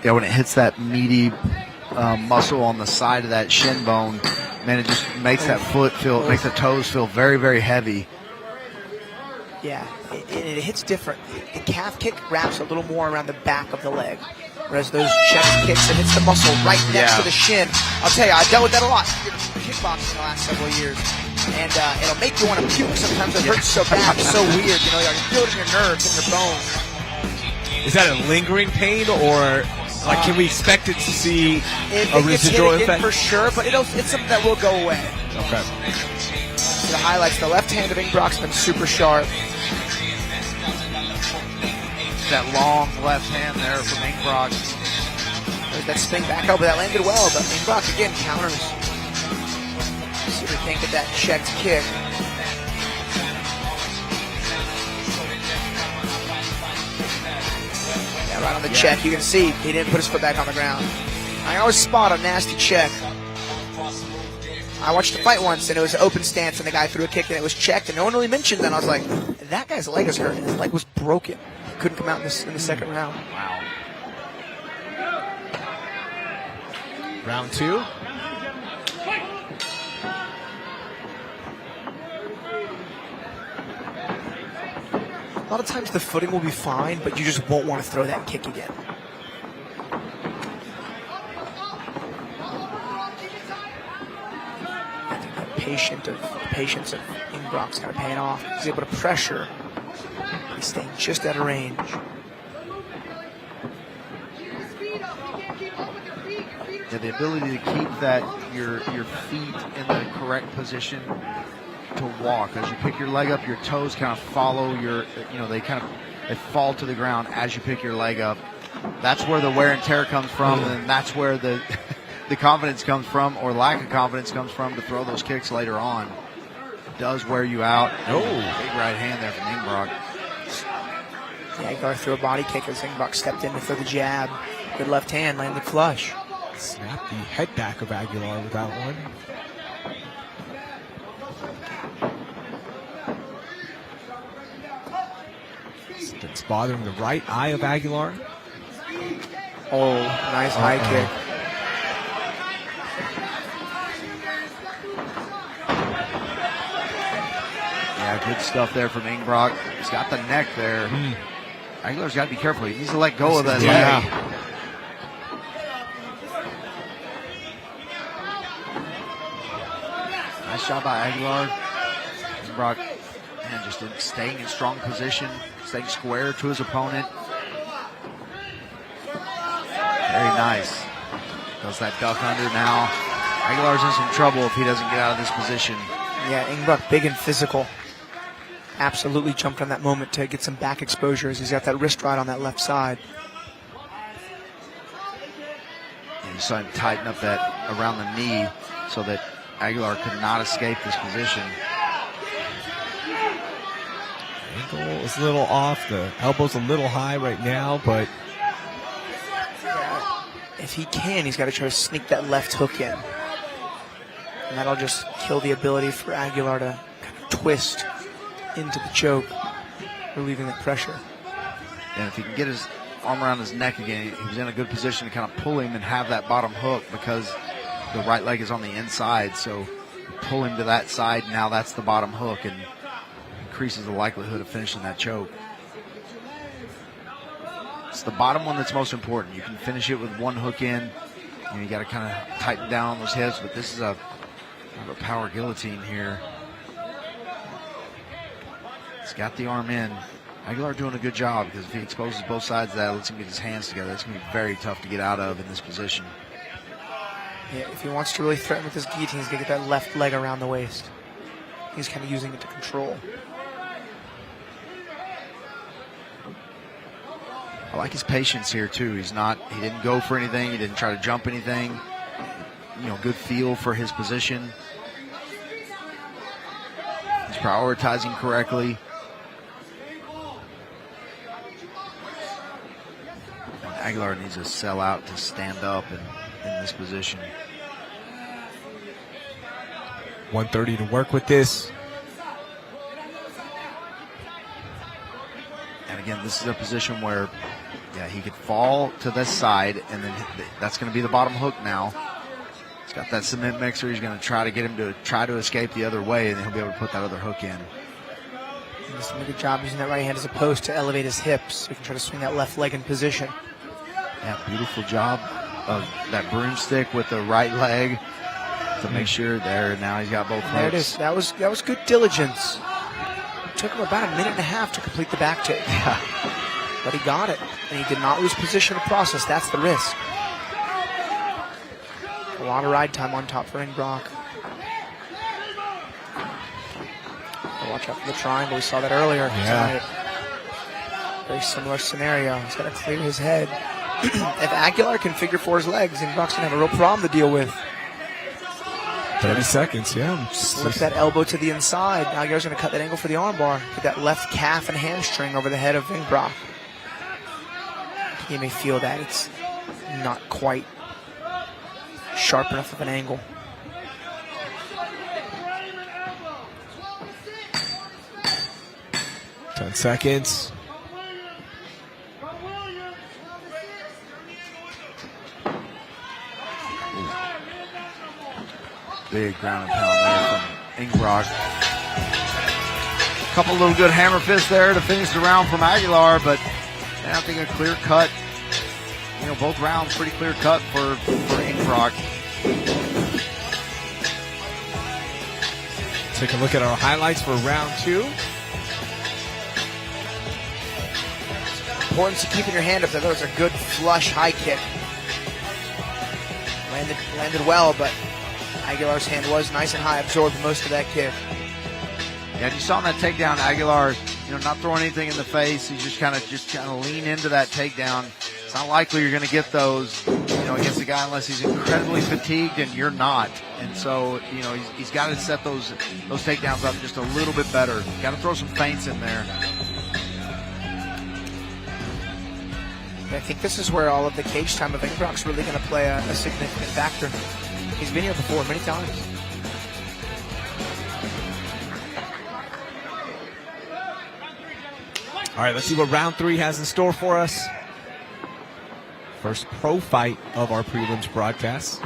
S6: Yeah, when it hits that meaty muscle on the side of that shin bone, man, it just makes that foot feel, makes the toes feel very, very heavy.
S3: Yeah, it hits different. The calf kick wraps a little more around the back of the leg, whereas those check kicks, it hits the muscle right next to the shin. I'll tell you, I dealt with that a lot in kickboxing the last several years, and it'll make you want to puke sometimes. It hurts so bad, it's so weird. You know, you're building your nerves and your bones.
S5: Is that a lingering pain, or like can we expect it to see a residual
S3: hit again
S5: effect?
S3: for sure, but it's something that will go away.
S5: Okay.
S3: So the highlights: the left hand of Ingbrock's been super sharp.
S6: That long left hand there from Ingbrock.
S3: There's that spin back elbow that landed well, but Ingbrock again counters. See if we can't get that checked kick. Yeah, right on the check. You can see he didn't put his foot back on the ground. I always spot a nasty check. I watched the fight once, and it was an open stance, and the guy threw a kick, and it was checked, and no one really mentioned that. And I was like, that guy's leg is hurting. His leg was broken. He couldn't come out in the second round.
S6: Wow.
S5: Round two.
S3: A lot of times the footing will be fine, but you just won't want to throw that kick again. I think the patience of Ingbrock's kind of paying off. He's able to pressure. He's staying just out of range.
S6: Yeah, the ability to keep that your feet in the correct position to walk. As you pick your leg up, your toes kind of follow your, they fall to the ground as you pick your leg up. That's where the wear and tear comes from, and that's where the the confidence comes from, or lack of confidence comes from, to throw those kicks later on. It does wear you out. Oh, big right hand there from Ingbrock.
S3: Yeah, Aguilar threw a body kick as Ingbrock stepped in to throw the jab. Good left hand, landed flush.
S5: Snap the head back of Aguilar with that one. It's bothering the right eye of Aguilar.
S3: Oh, nice high kick.
S6: Yeah, good stuff there from Ingbrock. He's got the neck there. Aguilar's got to be careful. He needs to let go of that leg. Nice job by Aguilar. Ingbrock, man, just staying in strong position, staying square to his opponent. Very nice. Does that duck under now. Aguilar's in some trouble if he doesn't get out of this position.
S3: Yeah, Ingbrock big and physical. absolutely jumped on that moment to get some back exposure as he's got that wrist ride on that left side.
S6: And you saw him tighten up that around the knee so that Aguilar could not escape this position.
S5: Angle is a little off. The elbow's a little high right now, but
S3: If he can, he's got to try to sneak that left hook in. And that'll just kill the ability for Aguilar to kind of twist into the choke, relieving the pressure.
S6: And if he can get his arm around his neck again, he was in a good position to kind of pull him and have that bottom hook because the right leg is on the inside. So pull him to that side. Now that's the bottom hook and increases the likelihood of finishing that choke. It's the bottom one that's most important. You can finish it with one hook in. You got to kind of tighten down on those hips, but this is a power guillotine here. He's got the arm in. Aguilar doing a good job because if he exposes both sides of that, lets him get his hands together, it's going to be very tough to get out of in this position.
S3: Yeah, if he wants to really threaten with his guillotine, he's going to get that left leg around the waist. He's kind of using it to control.
S6: I like his patience here too. He didn't go for anything. He didn't try to jump anything. Good feel for his position. He's prioritizing correctly. And Aguilar needs to sell out to stand up in this position.
S5: 130 to work with this.
S6: And again, this is a position where, he could fall to this side, and then that's going to be the bottom hook now. He's got that cement mixer. He's going to try to get him to try to escape the other way, and then he'll be able to put that other hook in.
S3: He's doing a good job using that right hand as a post to elevate his hips so he can try to swing that left leg in position.
S6: Yeah, beautiful job of that broomstick with the right leg to make sure there. Now he's got both hooks.
S3: There it is. That was good diligence. It took him about a minute and a half to complete the back take.
S6: Yeah.
S3: But he got it, and he did not lose position to process. That's the risk. A lot of ride time on top for Ingbrock. Watch out for the triangle. We saw that earlier tonight. Very similar scenario. He's got to clear his head. If Aguilar can figure four his legs, Ingbrock's going to have a real problem to deal with.
S5: 30 seconds, yeah.
S3: Slip that elbow to the inside. Aguilar's going to cut that angle for the armbar. Get that left calf and hamstring over the head of Ingbrock. You may feel that it's not quite sharp enough of an angle.
S5: Ten seconds.
S6: Big ground and pound there from Ingbrock. A couple little good hammer fists there to finish the round from Aguilar, but I think a clear cut. Both rounds pretty clear cut for Ingbrock.
S5: Take a look at our highlights for round two.
S3: Importance of keeping your hand up there. That was a good flush high kick. Landed well, but Aguilar's hand was nice and high, absorbed most of that kick.
S6: Yeah, you saw in that takedown, Aguilar, not throwing anything in the face. He's just kind of lean into that takedown. It's not likely you're going to get those, against a guy unless he's incredibly fatigued, and you're not. And so, he's got to set those takedowns up just a little bit better. Got to throw some feints in there.
S3: I think this is where all of the cage time of Ingbrock's really going to play a significant factor. He's been here before many times.
S5: All right, let's see what round three has in store for us. First pro fight of our prelims broadcast.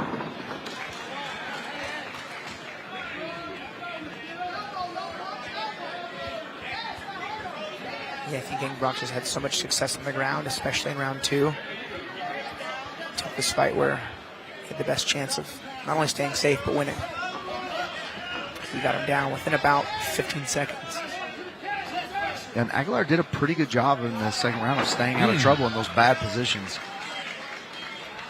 S3: Yeah, I think Ingbrock has had so much success on the ground, especially in round two. Took this fight where he had the best chance of not only staying safe, but winning. He got him down within about 15 seconds.
S6: And Aguilar did a pretty good job in the second round of staying out of trouble in those bad positions.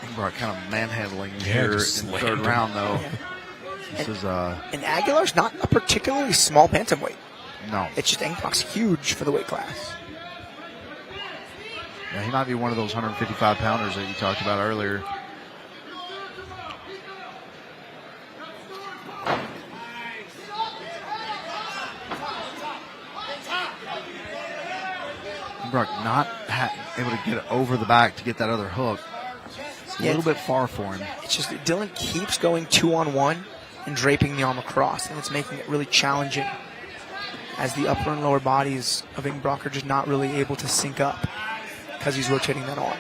S6: Ingbrock kind of manhandling here in the third round, though.
S3: Yeah.
S6: This is
S3: And Aguilar's not a particularly small bantamweight.
S6: No.
S3: It's just Ingbrock's huge for the weight class.
S6: Yeah, he might be one of those 155 pounders that you talked about earlier. Ingbrock not able to get over the back to get that other hook. It's a little bit far for him.
S3: It's just that Dylan keeps going 2-on-1 and draping the arm across, and it's making it really challenging as the upper and lower bodies of Ingbrock are just not really able to sync up because he's rotating that arm.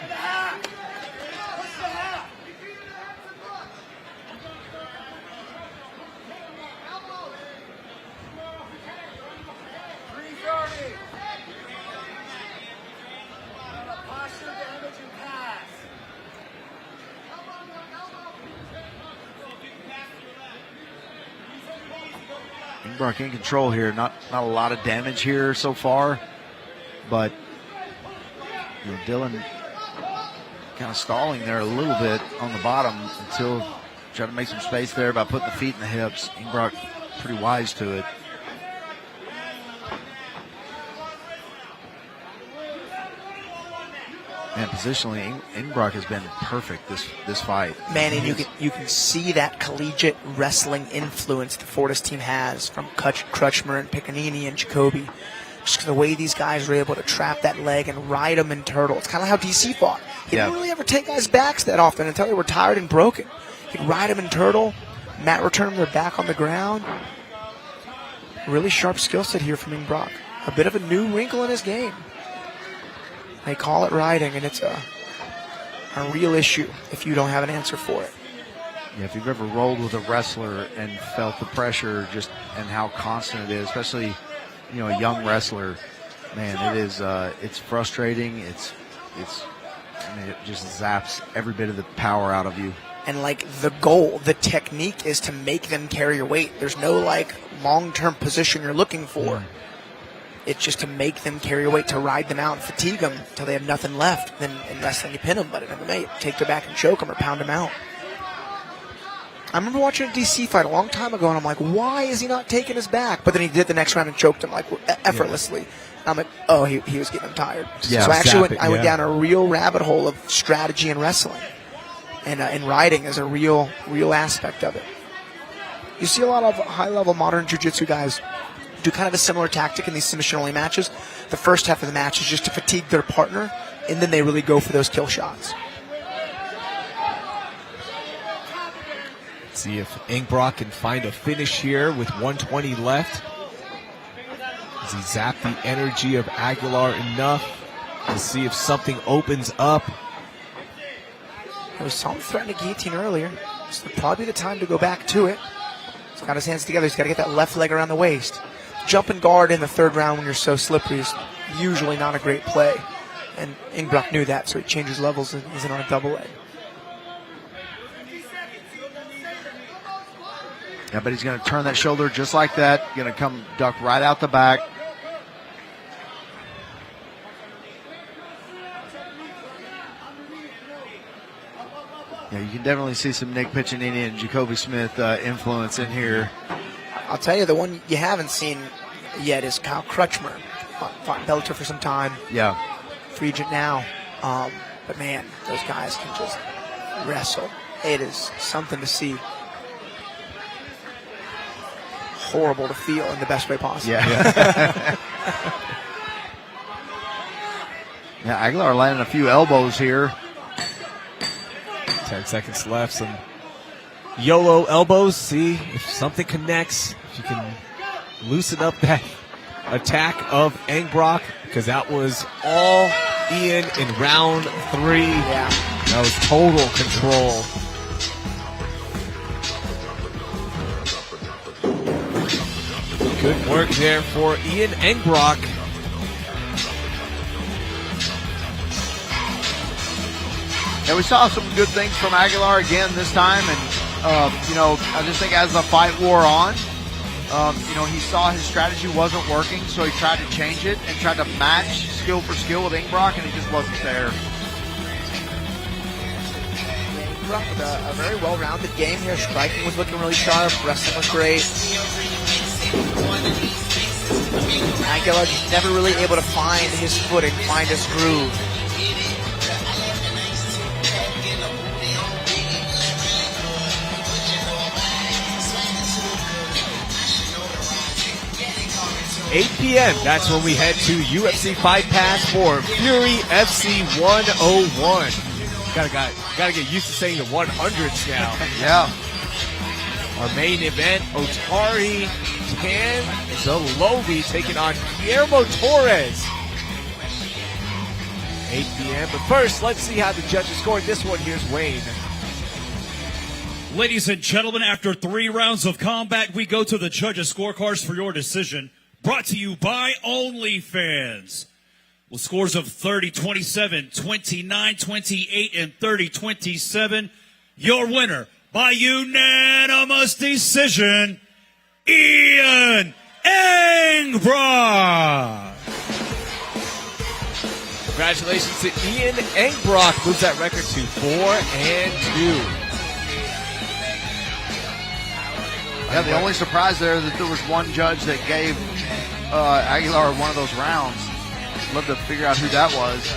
S6: Ingbrock in control here. Not a lot of damage here so far, but Dylan kind of stalling there a little bit on the bottom until trying to make some space there by putting the feet in the hips. Ingbrock pretty wise to it. And positionally, Ingbrock has been perfect this fight.
S3: Man, and you can see that collegiate wrestling influence the Fortis team has from Crutchmer and Piccanini and Jacoby. Just the way these guys were able to trap that leg and ride them in turtle. It's kind of how DC fought. He didn't really ever take guys' backs that often until they were tired and broken. He'd ride them in turtle, mat return them, their back on the ground. Really sharp skill set here from Ingbrock. A bit of a new wrinkle in his game. They call it riding, and it's a real issue if you don't have an answer for it.
S6: Yeah, if you've ever rolled with a wrestler and felt the pressure just and how constant it is, especially a young wrestler, man, it is it's frustrating. It just zaps every bit of the power out of you.
S3: And the goal, the technique is to make them carry your weight. There's no long-term position you're looking for.
S6: Yeah.
S3: It's just to make them carry your weight, to ride them out and fatigue them until they have nothing left. Then in wrestling, you pin them, but in MMA, you take their back and choke them or pound them out. I remember watching a DC fight a long time ago, and I'm like, why is he not taking his back? But then he did the next round and choked him effortlessly. And I'm like, oh, he was getting him tired.
S6: Yeah,
S3: so I actually went down a real rabbit hole of strategy and wrestling. And riding is a real aspect of it. You see a lot of high-level modern jiu-jitsu guys do kind of a similar tactic in these submission-only matches. The first half of the match is just to fatigue their partner, and then they really go for those kill shots.
S5: Let's see if Ingbrock can find a finish here with 120 left. Does he zap the energy of Aguilar enough to see if something opens up?
S3: I saw him threaten a guillotine earlier. This would probably be the time to go back to it. He's got his hands together. He's got to get that left leg around the waist. Jump and guard in the third round when you're so slippery is usually not a great play. And Ingbrock knew that, so he changes levels and isn't on a double leg.
S6: Yeah, but he's going to turn that shoulder just like that. Going to come duck right out the back. Yeah, you can definitely see some Nick Piccinini and Jacoby Smith influence in here.
S3: I'll tell you, the one you haven't seen yet is Kyle Crutchmer. Fought Bellator for some time.
S6: Yeah.
S3: Free agent now. But man, those guys can just wrestle. It is something to see. Horrible to feel in the best way possible.
S6: Yeah. Yeah, Aguilar landing a few elbows here.
S5: 10 seconds left. Some YOLO elbows. See if something connects. If you can loosen up that attack of Ingbrock, because that was all Ian in round 3.
S3: Yeah.
S5: That was total control. Good work there for Ian Ingbrock.
S6: And we saw some good things from Aguilar again this time. And, I just think as the fight wore on, he saw his strategy wasn't working, so he tried to change it and tried to match skill for skill with Ingbrock, and it just wasn't there.
S3: Ingbrock with a very well-rounded game here. Striking was looking really sharp. Wrestling was great. Aguilar just never really able to find his footing, find his groove.
S5: $8 p.m. That's when we head to UFC Fight Pass for Fury FC 101. Gotta get used to saying the 100s now.
S2: Yeah.
S5: Our main event, Otari Tanzalovi taking on Guillermo Torres. 8 p.m. But first, let's see how the judges scored this one. Here's Wayne.
S4: Ladies and gentlemen, after 3 rounds of combat, we go to the judges' scorecards for your decision. Brought to you by OnlyFans. With scores of 30-27, 29-28, and 30-27, your winner by unanimous decision, Ian Engbrock.
S5: Congratulations to Ian Engbrock. Moves that record to 4-2.
S2: Yeah, the only surprise there that there was one judge that gave Aguilar one of those rounds. Love to figure out who that was.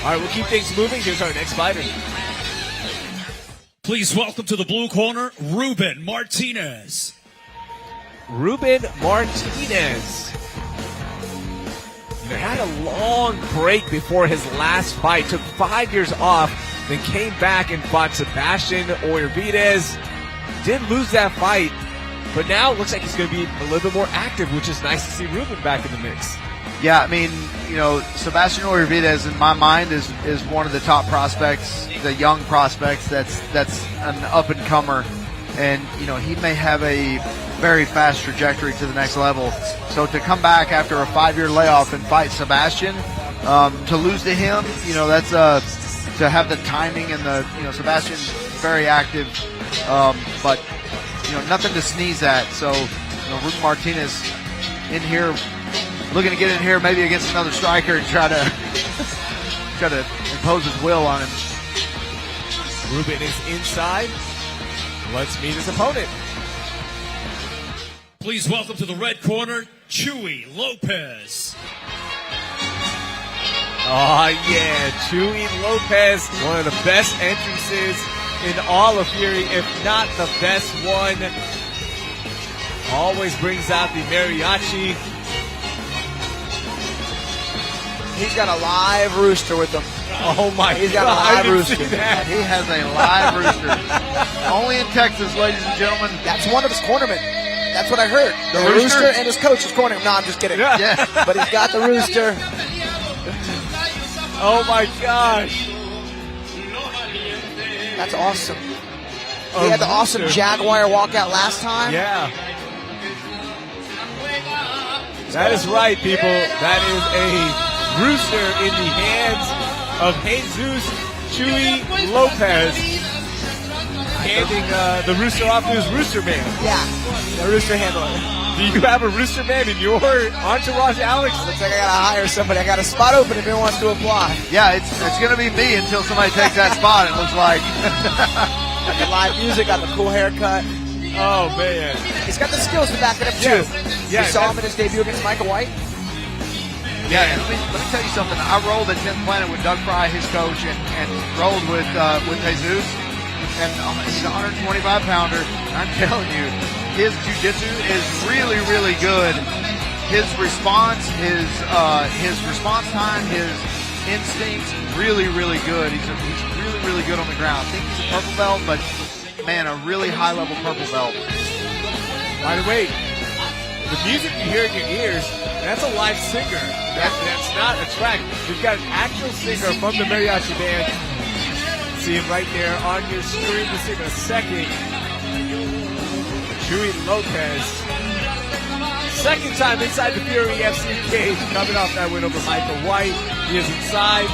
S5: All right, we'll keep things moving. Here's our next fighter.
S4: Please welcome to the blue corner, Ruben Martinez.
S5: Ruben Martinez. He had a long break before his last fight. Took 5 years off, then came back and fought Sebastian Oyervides. Did lose that fight, but now it looks like he's going to be a little bit more active, which is nice to see Ruben back in the mix.
S2: Yeah, I mean, you know, Sebastian Oyervides in my mind is one of the top prospects, the young prospects. That's an up and comer, and you know he may have a very fast trajectory to the next level. So to come back after a 5-year layoff and fight Sebastian, to lose to him, you know, that's to have the timing and the Sebastian's very active, but nothing to sneeze at. So Ruben Martinez in here. Looking to get in here maybe against another striker and try to impose his will on him.
S5: Ruben is inside. Let's meet his opponent.
S4: Please welcome to the red corner, Chuy Lopez.
S5: Oh yeah, Chuy Lopez, one of the best entrances in all of Fury, if not the best one. Always brings out the mariachi.
S3: He's got a live rooster with him.
S5: Oh my God.
S3: He's got a live rooster.
S2: He has a live rooster. Only in Texas, ladies and gentlemen.
S3: That's one of his cornermen. That's what I heard. The rooster and his coach is cornering him. No, I'm just kidding.
S2: Yeah.
S3: But he's got the rooster.
S5: Oh my gosh.
S3: That's awesome. He had the awesome Jaguar walkout last time.
S5: Yeah. That is right, people. That is a rooster in the hands of Jesus Chuy Lopez, handing the rooster off to his rooster man.
S3: Yeah, the rooster handler.
S5: Do you have a rooster man in your entourage, Alex?
S3: Looks like I gotta hire somebody. I got a spot open if anyone wants to apply.
S2: Yeah, it's gonna be me until somebody takes that spot. It looks like.
S3: Got the live music, got the cool haircut.
S5: Oh man,
S3: he's got the skills to back it up too.
S5: Yeah,
S3: you saw him in his debut against Michael White.
S2: Yeah, and let me tell you something. I rolled at 10th Planet with Doug Fry, his coach, and rolled with Jesus. And he's a 125-pounder. I'm telling you, his jiu-jitsu is really, really good. His response, his response time, his instincts, really, really good. He's really, really good on the ground. I think he's a purple belt, but man, a really high-level purple belt.
S5: By the way, the music you hear in your ears, that's a live singer. That's not a track. You've got an actual singer from the mariachi band. See him right there on your screen. We'll see him in a second. Chuy Lopez. Second time inside the Fury FC cage, coming off that win over Michael White. He is inside.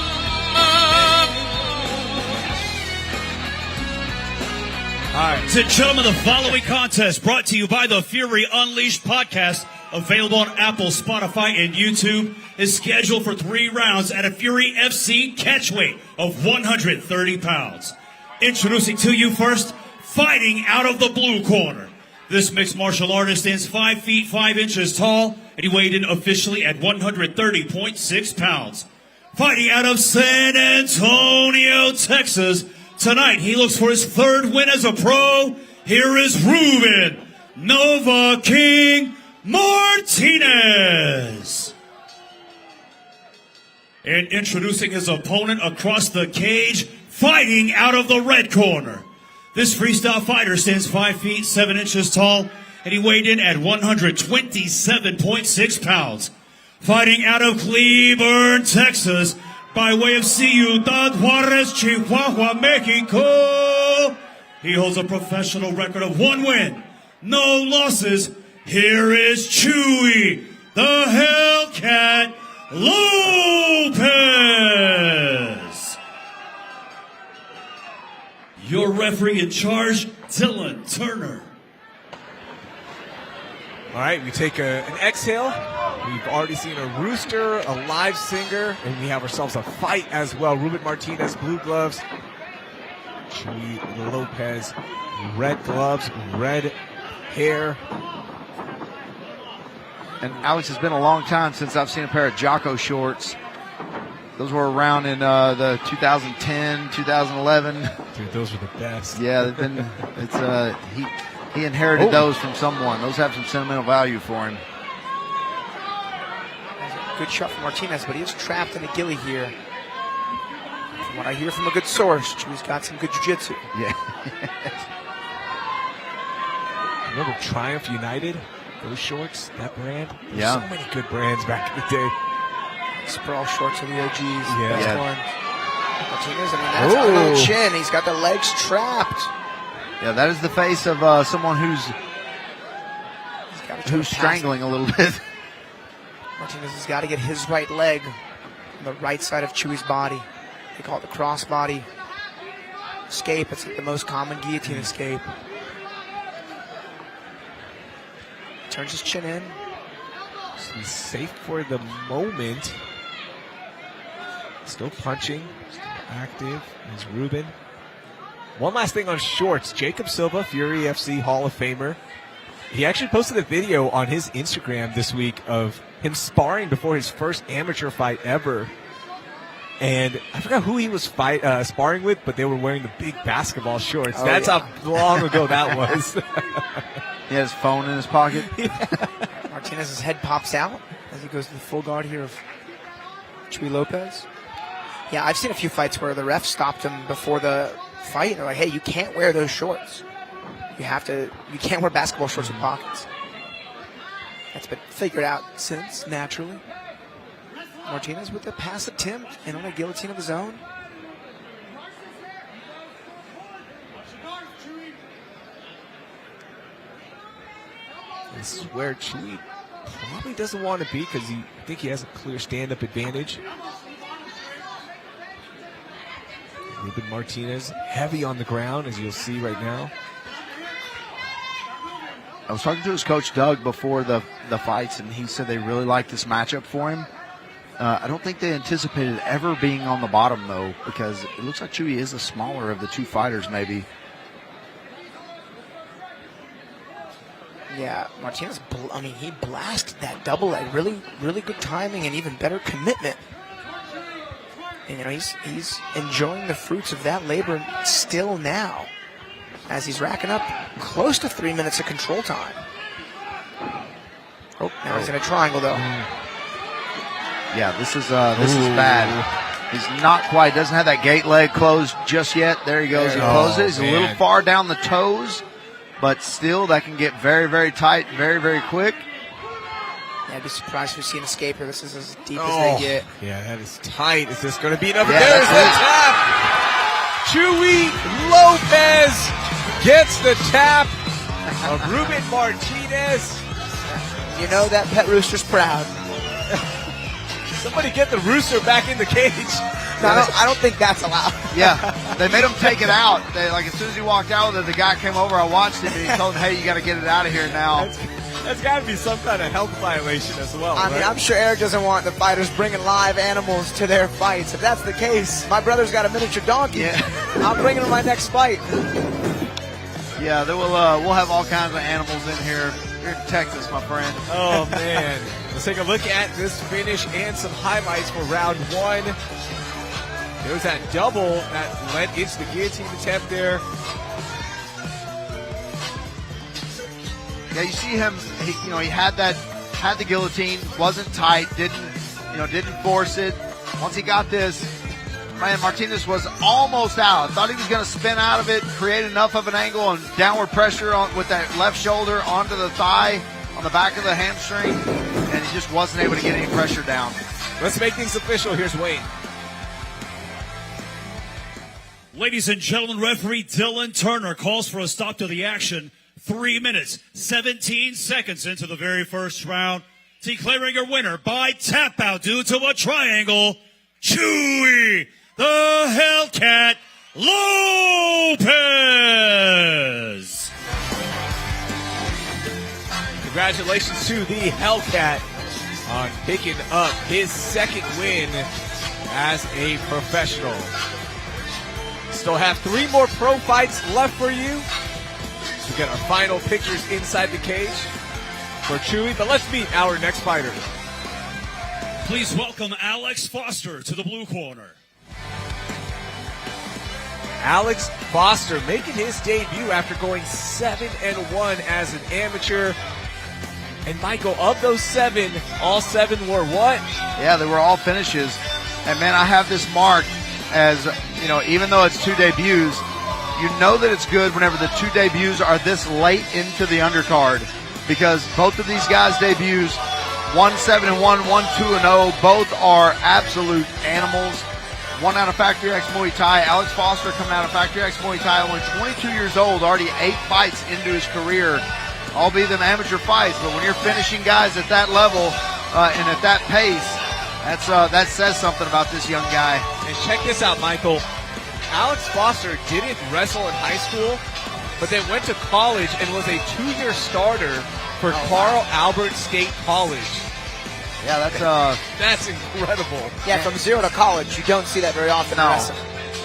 S4: All right. Ladies and gentlemen, the following contest brought to you by the Fury Unleashed podcast, available on Apple, Spotify, and YouTube, is scheduled for 3 rounds at a Fury FC catchweight of 130 pounds. Introducing to you first, fighting out of the blue corner, This mixed martial artist stands 5 feet 5 inches tall, and he weighed in officially at 130.6 pounds. Fighting out of San Antonio, Texas, tonight he looks for his 3rd win as a pro. Here is Ruben Nova King Martinez. And introducing his opponent across the cage, fighting out of the red corner. This freestyle fighter stands 5 feet 7 inches tall, and he weighed in at 127.6 pounds. Fighting out of Cleburne, Texas, by way of Ciudad Juarez, Chihuahua, Mexico. He holds a professional record of 1 win, no losses. Here is Chewy, the Hellcat Lopez. Your referee in charge, Dylan Turner.
S5: All right, we take an exhale. We've already seen a rooster, a live singer, and we have ourselves a fight as well. Ruben Martinez, blue gloves. Chewy Lopez, red gloves, red hair.
S6: And Alex, it's been a long time since I've seen a pair of Jocko shorts. Those were around in the 2010, 2011.
S5: Dude, those were the best.
S6: Yeah, they've been. It's he inherited those from someone. Those have some sentimental value for him.
S3: Good shot from Martinez, but he is trapped in a gilly here. From what I hear from a good source, Chewy's got some good jiu-jitsu.
S6: Yeah.
S5: Remember Triumph United? Those shorts, that brand?
S6: Yeah.
S5: So many good brands back in the day.
S3: Sprawl shorts are the OGs.
S5: Yeah.
S3: Best
S6: Yeah.
S3: ones. Martinez, I mean, that's under the chin. He's got the legs trapped.
S6: Yeah, that is the face of someone who's strangling a little bit.
S3: Martinez has got to get his right leg on the right side of Chewy's body. They call it the crossbody escape. It's like the most common guillotine escape. Turns his chin in.
S5: So he's safe for the moment. Still punching, still active is Ruben. One last thing on shorts. Jacob Silva, Fury FC Hall of Famer. He actually posted a video on his Instagram this week of him sparring before his first amateur fight ever. And I forgot who he was sparring with, but they were wearing the big basketball shorts.
S3: Oh,
S5: That's
S3: yeah.
S5: how long ago that was.
S6: He has his phone in his pocket.
S3: Martinez's head pops out as he goes to the full guard here of Chewy Lopez. Yeah, I've seen a few fights where the ref stopped him before the fight. They're like, hey, you can't wear those shorts. You can't wear basketball shorts with pockets. That's been figured out since, naturally. Martinez with a pass attempt and on a guillotine of his own.
S5: This is where Chewy probably doesn't want to be because I think he has a clear stand-up advantage. Ruben Martinez heavy on the ground, as you'll see right now.
S6: I was talking to his coach, Doug, before the fights, and he said they really liked this matchup for him. I don't think they anticipated ever being on the bottom, though, because it looks like Chewy is the smaller of the two fighters, maybe.
S3: Yeah, Martinez, he blasted that double leg. Really, really good timing and even better commitment. And, he's enjoying the fruits of that labor still now as he's racking up close to 3 minutes of control time. Oh, now he's in a triangle, though.
S6: Yeah, this is bad. He's not quite, doesn't have that gate leg closed just yet. There he goes. He closes it. He's a little far down the toes, but still that can get very, very tight, very, very quick.
S3: Yeah, I'd be surprised if we see an escape here. This is as deep as they get.
S5: Yeah, that is tight. Is this going to be enough?
S6: Yeah,
S5: There's the
S6: that's
S5: tap. Chewy Lopez gets the tap of Ruben Martinez.
S3: You know that pet rooster's proud.
S5: Somebody get the rooster back in the cage.
S3: No, I don't think that's allowed.
S6: Yeah, they made him take it out. As soon as he walked out with it, the guy came over. I watched him, and he told him, hey, you got to get it out of here now.
S5: That's got to be some kind of health violation as well.
S3: I mean, I'm sure Eric doesn't want the fighters bringing live animals to their fights. If that's the case, my brother's got a miniature donkey.
S6: Yeah.
S3: I'm bringing him my next fight.
S6: Yeah, we'll have all kinds of animals in here. Here in Texas, my friend.
S5: Oh, man. Let's take a look at this finish and some highlights for round one. There was that double that led into the guillotine attempt there.
S6: Yeah, you see him. He had the guillotine, wasn't tight, didn't force it. Once he got this, man, Martinez was almost out. Thought he was going to spin out of it, create enough of an angle and downward pressure with that left shoulder onto the thigh on the back of the hamstring, and he just wasn't able to get any pressure down.
S5: Let's make things official. Here's Wayne.
S4: Ladies and gentlemen, referee Dylan Turner calls for a stop to the action. 3 minutes, 17 seconds into the very first round, declaring your winner by tap out due to a triangle, Chewy the Hellcat Lopez.
S5: Congratulations to the Hellcat on picking up his second win as a professional. Still have 3 more pro fights left for you. We get our final pictures inside the cage for Chewy, but let's meet our next fighter.
S4: Please welcome Alex Foster to the blue corner.
S5: Alex Foster making his debut after going 7-1 as an amateur. And Michael, of those 7, all 7 were what?
S6: Yeah, they were all finishes. And man, I have this marked as, even though it's 2 debuts, you know that it's good whenever the 2 debuts are this late into the undercard, because both of these guys' debuts, 1 7-1, 1 2-0, both are absolute animals. One out of Factory X Muay Thai. Alex Foster coming out of Factory X Muay Thai, only 22 years old, already 8 fights into his career, albeit them amateur fights. But when you're finishing guys at that level and at that pace, that says something about this young guy.
S5: And check this out, Michael. Alex Foster didn't wrestle in high school, but then went to college and was a 2-year starter for Carl Albert State College.
S6: Yeah,
S5: that's incredible.
S3: Yeah, from 0 to college, you don't see that very often in wrestling.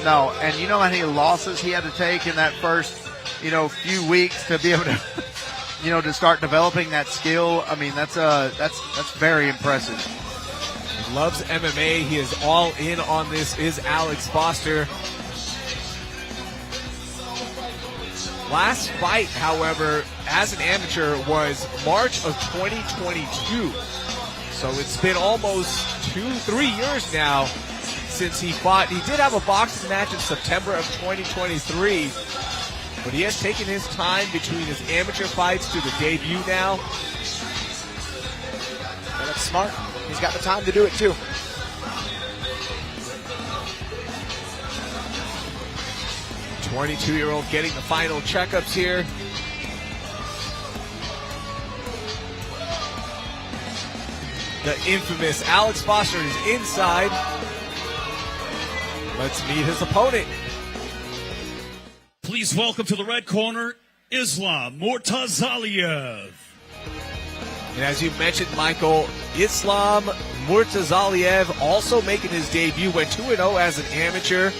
S6: No, and you know how many losses he had to take in that first, few weeks to be able to, to start developing that skill. I mean, that's very impressive.
S5: He loves MMA. He is all in on this. Is Alex Foster. Last fight, however, as an amateur was March of 2022. So it's been almost 3 years now since he fought. He did have a boxing match in September of 2023, but he has taken his time between his amateur fights to the debut now.
S3: And that's smart. He's got the time to do it too.
S5: The 22-year-old getting the final checkups here. The infamous Alex Foster is inside. Let's meet his opponent.
S4: Please welcome to the red corner, Islam Murtazaliev.
S5: And as you mentioned, Michael, Islam Murtazaliev also making his debut, went 2-0 as an amateur.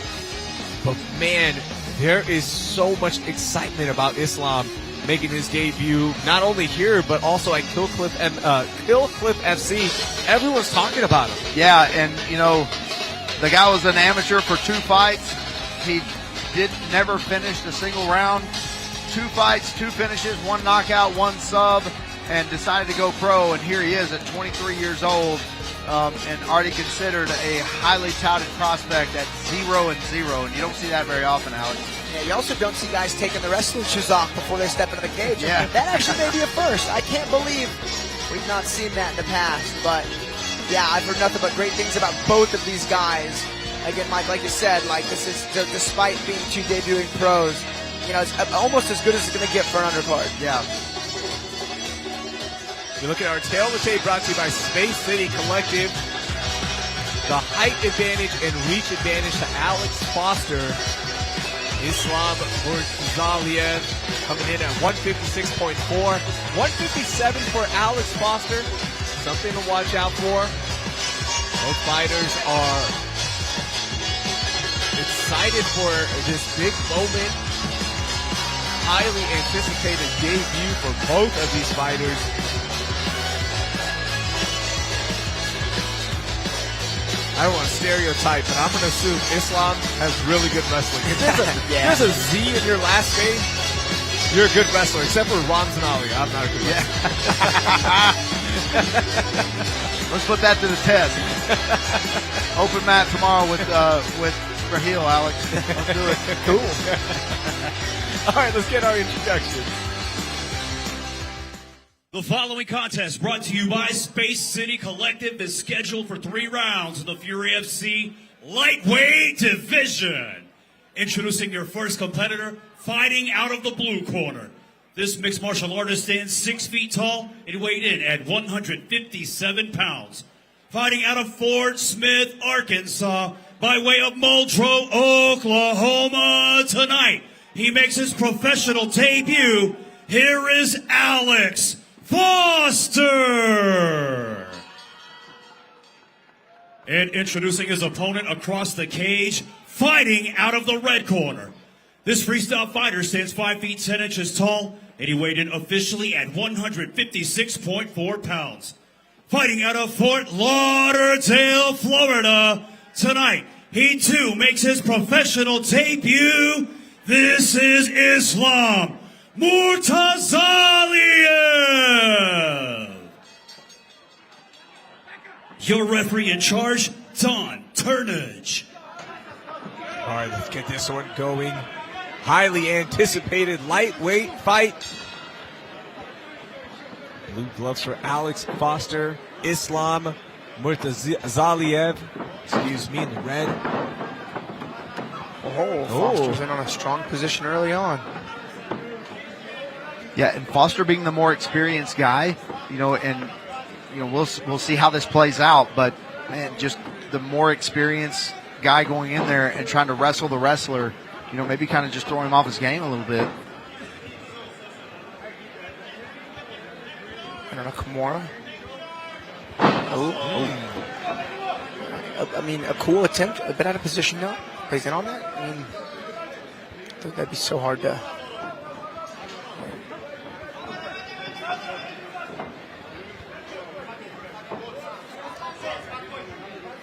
S5: But man, there is so much excitement about Islam making his debut, not only here, but also at Kill Cliff FC. Everyone's talking about him.
S6: Yeah, and, the guy was an amateur for 2 fights. He never finished a single round. 2 fights, 2 finishes, 1 knockout, 1 sub, and decided to go pro. And here he is at 23 years old and already considered a highly touted prospect at 0-0. And you don't see that very often, Alex.
S3: Yeah, you also don't see guys taking the wrestling shoes off before they step into the cage.
S6: Yeah.
S3: That actually may be a first. I can't believe we've not seen that in the past. But, yeah, I've heard nothing but great things about both of these guys. Again, Mike, like you said, this is, despite being 2 debuting pros, it's almost as good as it's going to get for an undercard.
S6: Yeah.
S5: You look at our tail of the tape brought to you by Space City Collective. The height advantage and reach advantage to Alex Foster. Islam Murtazaliev coming in at 156.4. 157 for Alex Foster. Something to watch out for. Both fighters are excited for this big moment. highly anticipated debut for both of these fighters. I don't want to stereotype, but I'm going to assume Islam has really good wrestling. If there's a Z in your last name, you're a good wrestler, except for Ramzan Ali. I'm not a good wrestler.
S6: Let's put that to the test. Open mat tomorrow with Raheel, Alex. Let's do it.
S5: Cool. All right, let's get our introduction.
S4: The following contest, brought to you by Space City Collective, is scheduled for 3 rounds in the Fury FC Lightweight Division. Introducing your first competitor, fighting out of the blue corner. This mixed martial artist stands 6 feet tall and weighed in at 157 pounds. Fighting out of Fort Smith, Arkansas, by way of Muldrow, Oklahoma tonight. He makes his professional debut. Here is Alex Foster. And introducing his opponent across the cage, fighting out of the red corner. This freestyle fighter stands 5 feet 10 inches tall, and he weighed in officially at 156.4 pounds. Fighting out of Fort Lauderdale, Florida tonight, he too makes his professional debut. This is Islam Murtazaliev. Your referee in charge, Don Turnage.
S5: All right, let's get this one going. Highly anticipated lightweight fight. Blue gloves for Alex Foster. Islam Murtazaliev, excuse me, in the red.
S3: Foster's in on a strong position early on.
S6: Yeah, and Foster being the more experienced guy, we'll see how this plays out. But man, just the more experienced guy going in there and trying to wrestle the wrestler, maybe kind of just throwing him off his game a little bit.
S3: I don't know, Kimura. I mean, a cool attempt, a bit out of position though. Plays in on that. I mean, I think that'd be so hard to.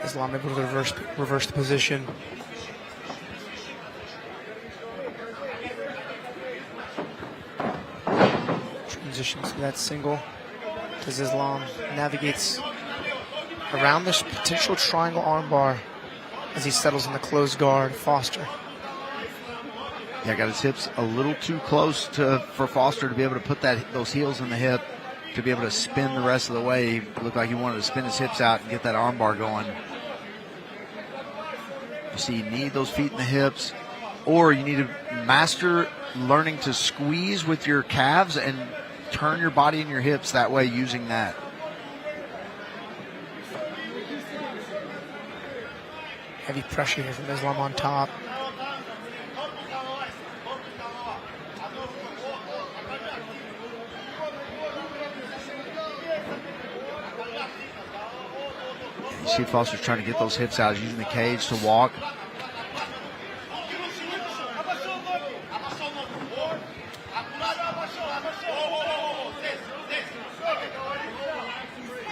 S3: Islam able to reverse the position. Transitions to that single as Islam navigates around this potential triangle armbar as he settles in the closed guard. Foster.
S6: Yeah, got his hips a little too close for Foster to be able to put those heels in the hip to be able to spin the rest of the way. He looked like he wanted to spin his hips out and get that armbar going. You see, you need those feet in the hips, or you need to master learning to squeeze with your calves and turn your body and your hips that way using that.
S3: Heavy pressure here from Islam on top.
S6: You see Foster's trying to get those hips out. He's using the cage to walk.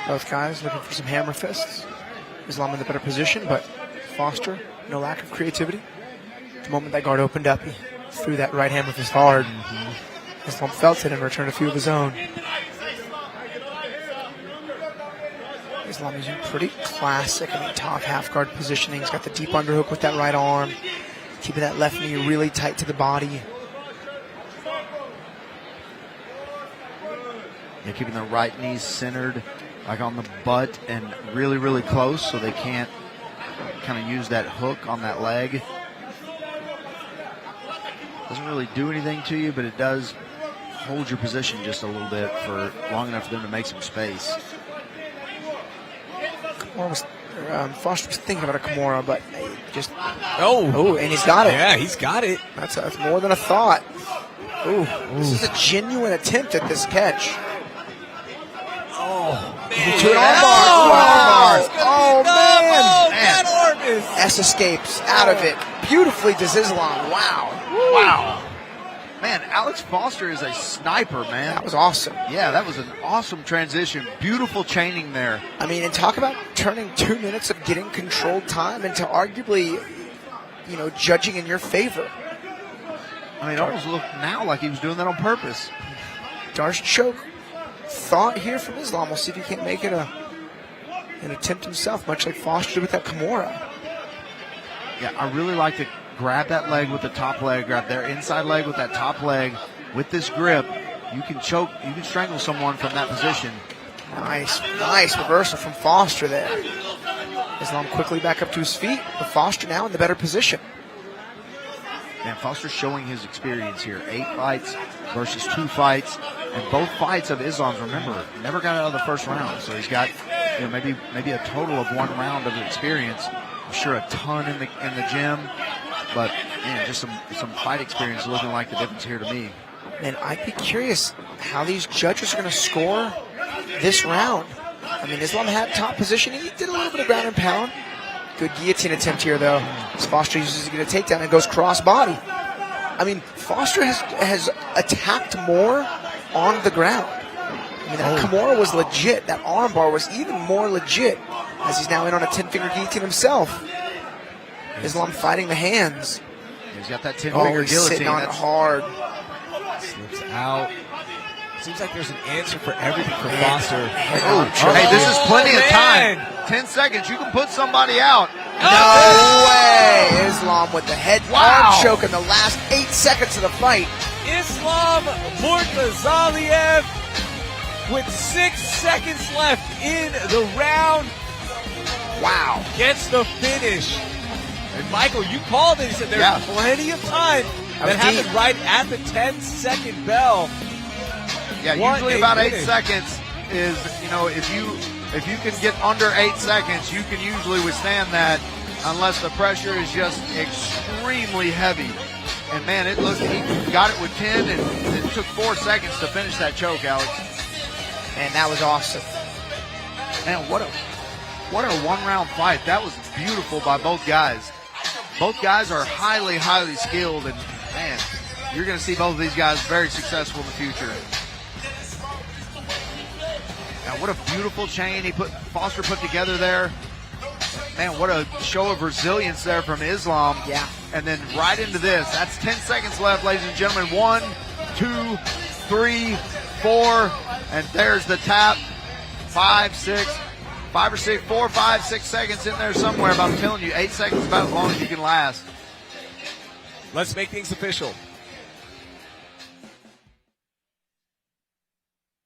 S3: Both guys looking for some hammer fists. Islam in the better position, but Foster, no lack of creativity. The moment that guard opened up, he threw that right hammer fist hard. Islam felt it and returned a few of his own. Islam using pretty classic, top half guard positioning. He's got the deep underhook with that right arm, keeping that left knee really tight to the body.
S6: They're keeping the right knee centered, like on the butt and really, really close, so they can't kind of use that hook on that leg. Doesn't really do anything to you, but it does hold your position just a little bit for long enough for them to make some space.
S3: Foster was thinking about a Kimura, but just
S5: Oh,
S3: and he's got it.
S5: yeah, he's got it.
S3: That's more than a thought. This is a genuine attempt at this catch. To an armbar. Man. S escapes out of it. Beautifully does Islam. Wow.
S6: Man, Alex Foster is a sniper, man.
S3: That was awesome.
S6: Yeah, that was an awesome transition. Beautiful chaining there.
S3: I mean, and talk about turning 2 minutes of getting controlled time into arguably, judging in your favor.
S6: I mean, it almost looked now like he was doing that on purpose.
S3: Darce choke thought here from Islam. We'll see if he can't make it an attempt himself, much like Foster did with that Kimura.
S6: Yeah, I really like to grab that leg with the top leg, grab their inside leg with that top leg. With this grip, you can choke, you can strangle someone from that position.
S3: Nice reversal from Foster there. Islam quickly back up to his feet, but Foster now in the better position.
S6: Man, Foster's showing his experience here. 8 fights versus 2 fights. And both fights of Islam's, remember, never got out of the first round. So he's got maybe a total of 1 round of experience. I'm sure a ton in the gym. But, man, just some fight experience looking like the difference here to me.
S3: Man, I'd be curious how these judges are going to score this round. I mean, Islam had top position. He did a little bit of ground and pound. Good guillotine attempt here, though. As Foster uses to get a takedown and goes cross body. I mean, Foster has attacked more on the ground. I mean, that Kimura was legit. That armbar was even more legit, as he's now in on a 10-finger guillotine himself. Islam fighting the hands.
S6: He's got that 10-finger
S3: he's
S6: guillotine.
S3: Sitting on it hard.
S5: Slips out. Seems like there's an answer for everything for Foster.
S6: Hey, this is plenty of time. 10 seconds. You can put somebody out.
S3: No way! Islam with the head arm choke in the last 8 seconds of the fight.
S7: Islam Murtazaliev with 6 seconds left in the round.
S3: Wow.
S7: Gets the finish. And Michael, you called it. He said there's plenty of time. That happened right at the 10-second bell.
S6: Yeah, usually about 8 seconds is, if you can get under 8 seconds, you can usually withstand that unless the pressure is just extremely heavy. And man, he got it with 10 and it took 4 seconds to finish that choke, Alex.
S3: And that was awesome.
S6: Man, what a 1-round fight. That was beautiful by both guys. Both guys are highly, highly skilled, and man, you're going to see both of these guys very successful in the future. Now, what a beautiful chain Foster put together there. Man, what a show of resilience there from Islam.
S3: Yeah.
S6: And then right into this. That's 10 seconds left, ladies and gentlemen. 1, 2, 3, 4, and there's the tap. 5 or 6, 4, 5, 6 seconds in there somewhere. But I'm telling you, 8 seconds is about as long as you can last.
S7: Let's make things official.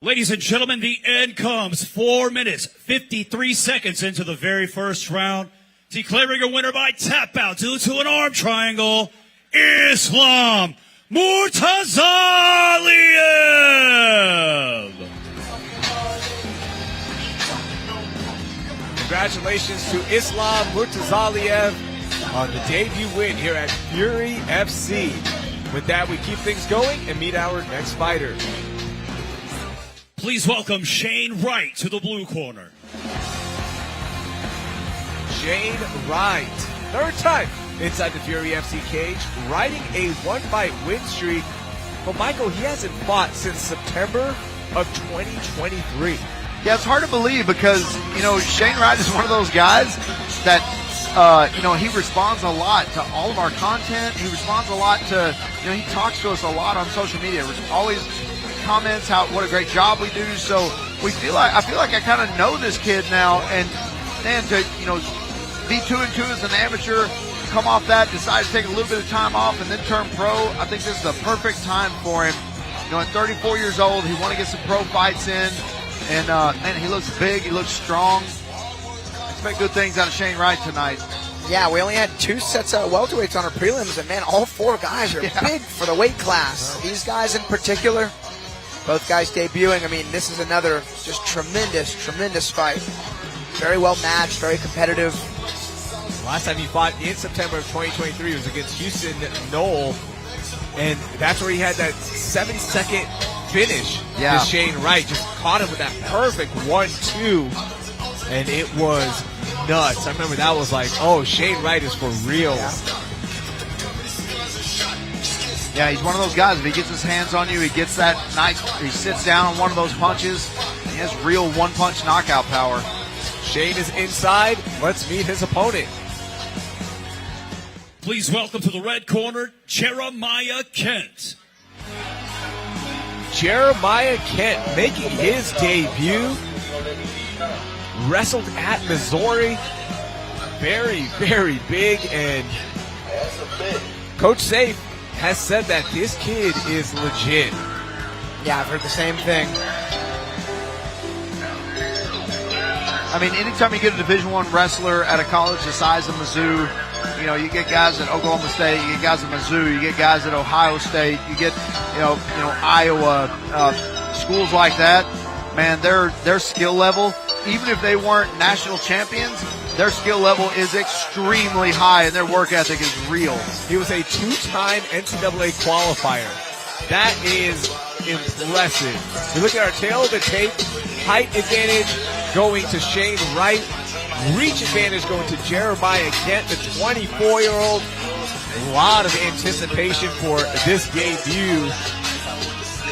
S4: Ladies and gentlemen, the end comes 4 minutes, 53 seconds into the very first round. Declaring a winner by tap out due to an arm triangle, Islam Murtazaliev.
S7: Congratulations to Islam Murtazaliev on the debut win here at Fury FC. With that, we keep things going and meet our next fighter.
S4: Please welcome Shane Wright to the blue corner.
S7: Shane Wright, 3rd time inside the Fury FC cage, riding a 1-fight win streak. But Michael, he hasn't fought since September of 2023.
S6: Yeah, it's hard to believe because, Shane Wright is one of those guys that, he responds a lot to all of our content. He responds a lot to, he talks to us a lot on social media. Always comments what a great job we do. So I feel like I kind of know this kid now, and man, to be 2-2 as an amateur, come off that, decide to take a little bit of time off, and then turn pro. I think this is the perfect time for him. At 34 years old, he want to get some pro fights in, and man, he looks big, he looks strong. Expect good things out of Shane Wright tonight.
S3: Yeah, we only had 2 sets of welterweights on our prelims, and man, all 4 guys are big for the weight class. These guys in particular. Both guys debuting. I mean, this is another just tremendous fight. Very well matched, very competitive.
S7: Last time he fought in September of 2023 was against Houston Knoll, and that's where he had that 7-second finish to Shane Wright. Just caught him with that perfect 1-2, and it was nuts. I remember that was like, oh, Shane Wright is for real.
S6: Yeah, he's one of those guys. If he gets his hands on you, he gets that nice. He sits down on one of those punches. He has real one-punch knockout power.
S7: Shane is inside. Let's meet his opponent.
S4: Please welcome to the red corner, Jeremiah Kent.
S7: Jeremiah Kent making his debut. Wrestled at Missouri. Very, very big. And Coach Safe has said that this kid is legit.
S3: Yeah, I've heard the same thing.
S6: I mean, anytime you get a Division I wrestler at a college the size of Mizzou, you know, you get guys at Oklahoma State, you get guys at Mizzou, you get guys at Ohio State, you get, you know, Iowa, schools like that. Man, their skill level, even if they weren't national champions, their skill level is extremely high and their work ethic is real.
S7: He was a two-time NCAA qualifier. That is impressive. You look at our tail of the tape, height advantage going to Shane Wright, reach advantage going to Jeremiah Kent, the 24-year-old. A lot of anticipation for this debut.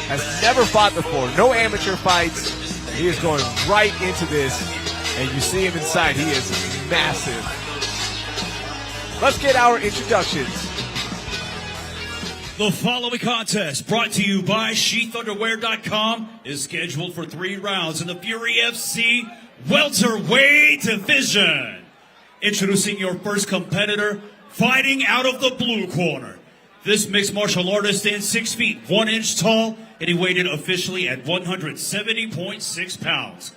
S7: Has never fought before, no amateur fights. He is going right into this, and you see him inside. He is massive. Let's get our introductions.
S4: The following contest, brought to you by SheathUnderwear.com, is scheduled for 3 rounds in the Fury FC welterweight division. Introducing your first competitor, fighting out of the blue corner. This mixed martial artist stands 6 feet 1 inch tall, and he weighed in officially at 170.6 pounds.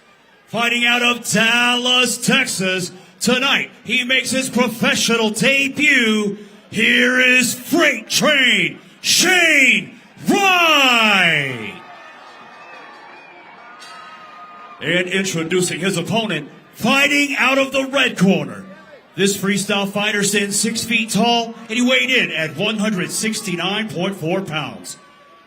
S4: Fighting out of Dallas, Texas, tonight he makes his professional debut. Here is Freight Train Shane Wright. And introducing his opponent, fighting out of the red corner. This freestyle fighter stands 6 feet tall, and he weighed in at 169.4 pounds.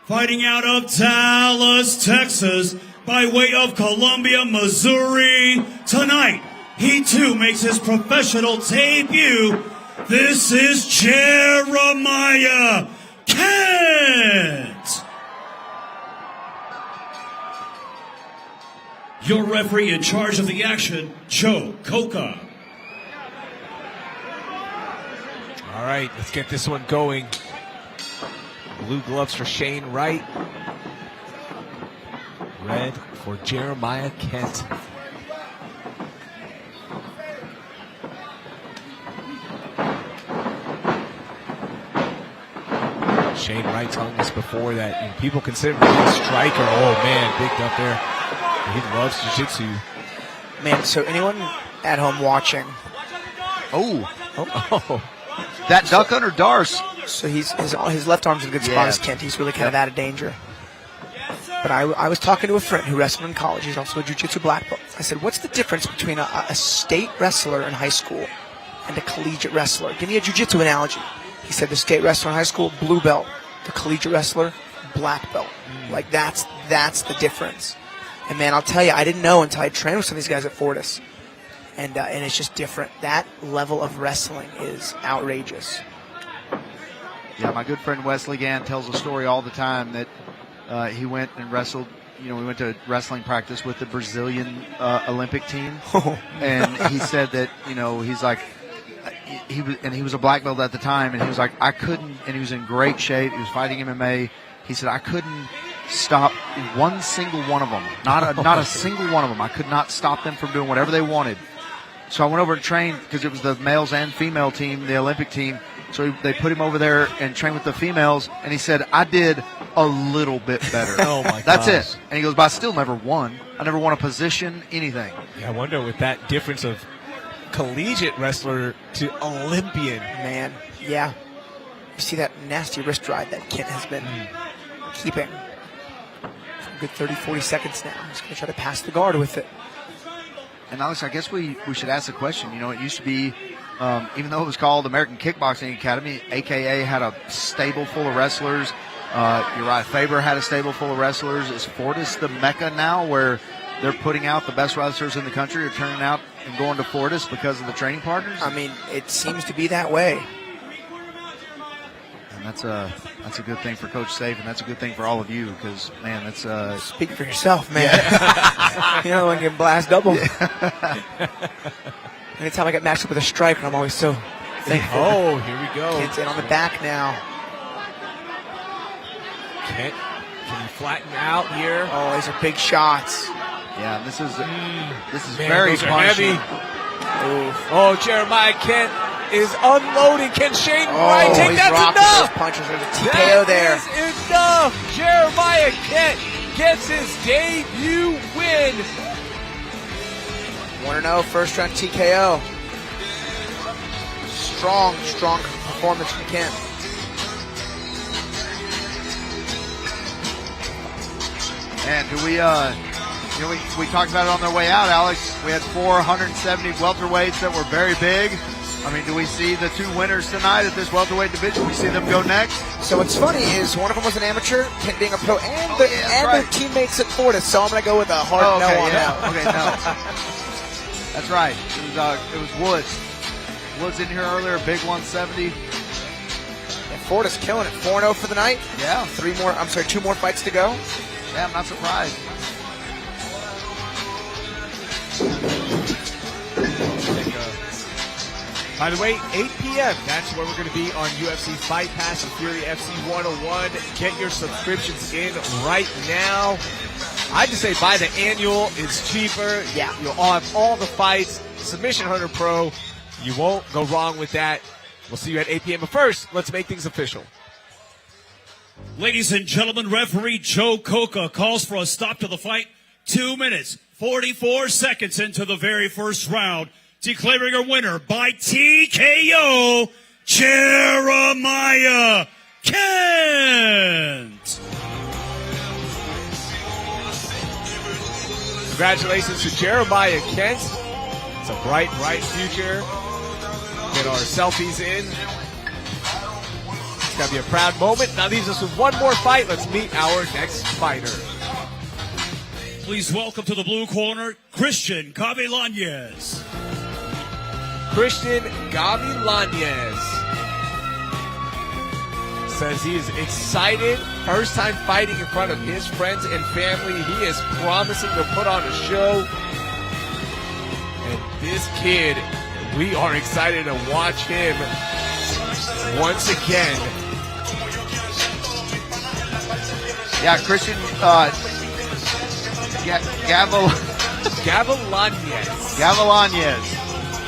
S4: Fighting out of Dallas, Texas, by way of Columbia, Missouri, tonight, he too makes his professional debut. This is Jeremiah Kent. Your referee in charge of the action, Joe Coca.
S5: All right, let's get this one going. Blue gloves for Shane Wright. Red for Jeremiah Kent. Shane Wright telling us before that people consider him a striker. Oh man, big up there. He loves jiu-jitsu.
S3: Man, so anyone at home watching?
S6: Oh. That duck under Darce.
S3: So his left arm's in a good spot as Kent. He's really kind of out of danger. But I was talking to a friend who wrestled in college. He's also a jiu-jitsu black belt. I said, what's the difference between a state wrestler in high school and a collegiate wrestler? Give me a jiu-jitsu analogy. He said the state wrestler in high school, blue belt. The collegiate wrestler, black belt. Like that's the difference. And man, I'll tell you, I didn't know until I trained with some of these guys at Fortis. And it's just different. That level of wrestling is outrageous.
S6: Yeah, my good friend Wesley Gann tells a story all the time that he went and wrestled. You know, we went to wrestling practice with the Brazilian Olympic team, and he said that, you know, he's like, he was a black belt at the time, and he was like, I couldn't, and he was in great shape. He was fighting MMA. He said, I couldn't stop one single one of them, not a single one of them. I could not stop them from doing whatever they wanted. So I went over and trained because it was the males and female team, the Olympic team. So they put him over there and trained with the females, and he said, I did a little bit better.
S5: Oh, my God.
S6: That's it. And he goes, but I still never won. I never won a position, anything.
S5: Yeah, I wonder with that difference of collegiate wrestler to Olympian.
S3: Man, yeah. You see that nasty wrist drive that Kent has been keeping for a good 30, 40 seconds now. He's going to try to pass the guard with it.
S6: And Alex, I guess we should ask the question. You know, it used to be, even though it was called American Kickboxing Academy, AKA had a stable full of wrestlers. Uriah Faber had a stable full of wrestlers. Is Fortis the mecca now where they're putting out the best wrestlers in the country are turning out and going to Fortis because of the training partners?
S3: I mean, it seems to be that way.
S6: And that's a good thing for Coach Safe, and that's a good thing for all of you because, man, that's
S3: Speak for yourself, man. You know, when you blast double. Anytime I get matched up with a striker, I'm always so thankful.
S5: Oh, here we go.
S3: Kent's in on the back now.
S5: Kent, can he flatten out here?
S3: Oh, these are big shots.
S6: Yeah, this is
S5: Man,
S6: very
S5: those are
S6: punishing.
S5: heavy. Oh, Jeremiah Kent is unloading. Can Shane Wright
S3: Oh,
S5: take
S3: he's
S5: that's
S3: rocking
S5: enough?
S3: those punches. There's a TKO there.
S5: That is enough. Jeremiah Kent gets his debut win.
S3: 1-0, first round TKO. Strong performance from Kent.
S6: And do we, we talked about it on their way out, Alex. We had 470 welterweights that were very big. I mean, do we see the two winners tonight at this welterweight division? We see them go next?
S3: So what's funny is one of them was an amateur, Kent being a pro, and their teammates at Fortis. So I'm going to go with a hard no on that.
S6: Okay, no. That's right. It was Woods. Woods in here earlier, big 170.
S3: And Fortis killing it. 4-0 for the night.
S6: Yeah.
S3: 2 more fights to go.
S6: Yeah, I'm not surprised.
S7: By the way, 8 p.m. That's where we're going to be on UFC Fight Pass and Fury FC 101. Get your subscriptions in right now. I just say buy the annual. It's cheaper.
S3: Yeah.
S7: You'll have all the fights. Submission Hunter Pro. You won't go wrong with that. We'll see you at 8 p.m. But first, let's make things official.
S4: Ladies and gentlemen, referee Joe Coca calls for a stop to the fight. 2 minutes, 44 seconds into the very first round. Declaring a winner by TKO, Jeremiah Kent.
S7: Congratulations to Jeremiah Kent. It's a bright future. Get our selfies in. It's got to be a proud moment. Now leaves us with one more fight. Let's meet our next fighter.
S4: Please welcome to the blue corner, Christian Gavilanes.
S7: Christian Gavilanes says he is excited. First time fighting in front of his friends and family. He is promising to put on a show. And this kid, we are excited to watch him once again.
S6: Yeah, Christian Gavilanes.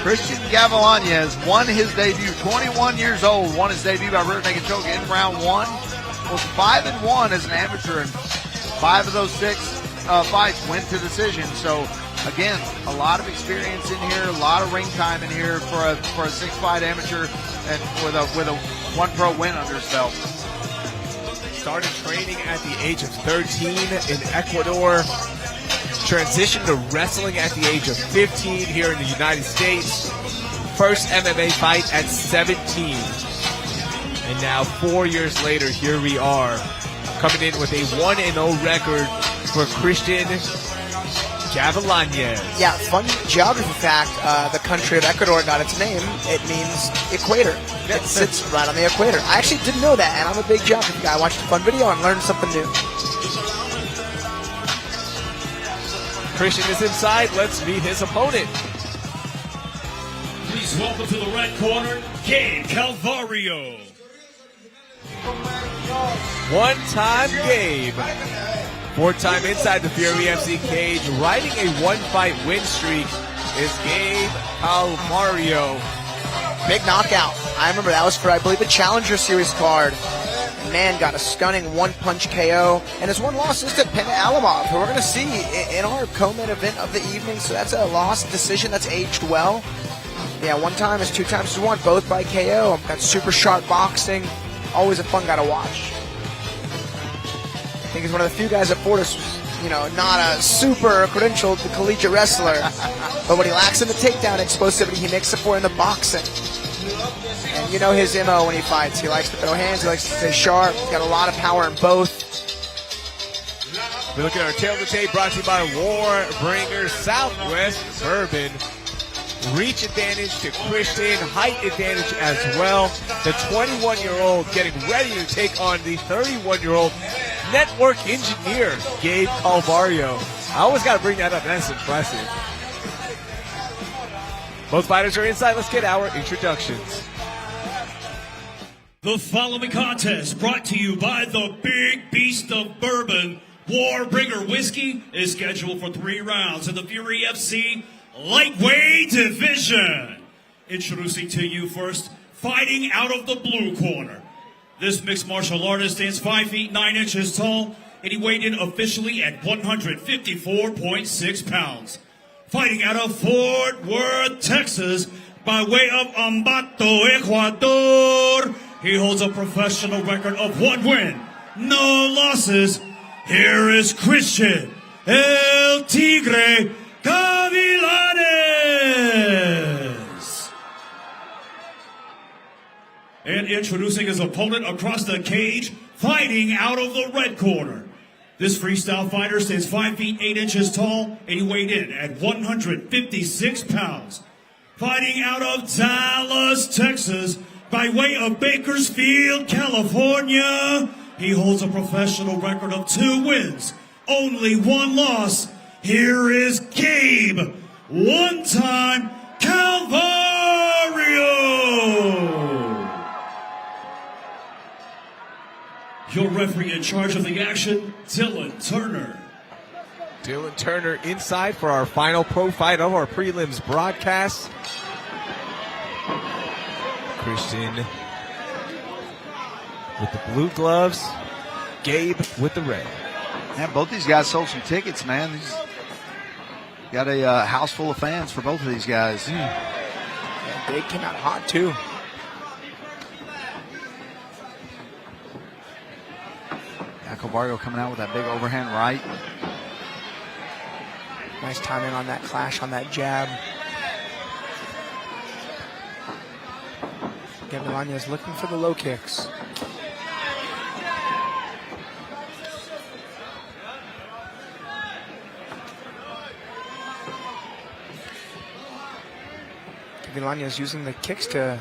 S6: Christian Gavilanes won his debut, 21 years old, won his debut by rear naked choke in round 1. Was 5-1 as an amateur, and 5 of those 6 fights went to decision. So again, a lot of experience in here, a lot of ring time in here for a 6-fight amateur, and with a 1 pro win under his belt.
S7: Started training at the age of 13 in Ecuador. Transitioned to wrestling at the age of 15 here in the United States. First MMA fight at 17. And now 4 years later, here we are. Coming in with a 1-0 record for Christian Gavilanes.
S3: Yeah, fun geography fact. The country of Ecuador got its name. It means equator. It sits right on the equator. I actually didn't know that, and I'm a big geography guy. I watched a fun video and learned something new.
S7: Christian is inside. Let's meet his opponent.
S4: Please welcome to the red corner, Gabe Calvario.
S7: One-time Gabe. 4-time inside the Fury FC cage. Riding a 1-fight win streak is Gabe Calvario.
S3: Big knockout. I remember that was for, I believe, the Challenger Series card. Man got a stunning 1-punch KO, and his one loss is to Penna Alamov, who we're going to see in our co-main event of the evening. So that's a lost decision that's aged well. Yeah, 1 time is 2 times 1, both by KO. Got super sharp boxing. Always a fun guy to watch. I think he's one of the few guys at Fortis, not a super credentialed collegiate wrestler, but what he lacks in the takedown explosivity, he makes up for in the boxing. And you know his MO when he fights. He likes to throw hands. He likes to stay sharp. He's got a lot of power in both.
S7: We look at our tail of the tape brought to you by Warbringer Southwest Bourbon. reach advantage to Christian, height advantage as well. The 21-year-old getting ready to take on the 31-year-old network engineer, Gabe Calvario. I always got to bring that up. That's impressive. Both fighters are inside. Let's get our introductions.
S4: The following contest, brought to you by the Big Beast of Bourbon, Warbringer Whiskey, is scheduled for 3 rounds in the Fury FC Lightweight Division. Introducing to you first, fighting out of the blue corner. This mixed martial artist stands 5 feet 9 inches tall, and he weighed in officially at 154.6 pounds. Fighting out of Fort Worth, Texas, by way of Ambato, Ecuador, he holds a professional record of 1 win, no losses. Here is Christian El Tigre Gavilanes. And introducing his opponent across the cage, fighting out of the red corner. This freestyle fighter stands 5 feet 8 inches tall, and he weighed in at 156 pounds. Fighting out of Dallas, Texas, by way of Bakersfield, California, he holds a professional record of 2 wins, only 1 loss. Here is Gabe, one-time Calvario. Your referee in charge of the action, Dylan Turner.
S7: Dylan Turner inside for our final pro fight of our prelims broadcast. Christian with the blue gloves, Gabe with the red.
S6: Man, both these guys sold some tickets, man. Got a house full of fans for both of these guys.
S3: Yeah, they came out hot too.
S6: Calvario coming out with that big overhand right.
S3: Nice timing on that clash, on that jab. Gavilanes looking for the low kicks. Gavilanes using the kicks to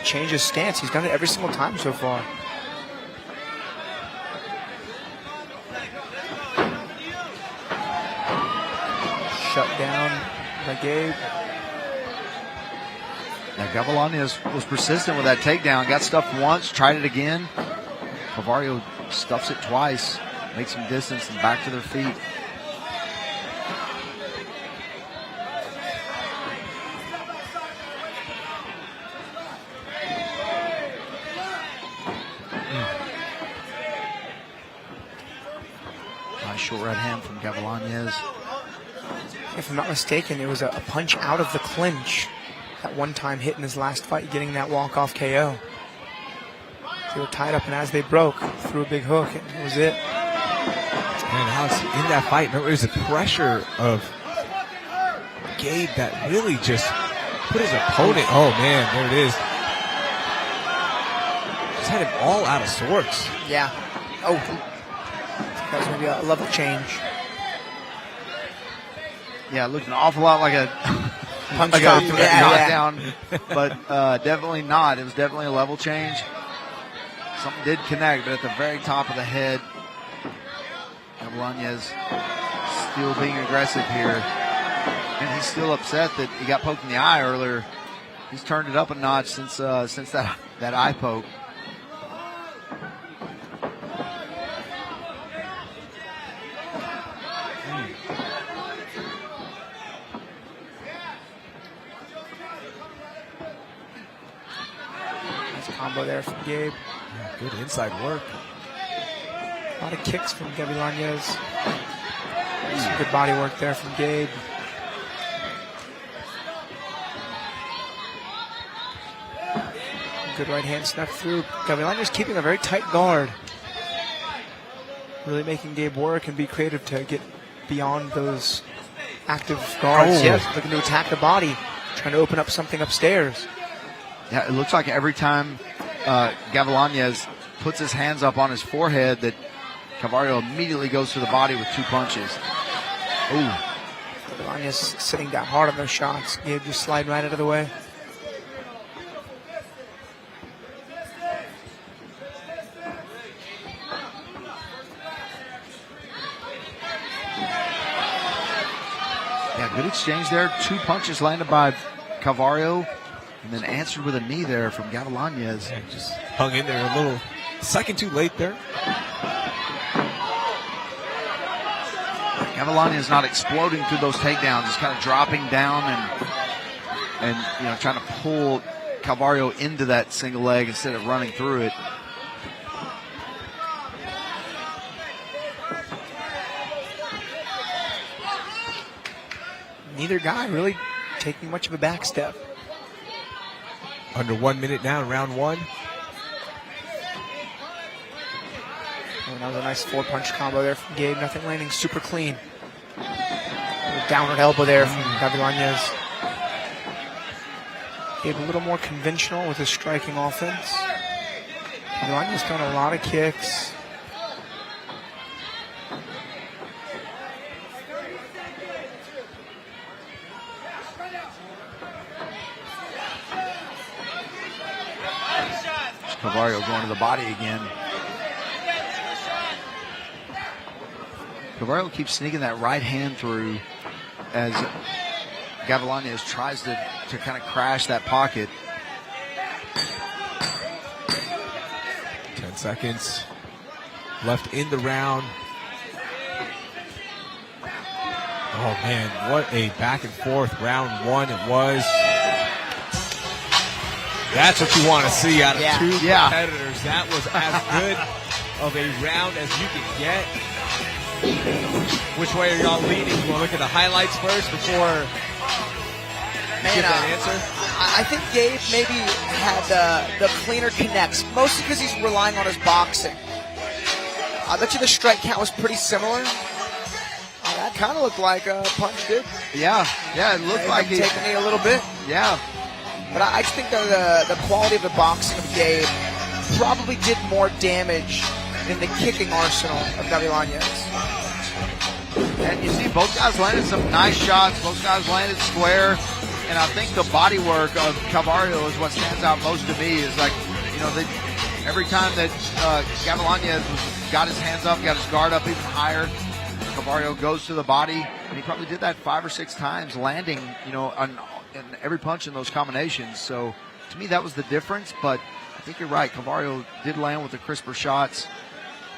S3: change his stance. He's done it every single time so far. Shut down by Gabe.
S6: Now Gavilanes was persistent with that takedown. Got stuffed once, tried it again. Calvario stuffs it twice, makes some distance and back to their feet. Nice short right hand from Gavilanes.
S3: If I'm not mistaken, it was a punch out of the clinch. That one-time hit in his last fight, getting that walk-off KO. They were tied up, and as they broke, threw a big hook, and that was it.
S7: And Alex, in that fight, remember, it was the pressure of Gabe that really just put his opponent. Oh, man, there it is. Just had him all out of sorts.
S3: Yeah. Oh, that was going to be a level change.
S6: Yeah, it looked an awful lot like a
S3: Punch
S6: like
S3: drop.
S6: a
S3: Yeah,
S6: knockdown, but definitely not. It was definitely a level change. Something did connect, but at the very top of the head, Gavilanes still being aggressive here. And he's still upset that he got poked in the eye earlier. He's turned it up a notch since that eye poke.
S3: Combo there from Gabe.
S7: Yeah, good inside work.
S3: A lot of kicks from Gavilanes. Some good body work there from Gabe. Good right hand snuck through. Gavilanes keeping a very tight guard. Really making Gabe work and be creative to get beyond those active guards.
S6: Oh.
S3: Yes, looking to attack the body, trying to open up something upstairs.
S6: Yeah, it looks like every time Gavilanes puts his hands up on his forehead that Calvario immediately goes to the body with 2 punches. Ooh.
S3: Gavilanes sitting down hard on those shots. Gabe just sliding right out of the way.
S6: Yeah, good exchange there. 2 punches landed by Calvario, and then answered with a knee there from Gavilanes.
S5: Yeah, just hung in there a little second too late there.
S6: Gavilanes not exploding through those takedowns, just kind of dropping down and trying to pull Calvario into that single leg instead of running through it.
S3: Neither guy really taking much of a back step.
S5: Under 1 minute now in round one.
S3: That was a nice 4-punch combo there from Gabe. Nothing landing super clean. Downward elbow there from Gavilanes. Gabe a little more conventional with his striking offense. Gavilanes throwing a lot of kicks.
S6: Calvario going to the body again. Calvario keeps sneaking that right hand through as Gavilanes tries to kind of crash that pocket.
S5: 10 seconds left in the round. Oh man, what a back and forth round one it was. That's what you want to see out of two competitors. That was as good of a round as you can get. Which way are y'all leaning? You want to look at the highlights first before you give that answer?
S3: I think Gabe maybe had the cleaner connects, mostly because he's relying on his boxing. I bet you the strike count was pretty similar. That kind of looked like a punch, dude.
S6: Yeah, it looked like he
S3: taking me a little bit.
S6: Yeah.
S3: But I just think that the quality of the boxing of Gabe probably did more damage than the kicking arsenal of Gavilanes.
S6: And you see both guys landed some nice shots. Both guys landed square. And I think the body work of Calvario is what stands out most to me. Is like, every time that Gavilanes got his hands up, got his guard up even higher, Calvario goes to the body. And he probably did that 5 or 6 times, landing, on every punch in those combinations. So to me, that was the difference. But I think you're right. Calvario did land with the crisper shots.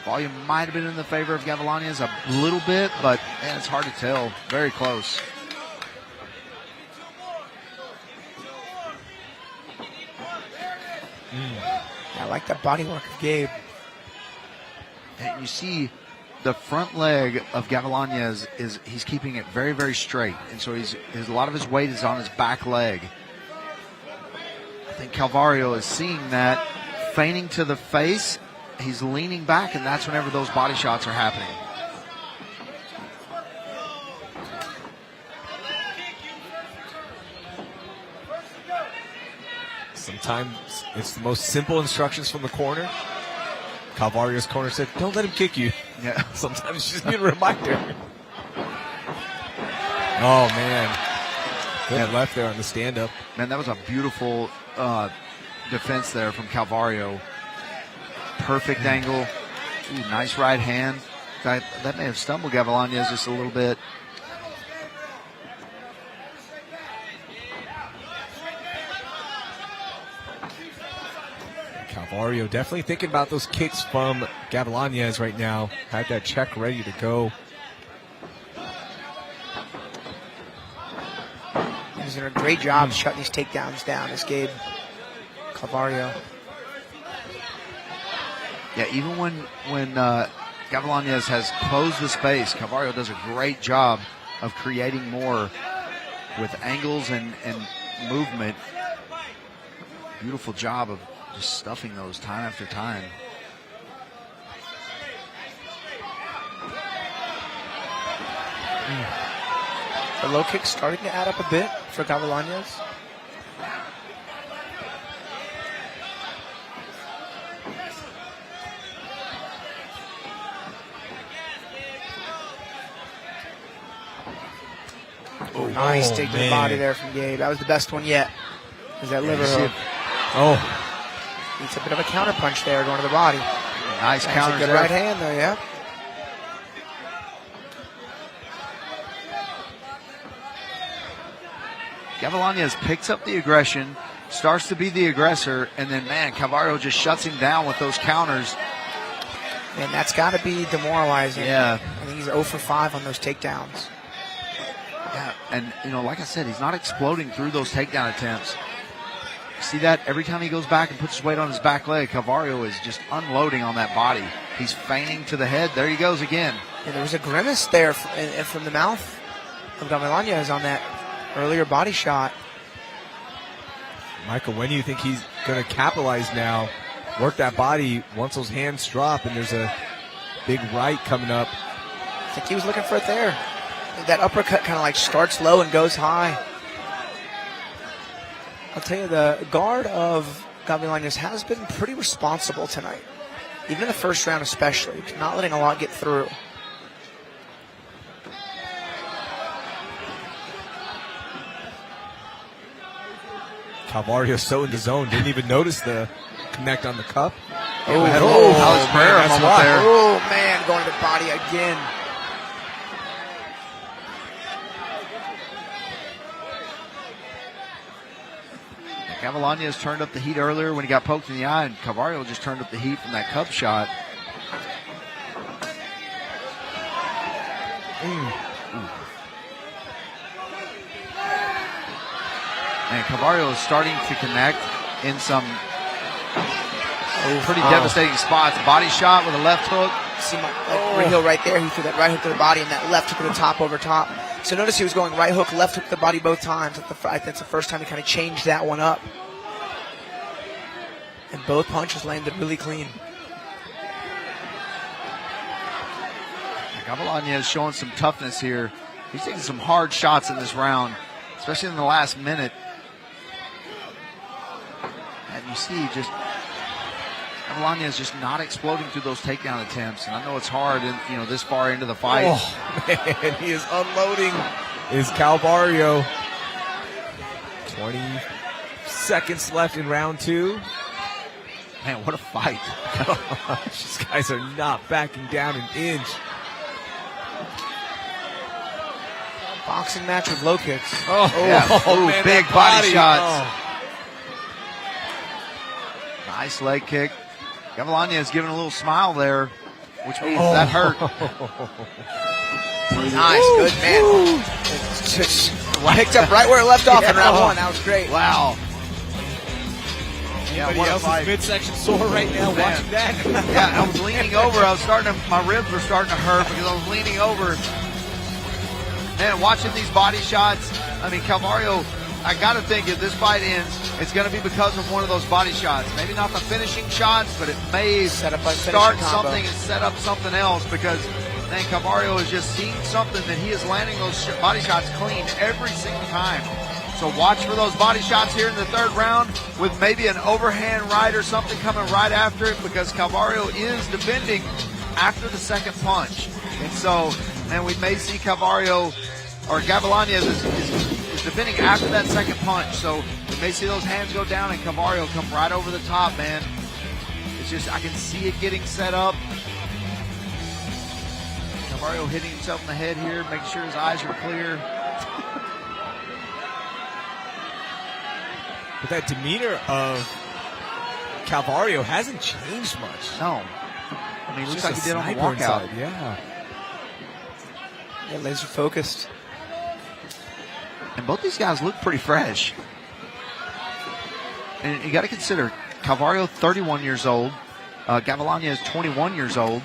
S6: Volume might have been in the favor of Gavilanes a little bit, but man, it's hard to tell. Very close.
S3: I like that body work of Gabe.
S6: And you see the front leg of Gavilanes he's keeping it very, very straight. And so a lot of his weight is on his back leg. I think Calvario is seeing that, feigning to the face. He's leaning back, and that's whenever those body shots are happening.
S5: Sometimes it's the most simple instructions from the corner. Calvario's corner said, don't let him kick you.
S6: Yeah.
S5: Sometimes you just need a reminder. Oh, man. Good left there on the stand-up.
S6: Man, that was a beautiful defense there from Calvario. Perfect angle. Ooh, nice right hand. That may have stumbled Gavilanes just a little bit.
S5: Calvario definitely thinking about those kicks from Gavilanes right now. Had that check ready to go.
S3: He's doing a great job shutting these takedowns down, this Gabe Calvario.
S6: Yeah, even when Gavilanes has closed the space, Calvario does a great job of creating more with angles and movement. Beautiful job of just stuffing those time after time.
S3: The low kick starting to add up a bit for Gavilanes. Nice take to the body there from Gabe. That was the best one yet. Is that liver hook? It's a bit of a counter punch there going to the body.
S6: Nice counter.
S3: Good right hand there, yeah.
S6: Gavilanes picks up the aggression, starts to be the aggressor, and then, man, Calvario just shuts him down with those counters.
S3: And that's got to be demoralizing.
S6: Yeah.
S3: I think he's 0 for 5 on those takedowns.
S6: Yeah, and, like I said, he's not exploding through those takedown attempts. See that? Every time he goes back and puts his weight on his back leg, Calvario is just unloading on that body. He's feigning to the head. There he goes again.
S3: And there was a grimace there from the mouth of Gavilanes on that earlier body shot.
S5: Michael, when do you think he's going to capitalize now? Work that body once those hands drop, and there's a big right coming up.
S3: I think he was looking for it there. That uppercut kind of like starts low and goes high. I'll tell you, the guard of Gavilanes has been pretty responsible tonight. Even in the first round especially, not letting a lot get through.
S5: Calvario's so in the zone, didn't even notice the connect on the cup.
S6: Alex Pereira moment there.
S3: Oh, man, going to the body again.
S6: Gavilanes turned up the heat earlier when he got poked in the eye, and Calvario just turned up the heat from that cup shot. And Calvario is starting to connect in some pretty devastating spots. Body shot with a left hook.
S3: See my heel right there. He threw that right hook to the body and that left hook to the top over top. So notice he was going right hook, left hook to the body both times. I think that's the first time he kind of changed that one up. And both punches landed really clean.
S6: Gavilanes showing some toughness here. He's taking some hard shots in this round, especially in the last minute. And you see just Gavilanes just not exploding through those takedown attempts. And I know it's hard, this far into the fight.
S5: Oh, man, he is unloading his Calvario. 20 seconds left in round 2.
S6: Man, what a fight.
S5: These guys are not backing down an inch.
S3: Boxing match with low kicks.
S6: Man, big body shots. Nice leg kick. Gavilanes giving a little smile there, which means that hurt.
S3: Nice, good man. Just picked up right where it left off in round 1. That was great.
S6: Wow.
S7: Anybody else's midsection sore right now watching that?
S6: Yeah, I was leaning over. My ribs were starting to hurt because I was leaning over. Man, watching these body shots. I mean, Calvario, I got to think if this fight ends, it's going to be because of one of those body shots. Maybe not the finishing shots, but it may start something and set up something else because, man, Calvario is just seeing something that he is landing those body shots clean every single time. So watch for those body shots here in the third round with maybe an overhand right or something coming right after it because Calvario is defending after the second punch. And so, man, we may see Gavilanes is defending after that second punch. So we may see those hands go down and Calvario come right over the top, man. It's just, I can see it getting set up. Calvario hitting himself in the head here, making sure his eyes are clear.
S5: But that demeanor of Calvario hasn't changed much.
S6: No. I mean, it looks like he did on the walkout.
S5: Yeah,
S3: laser focused.
S6: And both these guys look pretty fresh. And you got to consider, Calvario, 31 years old. Gavilanes, 21 years old.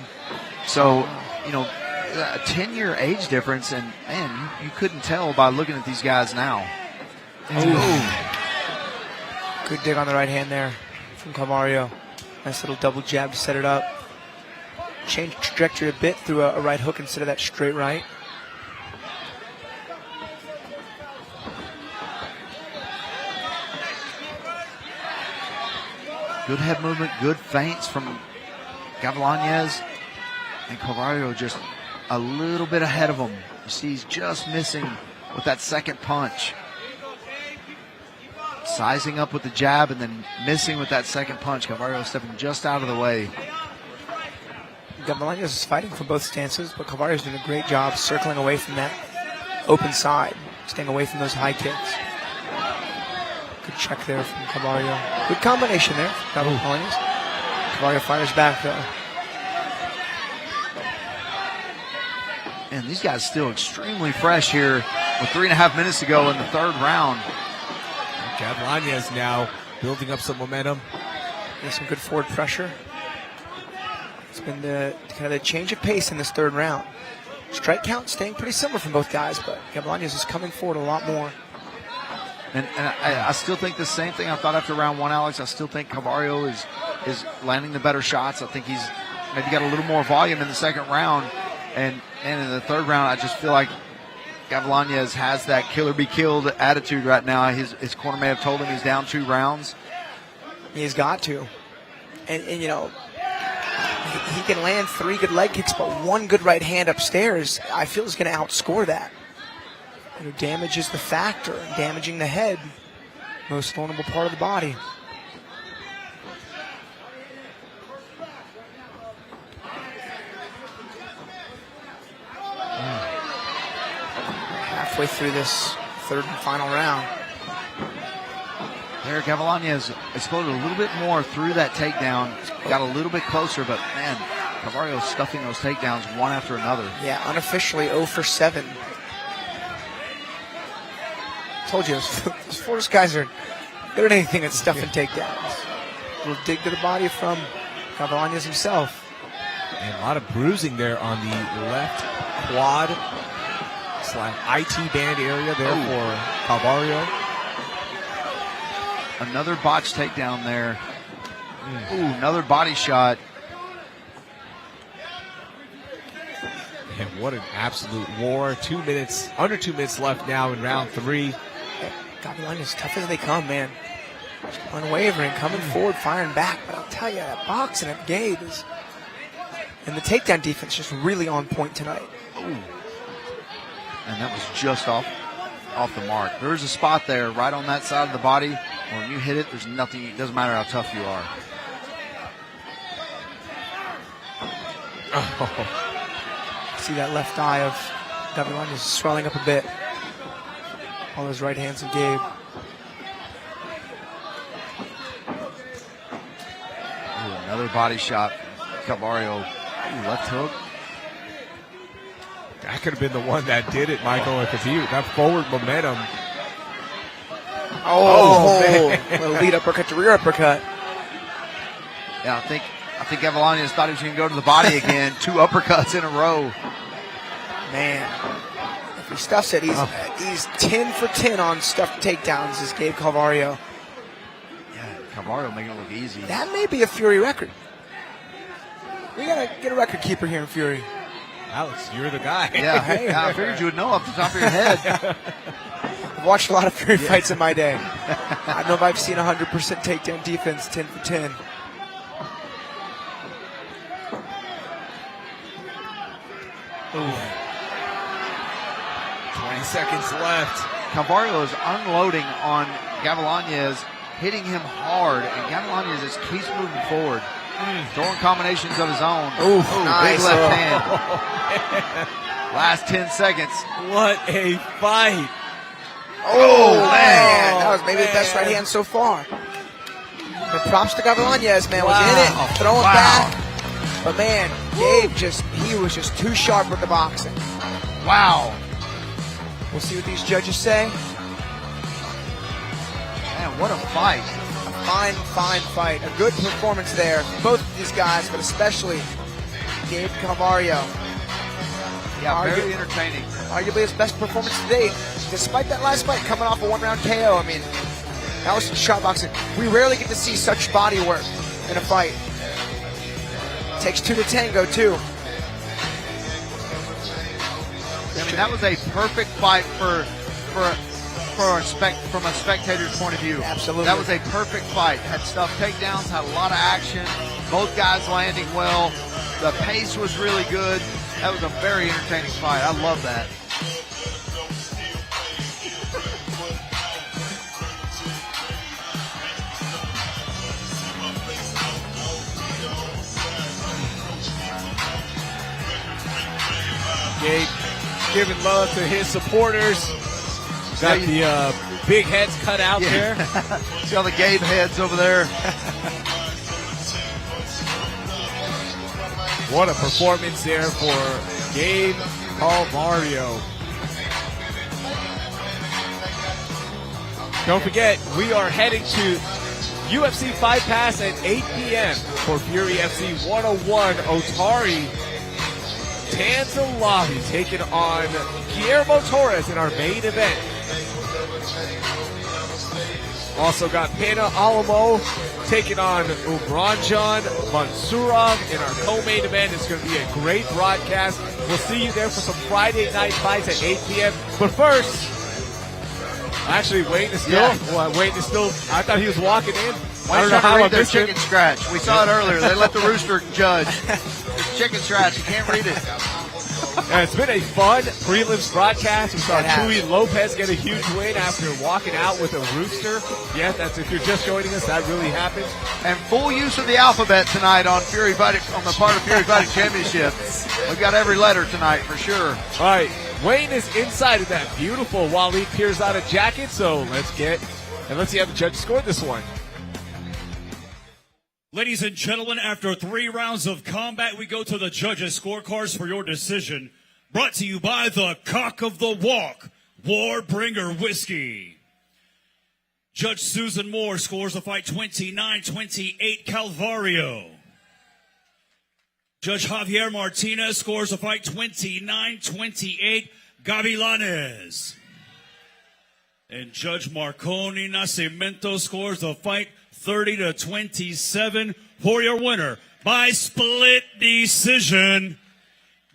S6: So, a 10-year age difference. And, man, you couldn't tell by looking at these guys now.
S3: Good dig on the right hand there from Calvario. Nice little double jab to set it up. Changed trajectory a bit through a right hook instead of that straight right.
S6: Good head movement, good feints from Gavilanes. And Calvario just a little bit ahead of him. You see he's just missing with that second punch. Sizing up with the jab and then missing with that second punch. Calvario stepping just out of the way.
S3: Gavilanes is fighting from both stances, but Calvario's doing a great job circling away from that open side, staying away from those high kicks. Good check there from Calvario. Good combination there from Gavilanes. Calvario fires back though.
S6: And these guys still extremely fresh here with 3.5 minutes to go in the third round.
S5: Gavilanes now building up some momentum.
S3: There's some good forward pressure. It's been the kind of the change of pace in this third round. Strike count staying pretty similar from both guys, but Gavilanes is coming forward a lot more.
S6: And I still think the same thing I thought after round one, Alex. I still think Calvario is landing the better shots. I think he's maybe got a little more volume in the second round. And in the third round, I just feel like Gavilanes has that kill or be killed attitude right now. His corner may have told him he's down 2 rounds.
S3: He's got to. And you know, he can land 3 good leg kicks, but 1 good right hand upstairs, I feel, is going to outscore that. You know, damage is the factor, and damaging the head, most vulnerable part of the body. Halfway through this third and final round.
S6: There, Gavilanes exploded a little bit more through that takedown. Got a little bit closer, but man, Calvario's stuffing those takedowns one after another.
S3: Yeah, unofficially 0 for 7. Told you, those Force guys are good at anything at stuffing takedowns. A little dig to the body from Gavilanes himself.
S5: And a lot of bruising there on the left quad / IT band area there for Calvario.
S6: Another botched takedown there. Ooh, another body shot.
S5: And what an absolute war. 2 minutes, under 2 minutes left now in round 3.
S3: Gavilanes is tough as they come, man. Just unwavering, coming forward, firing back. But I'll tell you, that boxing at Gabe is, and the takedown defense just really on point tonight.
S6: Ooh. And that was just off the mark. There's a spot there right on that side of the body. When you hit it, there's nothing, it doesn't matter how tough you are.
S3: Oh. See that left eye of Gavilanes swelling up a bit. All those right hands of Gabe.
S6: Ooh, another body shot. Calvario. Ooh, left hook.
S5: That could have been the one that did it, Michael, because that forward momentum.
S3: Oh, lead uppercut to rear uppercut.
S6: Yeah, I think Gavilanes thought he was going to go to the body again. 2 uppercuts in a row.
S3: Man, if he stuffs it, he's 10 for 10 on stuffed takedowns, is Gabe Calvario.
S6: Yeah, Calvario making it look easy.
S3: That may be a Fury record. We got to get a record keeper here in Fury.
S5: Alex, you're the guy.
S6: Yeah, hey, I figured you would know off the top of your head.
S3: I've watched a lot of Fury fights in my day. I don't know if I've seen 100% takedown defense 10 for 10.
S5: Ooh. 20 seconds left.
S6: Calvario is unloading on Gavilanes, hitting him hard, and Gavilanes just keeps moving forward. Throwing combinations of his own.
S3: Ooh,
S6: nice. Big left hand. Last 10 seconds.
S5: What a fight.
S3: Oh, man. That was maybe the best right hand so far. But props to Gavilanes, man. Was in it, throwing back. But, man, Gabe he was just too sharp with the boxing.
S6: Wow.
S3: We'll see what these judges say.
S6: Man, what a fight.
S3: Fine fight. A good performance there. Both of these guys, but especially Gabe Calvario.
S6: Yeah, very entertaining.
S3: Arguably his best performance today, despite that last fight coming off a 1-round KO. I mean, that was some shot boxing. We rarely get to see such body work in a fight. Takes 2 to tango, too.
S6: I mean, that was a perfect fight from a spectator's point of view.
S3: Absolutely.
S6: That was a perfect fight. Had stuff takedowns, had a lot of action. Both guys landing well. The pace was really good. That was a very entertaining fight. I love that.
S7: Gabe giving love to his supporters. Got the big heads cut out there.
S6: See all the Gabe heads over there.
S7: What a performance there for Gabe Calvario. Don't forget, we are heading to UFC Fight Pass at 8 p.m. for Fury FC 101. Otari Tanzalavi taking on Guillermo Torres in our main event. Also got Pena Alamo taking on Ubranjan Mansurov in our co-main event. It's going to be a great broadcast. We'll see you there for some Friday night fights at 8 p.m. But first, actually, Wayne is still.
S6: Yeah.
S7: Well, Wayne is still. I thought he was walking in.
S6: I don't know how I missed chicken scratch. We saw it earlier. They let the rooster judge. It's chicken scratch. You can't read it.
S7: It's been a fun prelims broadcast. We saw Chuy Lopez get a huge win after walking out with a rooster. Yeah, that's if you're just joining us, that really happened.
S6: And full use of the alphabet tonight on Fury Fighting, on the part of Fury Fighting Championship. We've got every letter tonight for sure.
S7: All right, Wayne is inside of that beautiful Waleed Pirzada jacket. So let's see how the judges scored this one.
S4: Ladies and gentlemen, after 3 rounds of combat, we go to the judges' scorecards for your decision. Brought to you by the Cock of the Walk, Warbringer Whiskey. Judge Susan Moore scores the fight 29-28 Calvario. Judge Javier Martinez scores the fight 29-28 Gavilanes. And Judge Marconi Nascimento scores the fight 30-27 for your winner by split decision,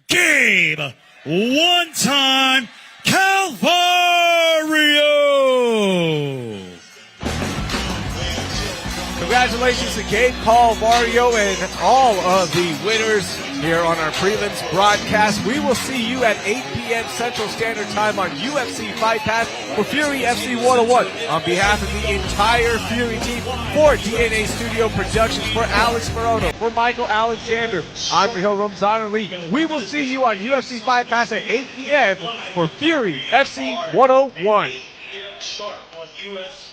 S4: Gabe one-time Calvario.
S7: Congratulations to Gabe Calvario and all of the winners here on our prelims broadcast. We will see you at 8 p.m. Central Standard Time on UFC Fight Pass for Fury FC 101. On behalf of the entire Fury team, for DNA Studio Productions, for Alex Morono, for Michael Alexander, I'm Rahil Ramzan Ali. We will see you on UFC Fight Pass at 8 p.m. for Fury FC 101.
S4: Start on UFC.